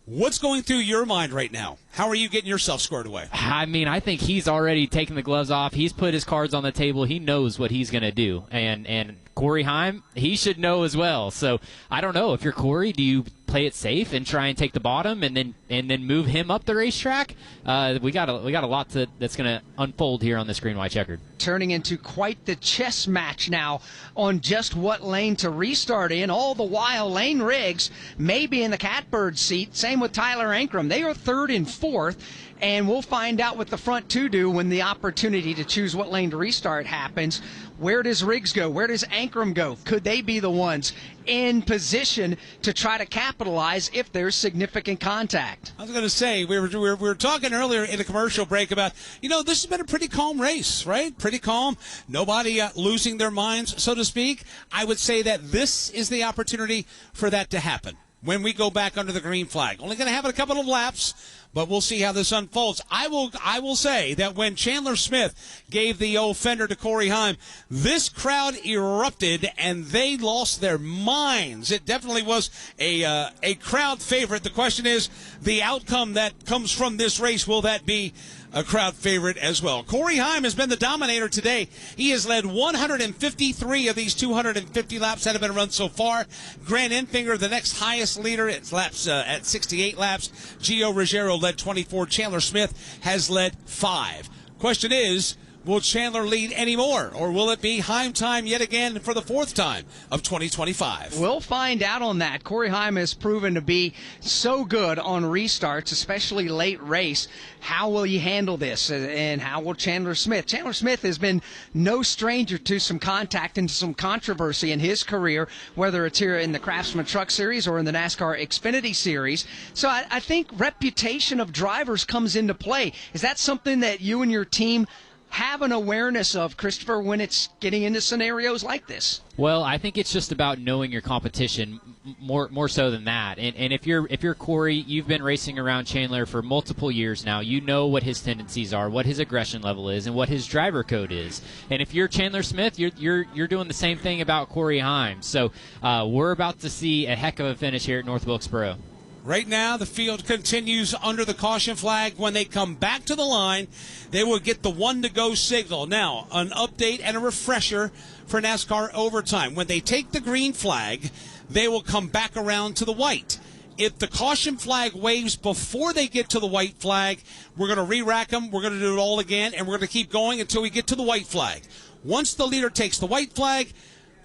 What's going through your mind right now? How are you getting yourself squared away? I mean, I think he's already taken the gloves off. He's put his cards on the table. He knows what he's going to do. And Corey Heim, he should know as well. So I don't know. If you're Corey, do you play it safe and try and take the bottom and then move him up the racetrack? We got a lot that's going to unfold here on this green white checkered. Turning into quite the chess match now on just what lane to restart in. All the while, Lane Riggs may be in the catbird seat. Same with Tyler Ankrum. They are 3rd and 4th. And we'll find out what the front two do when the opportunity to choose what lane to restart happens. Where does Riggs go? Where does Ankrum go? Could they be the ones in position to try to capitalize if there's significant contact? I was going to say, we were talking earlier in a commercial break about, this has been a pretty calm race, right? Pretty calm. Nobody losing their minds, so to speak. I would say that this is the opportunity for that to happen when we go back under the green flag. Only going to have it a couple of laps, but we'll see how this unfolds. I will say that when Chandler Smith gave the old fender to Corey Heim, this crowd erupted and they lost their minds. It definitely was a crowd favorite. The question is the outcome that comes from this race. Will that be a crowd favorite as well? Corey Heim has been the dominator today. He has led 153 of these 250 laps that have been run so far. Grant Enfinger, the next highest leader, it's laps at 68 laps. Gio Ruggiero led 24. Chandler Smith has led 5. Question is, will Chandler lead any more, or will it be Heim time yet again for the 4th time of 2025? We'll find out on that. Corey Heim has proven to be so good on restarts, especially late race. How will he handle this, and how will Chandler Smith? Chandler Smith has been no stranger to some contact and some controversy in his career, whether it's here in the Craftsman Truck Series or in the NASCAR Xfinity Series. So I think reputation of drivers comes into play. Is that something that you and your team have an awareness of, Christopher, when it's getting into scenarios like this? Well, I think it's just about knowing your competition more so than that. And if you're Corey, you've been racing around Chandler for multiple years now. You know what his tendencies are, what his aggression level is, and what his driver code is. And if you're Chandler Smith, you're doing the same thing about Corey Heim. So we're about to see a heck of a finish here at North Wilkesboro. Right now, the field continues under the caution flag. When they come back to the line, they will get the 1-to-go signal. Now, an update and a refresher for NASCAR overtime. When they take the green flag, they will come back around to the white. If the caution flag waves before they get to the white flag, we're going to re-rack them, we're going to do it all again, and we're going to keep going until we get to the white flag. Once the leader takes the white flag,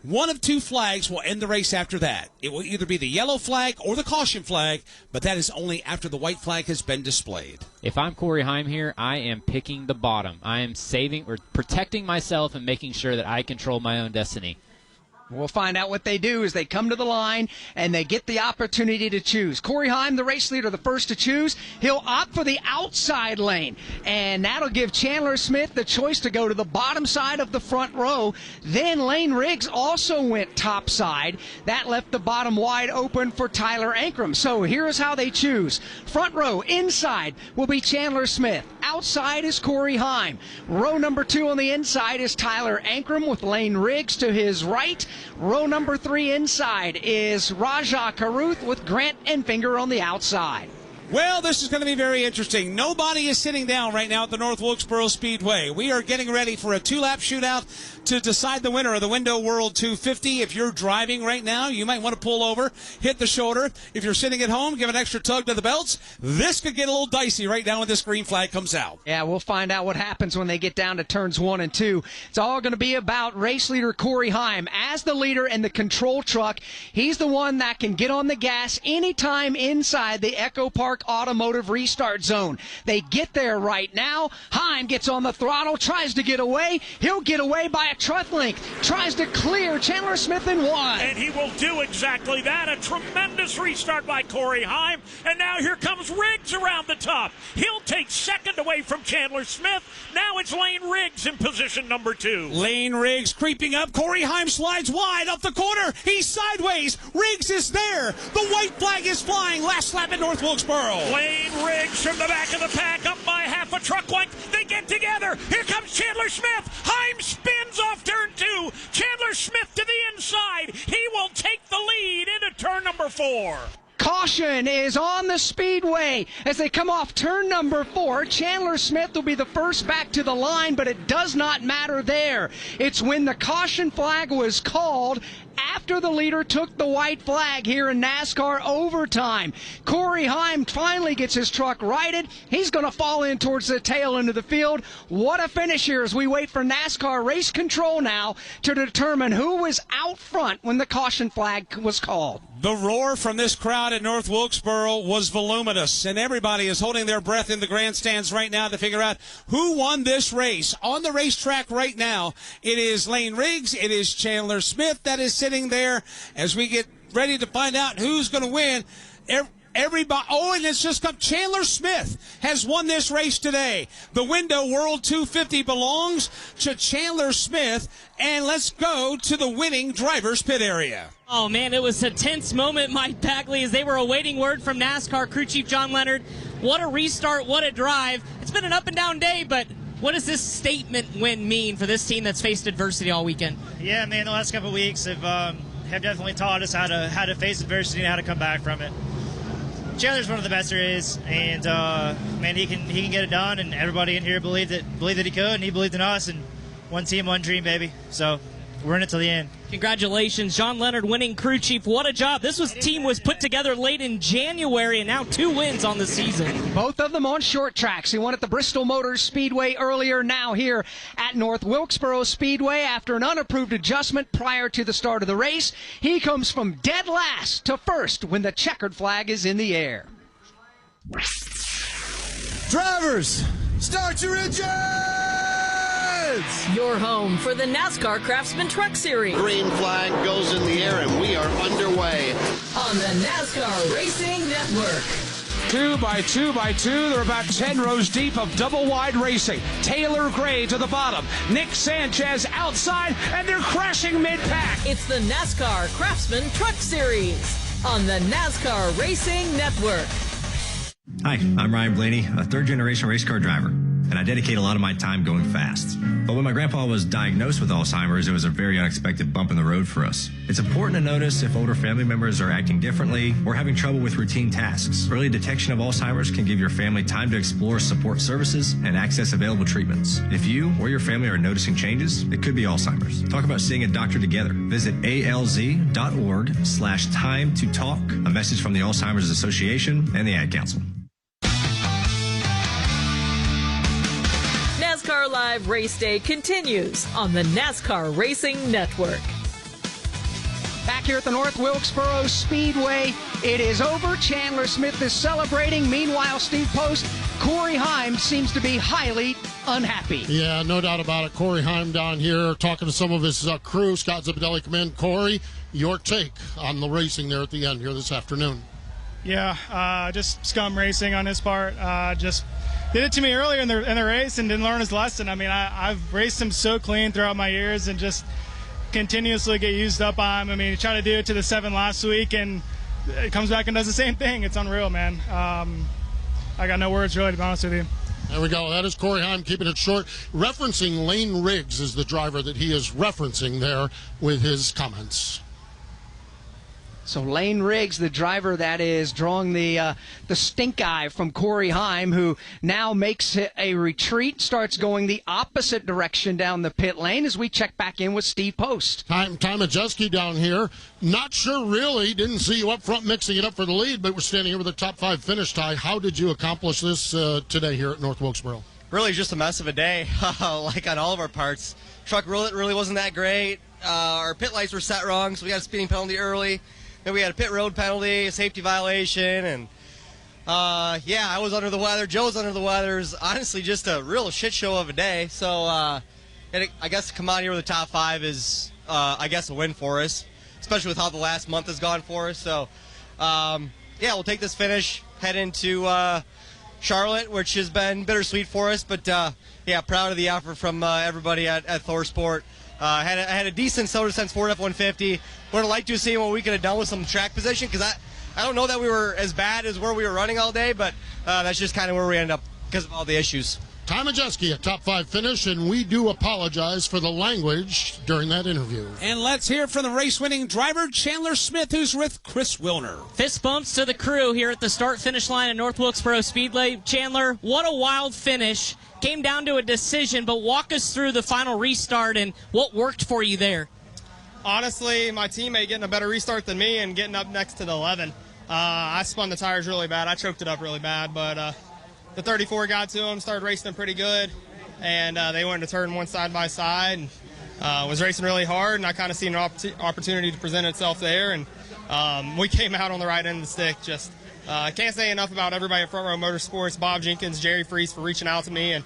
one of 2 flags will end the race after that. It will either be the yellow flag or the caution flag, but that is only after the white flag has been displayed. If I'm Corey Heim here, I am picking the bottom. I am saving or protecting myself and making sure that I control my own destiny. We'll find out what they do as they come to the line and they get the opportunity to choose. Corey Heim, the race leader, the first to choose. He'll opt for the outside lane, and that'll give Chandler Smith the choice to go to the bottom side of the front row. Then Lane Riggs also went top side. That left the bottom wide open for Tyler Ankrum. So here's how they choose. Front row, inside, will be Chandler Smith. Outside is Corey Heim. Row number 2 on the inside is Tyler Ankrum with Lane Riggs to his right. Row number 3 inside is Rajah Caruth with Grant Enfinger on the outside. Well, this is going to be very interesting. Nobody is sitting down right now at the North Wilkesboro Speedway. We are getting ready for a 2-lap shootout to decide the winner of the Window World 250. If you're driving right now, you might want to pull over, hit the shoulder. If you're sitting at home, give an extra tug to the belts. This could get a little dicey right now when this green flag comes out. Yeah, we'll find out what happens when they get down to turns 1 and 2. It's all going to be about race leader Corey Heim. As the leader in the control truck, he's the one that can get on the gas anytime inside the Echo Park Park Automotive Restart Zone. They get there right now. Heim gets on the throttle, tries to get away. He'll get away by a truck length. Tries to clear Chandler Smith in one. And he will do exactly that. A tremendous restart by Corey Heim. And now here comes Riggs around the top. He'll take second away from Chandler Smith. Now it's Lane Riggs in position number 2. Lane Riggs creeping up. Corey Heim slides wide up the corner. He's sideways. Riggs is there. The white flag is flying. Last lap at North Wilkesboro. Lane Riggs from the back of the pack up by half a truck length. They get together. Here comes Chandler Smith. Heim spins off turn 2. Chandler Smith to the inside. He will take the lead into turn number 4. Caution is on the speedway as they come off turn number 4. Chandler Smith will be the first back to the line, but it does not matter there. It's when the caution flag was called after the leader took the white flag here in NASCAR overtime. Corey Heim finally gets his truck righted. He's going to fall in towards the tail end of the field. What a finish here as we wait for NASCAR race control now to determine who was out front when the caution flag was called. The roar from this crowd at North Wilkesboro was voluminous, and everybody is holding their breath in the grandstands right now to figure out who won this race. On the racetrack right now, it is Lane Riggs, it is Chandler Smith that is sitting there as we get ready to find out who's going to win. Everybody, and it's just come. Chandler Smith has won this race today. The Window World 250 belongs to Chandler Smith, and let's go to the winning driver's pit area. Oh, man, it was a tense moment, Mike Bagley, as they were awaiting word from NASCAR crew chief John Leonard. What a restart, what a drive. It's been an up-and-down day, but what does this statement win mean for this team that's faced adversity all weekend? Yeah, man, the last couple of weeks have definitely taught us how to face adversity and how to come back from it. Chandler's one of the best there is, and man, he can get it done, and everybody in here believed that he could, and he believed in us, and one team, one dream, baby. So we're in it till the end. Congratulations, John Leonard winning crew chief. What a job. This team was put together late in January, and now 2 wins on the season. Both of them on short tracks. He won at the Bristol Motor Speedway earlier, now here at North Wilkesboro Speedway after an unapproved adjustment prior to the start of the race. He comes from dead last to first when the checkered flag is in the air. Drivers, start your engines! Your home for the NASCAR Craftsman Truck Series. Green flag goes in the air, and we are underway. On the NASCAR Racing Network. 2 by 2 by 2. They're about 10 rows deep of double-wide racing. Taylor Gray to the bottom. Nick Sanchez outside, and they're crashing mid-pack. It's the NASCAR Craftsman Truck Series on the NASCAR Racing Network. Hi, I'm Ryan Blaney, a third-generation race car driver, and I dedicate a lot of my time going fast. But when my grandpa was diagnosed with Alzheimer's, it was a very unexpected bump in the road for us. It's important to notice if older family members are acting differently or having trouble with routine tasks. Early detection of Alzheimer's can give your family time to explore support services and access available treatments. If you or your family are noticing changes, it could be Alzheimer's. Talk about seeing a doctor together. Visit alz.org/time to talk. A message from the Alzheimer's Association and the Ad Council. NASCAR Live Race Day continues on the NASCAR Racing Network. Back here at the North Wilkesboro Speedway, it is over. Chandler Smith is celebrating. Meanwhile, Steve Post, Corey Heim seems to be highly unhappy. Yeah, no doubt about it. Corey Heim down here talking to some of his crew. Scott Zipadelli come in. Corey, your take on the racing there at the end here this afternoon. Yeah, just scum racing on his part. Just did it to me earlier in the race and didn't learn his lesson. I mean, I've raced him so clean throughout my years and just continuously get used up on him. I mean, he tried to do it to the 7 last week, and it comes back and does the same thing. It's unreal, man. I got no words, really, to be honest with you. There we go. That is Corey Heim keeping it short. Referencing Lane Riggs is the driver that he is referencing there with his comments. So Lane Riggs, the driver that is drawing the stink eye from Corey Heim, who now makes a retreat, starts going the opposite direction down the pit lane as we check back in with Steve Post. Ty Majeski down here. Not sure really. Didn't see you up front mixing it up for the lead, but we're standing here with a top 5 finish. Ty, how did you accomplish this today here at North Wilkesboro? Really just a mess of a day, like on all of our parts. Truck really wasn't that great. Our pit lights were set wrong, so we got a speeding penalty early. Then we had a pit road penalty, a safety violation, and Yeah, I was under the weather. Joe was under the weather. It was honestly just a real shit show of a day. So I guess to come out here with the top 5 is, I guess, a win for us, especially with how the last month has gone for us. So, yeah, we'll take this finish, head into Charlotte, which has been bittersweet for us. But, yeah, proud of the effort from everybody at ThorSport. I had a decent Soda Sense Ford F-150. Would have liked to see what we could have done with some track position, because I don't know that we were as bad as where we were running all day, but that's just kind of where we ended up because of all the issues. Ty Majeski, a top 5 finish, and we do apologize for the language during that interview. And let's hear from the race-winning driver, Chandler Smith, who's with Chris Wilner. Fist bumps to the crew here at the start-finish line at North Wilkesboro Speedway. Chandler, what a wild finish. Came down to a decision, but walk us through the final restart and what worked for you there. Honestly, my teammate getting a better restart than me and getting up next to the 11. I spun the tires really bad. I choked it up really bad, but the 34 got to him, started racing them pretty good, and they wanted to turn one side by side, and was racing really hard, and I kind of seen an opportunity to present itself there, and we came out on the right end of the stick. Just can't say enough about everybody at Front Row Motorsports, Bob Jenkins, Jerry Freese for reaching out to me, and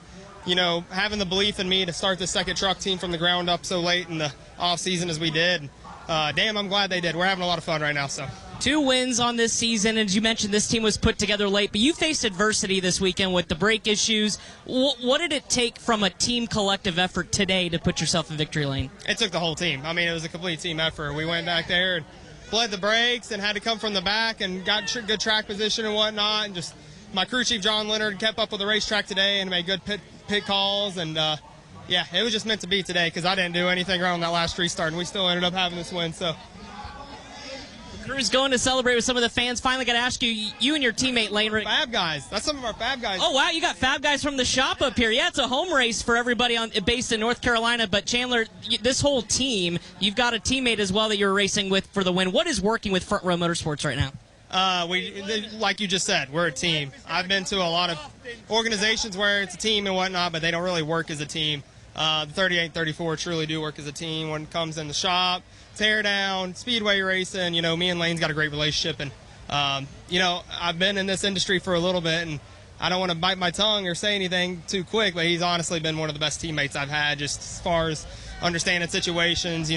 having the belief in me to start the second truck team from the ground up so late in the off season as we did. Damn, I'm glad they did. We're having a lot of fun right now. So 2 wins on this season, and as you mentioned, this team was put together late, but you faced adversity this weekend with the brake issues. What did it take from a team collective effort today to put yourself in victory lane? It took the whole team. I mean, it was a complete team effort. We went back there and bled the brakes and had to come from the back and got good track position and whatnot, and just my crew chief John Leonard kept up with the racetrack today and made good pit calls, and yeah, it was just meant to be today because I didn't do anything wrong on that last restart, and we still ended up having this win. So the crew's going to celebrate with some of the fans. Finally got to ask you and your teammate Lane Riggs. Fab guys. That's some of our Fab guys. Oh, wow, you got Fab guys from the shop up here. Yeah, it's a home race for everybody based in North Carolina, but Chandler, this whole team, you've got a teammate as well that you're racing with for the win. What is working with Front Row Motorsports right now? Like you just said, we're a team. I've been to a lot of organizations where it's a team and whatnot, but they don't really work as a team. The 38 and 34 truly do work as a team when it comes in the shop, tear down, speedway racing. Me and Lane's got a great relationship, and I've been in this industry for a little bit, and I don't want to bite my tongue or say anything too quick, but he's honestly been one of the best teammates I've had, just as far as understanding situations,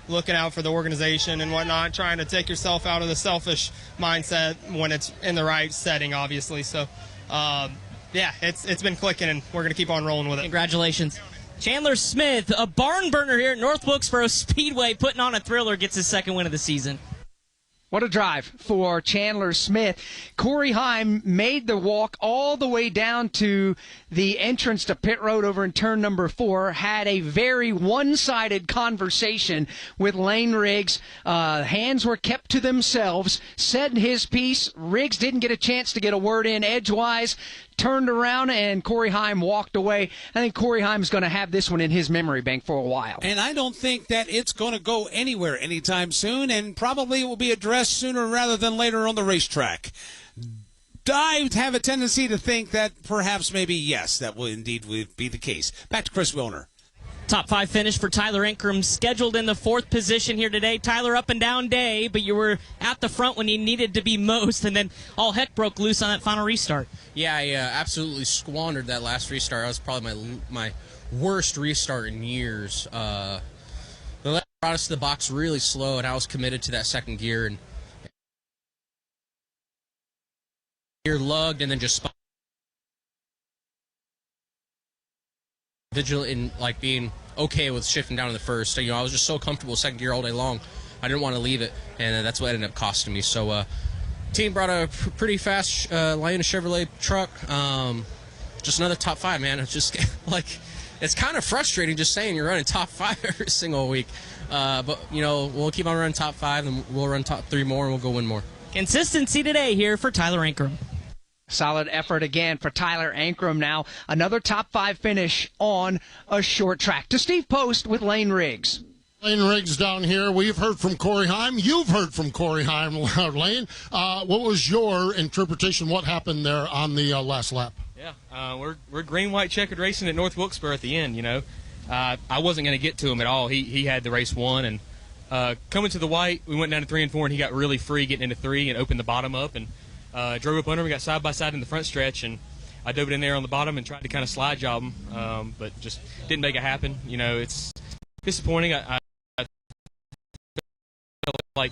looking out for the organization and whatnot, trying to take yourself out of the selfish mindset when it's in the right setting, obviously. So, yeah, it's been clicking, and we're going to keep on rolling with it. Congratulations. Chandler Smith, a barn burner here at North Wilkesboro Speedway, putting on a thriller, gets his second win of the season. What a drive for Chandler Smith. Corey Heim made the walk all the way down to the entrance to pit road over in turn number 4, had a very one-sided conversation with Lane Riggs. Hands were kept to themselves, said his piece. Riggs didn't get a chance to get a word in edgewise, turned around, and Corey Heim walked away. I think Corey Heim's going to have this one in his memory bank for a while. And I don't think that it's going to go anywhere anytime soon, and probably it will be addressed sooner rather than later on the racetrack. I have a tendency to think that perhaps maybe, yes, that will indeed be the case. Back to Chris Wilner. Top 5 finish for Tyler Ankrum, scheduled in the 4th position here today. Tyler, up and down day, but you were at the front when you needed to be most, and then all heck broke loose on that final restart. Yeah, I absolutely squandered that last restart. That was probably my worst restart in years. The left brought us to the box really slow, and I was committed to that second gear, and gear lugged and then just spun. Vigilant in being okay with shifting down to the first. I was just so comfortable with second gear all day long. I didn't want to leave it, and that's what ended up costing me. So, team brought a pretty fast Liona Chevrolet truck. Just another top 5, man. It's just it's kind of frustrating just saying you're running top 5 every single week. But we'll keep on running top 5, and we'll run top 3 more, and we'll go win more. Consistency today here for Tyler Ankrum. Solid effort again for Tyler Ankrum now. Another top 5 finish on a short track. To Steve Post with Lane Riggs. Lane Riggs down here. We've heard from Corey Heim. You've heard from Corey Heim, Lane. What was your interpretation? What happened there on the last lap? Yeah, we're green-white checkered racing at North Wilkesboro at the end, I wasn't going to get to him at all. He had the race won, and coming to the white, we went down to 3 and 4, and he got really free getting into 3 and opened the bottom up, and Drove up under him, got side by side in the front stretch, and I dove it in there on the bottom and tried to kind of slide job him, but just didn't make it happen. You know, it's disappointing. I felt like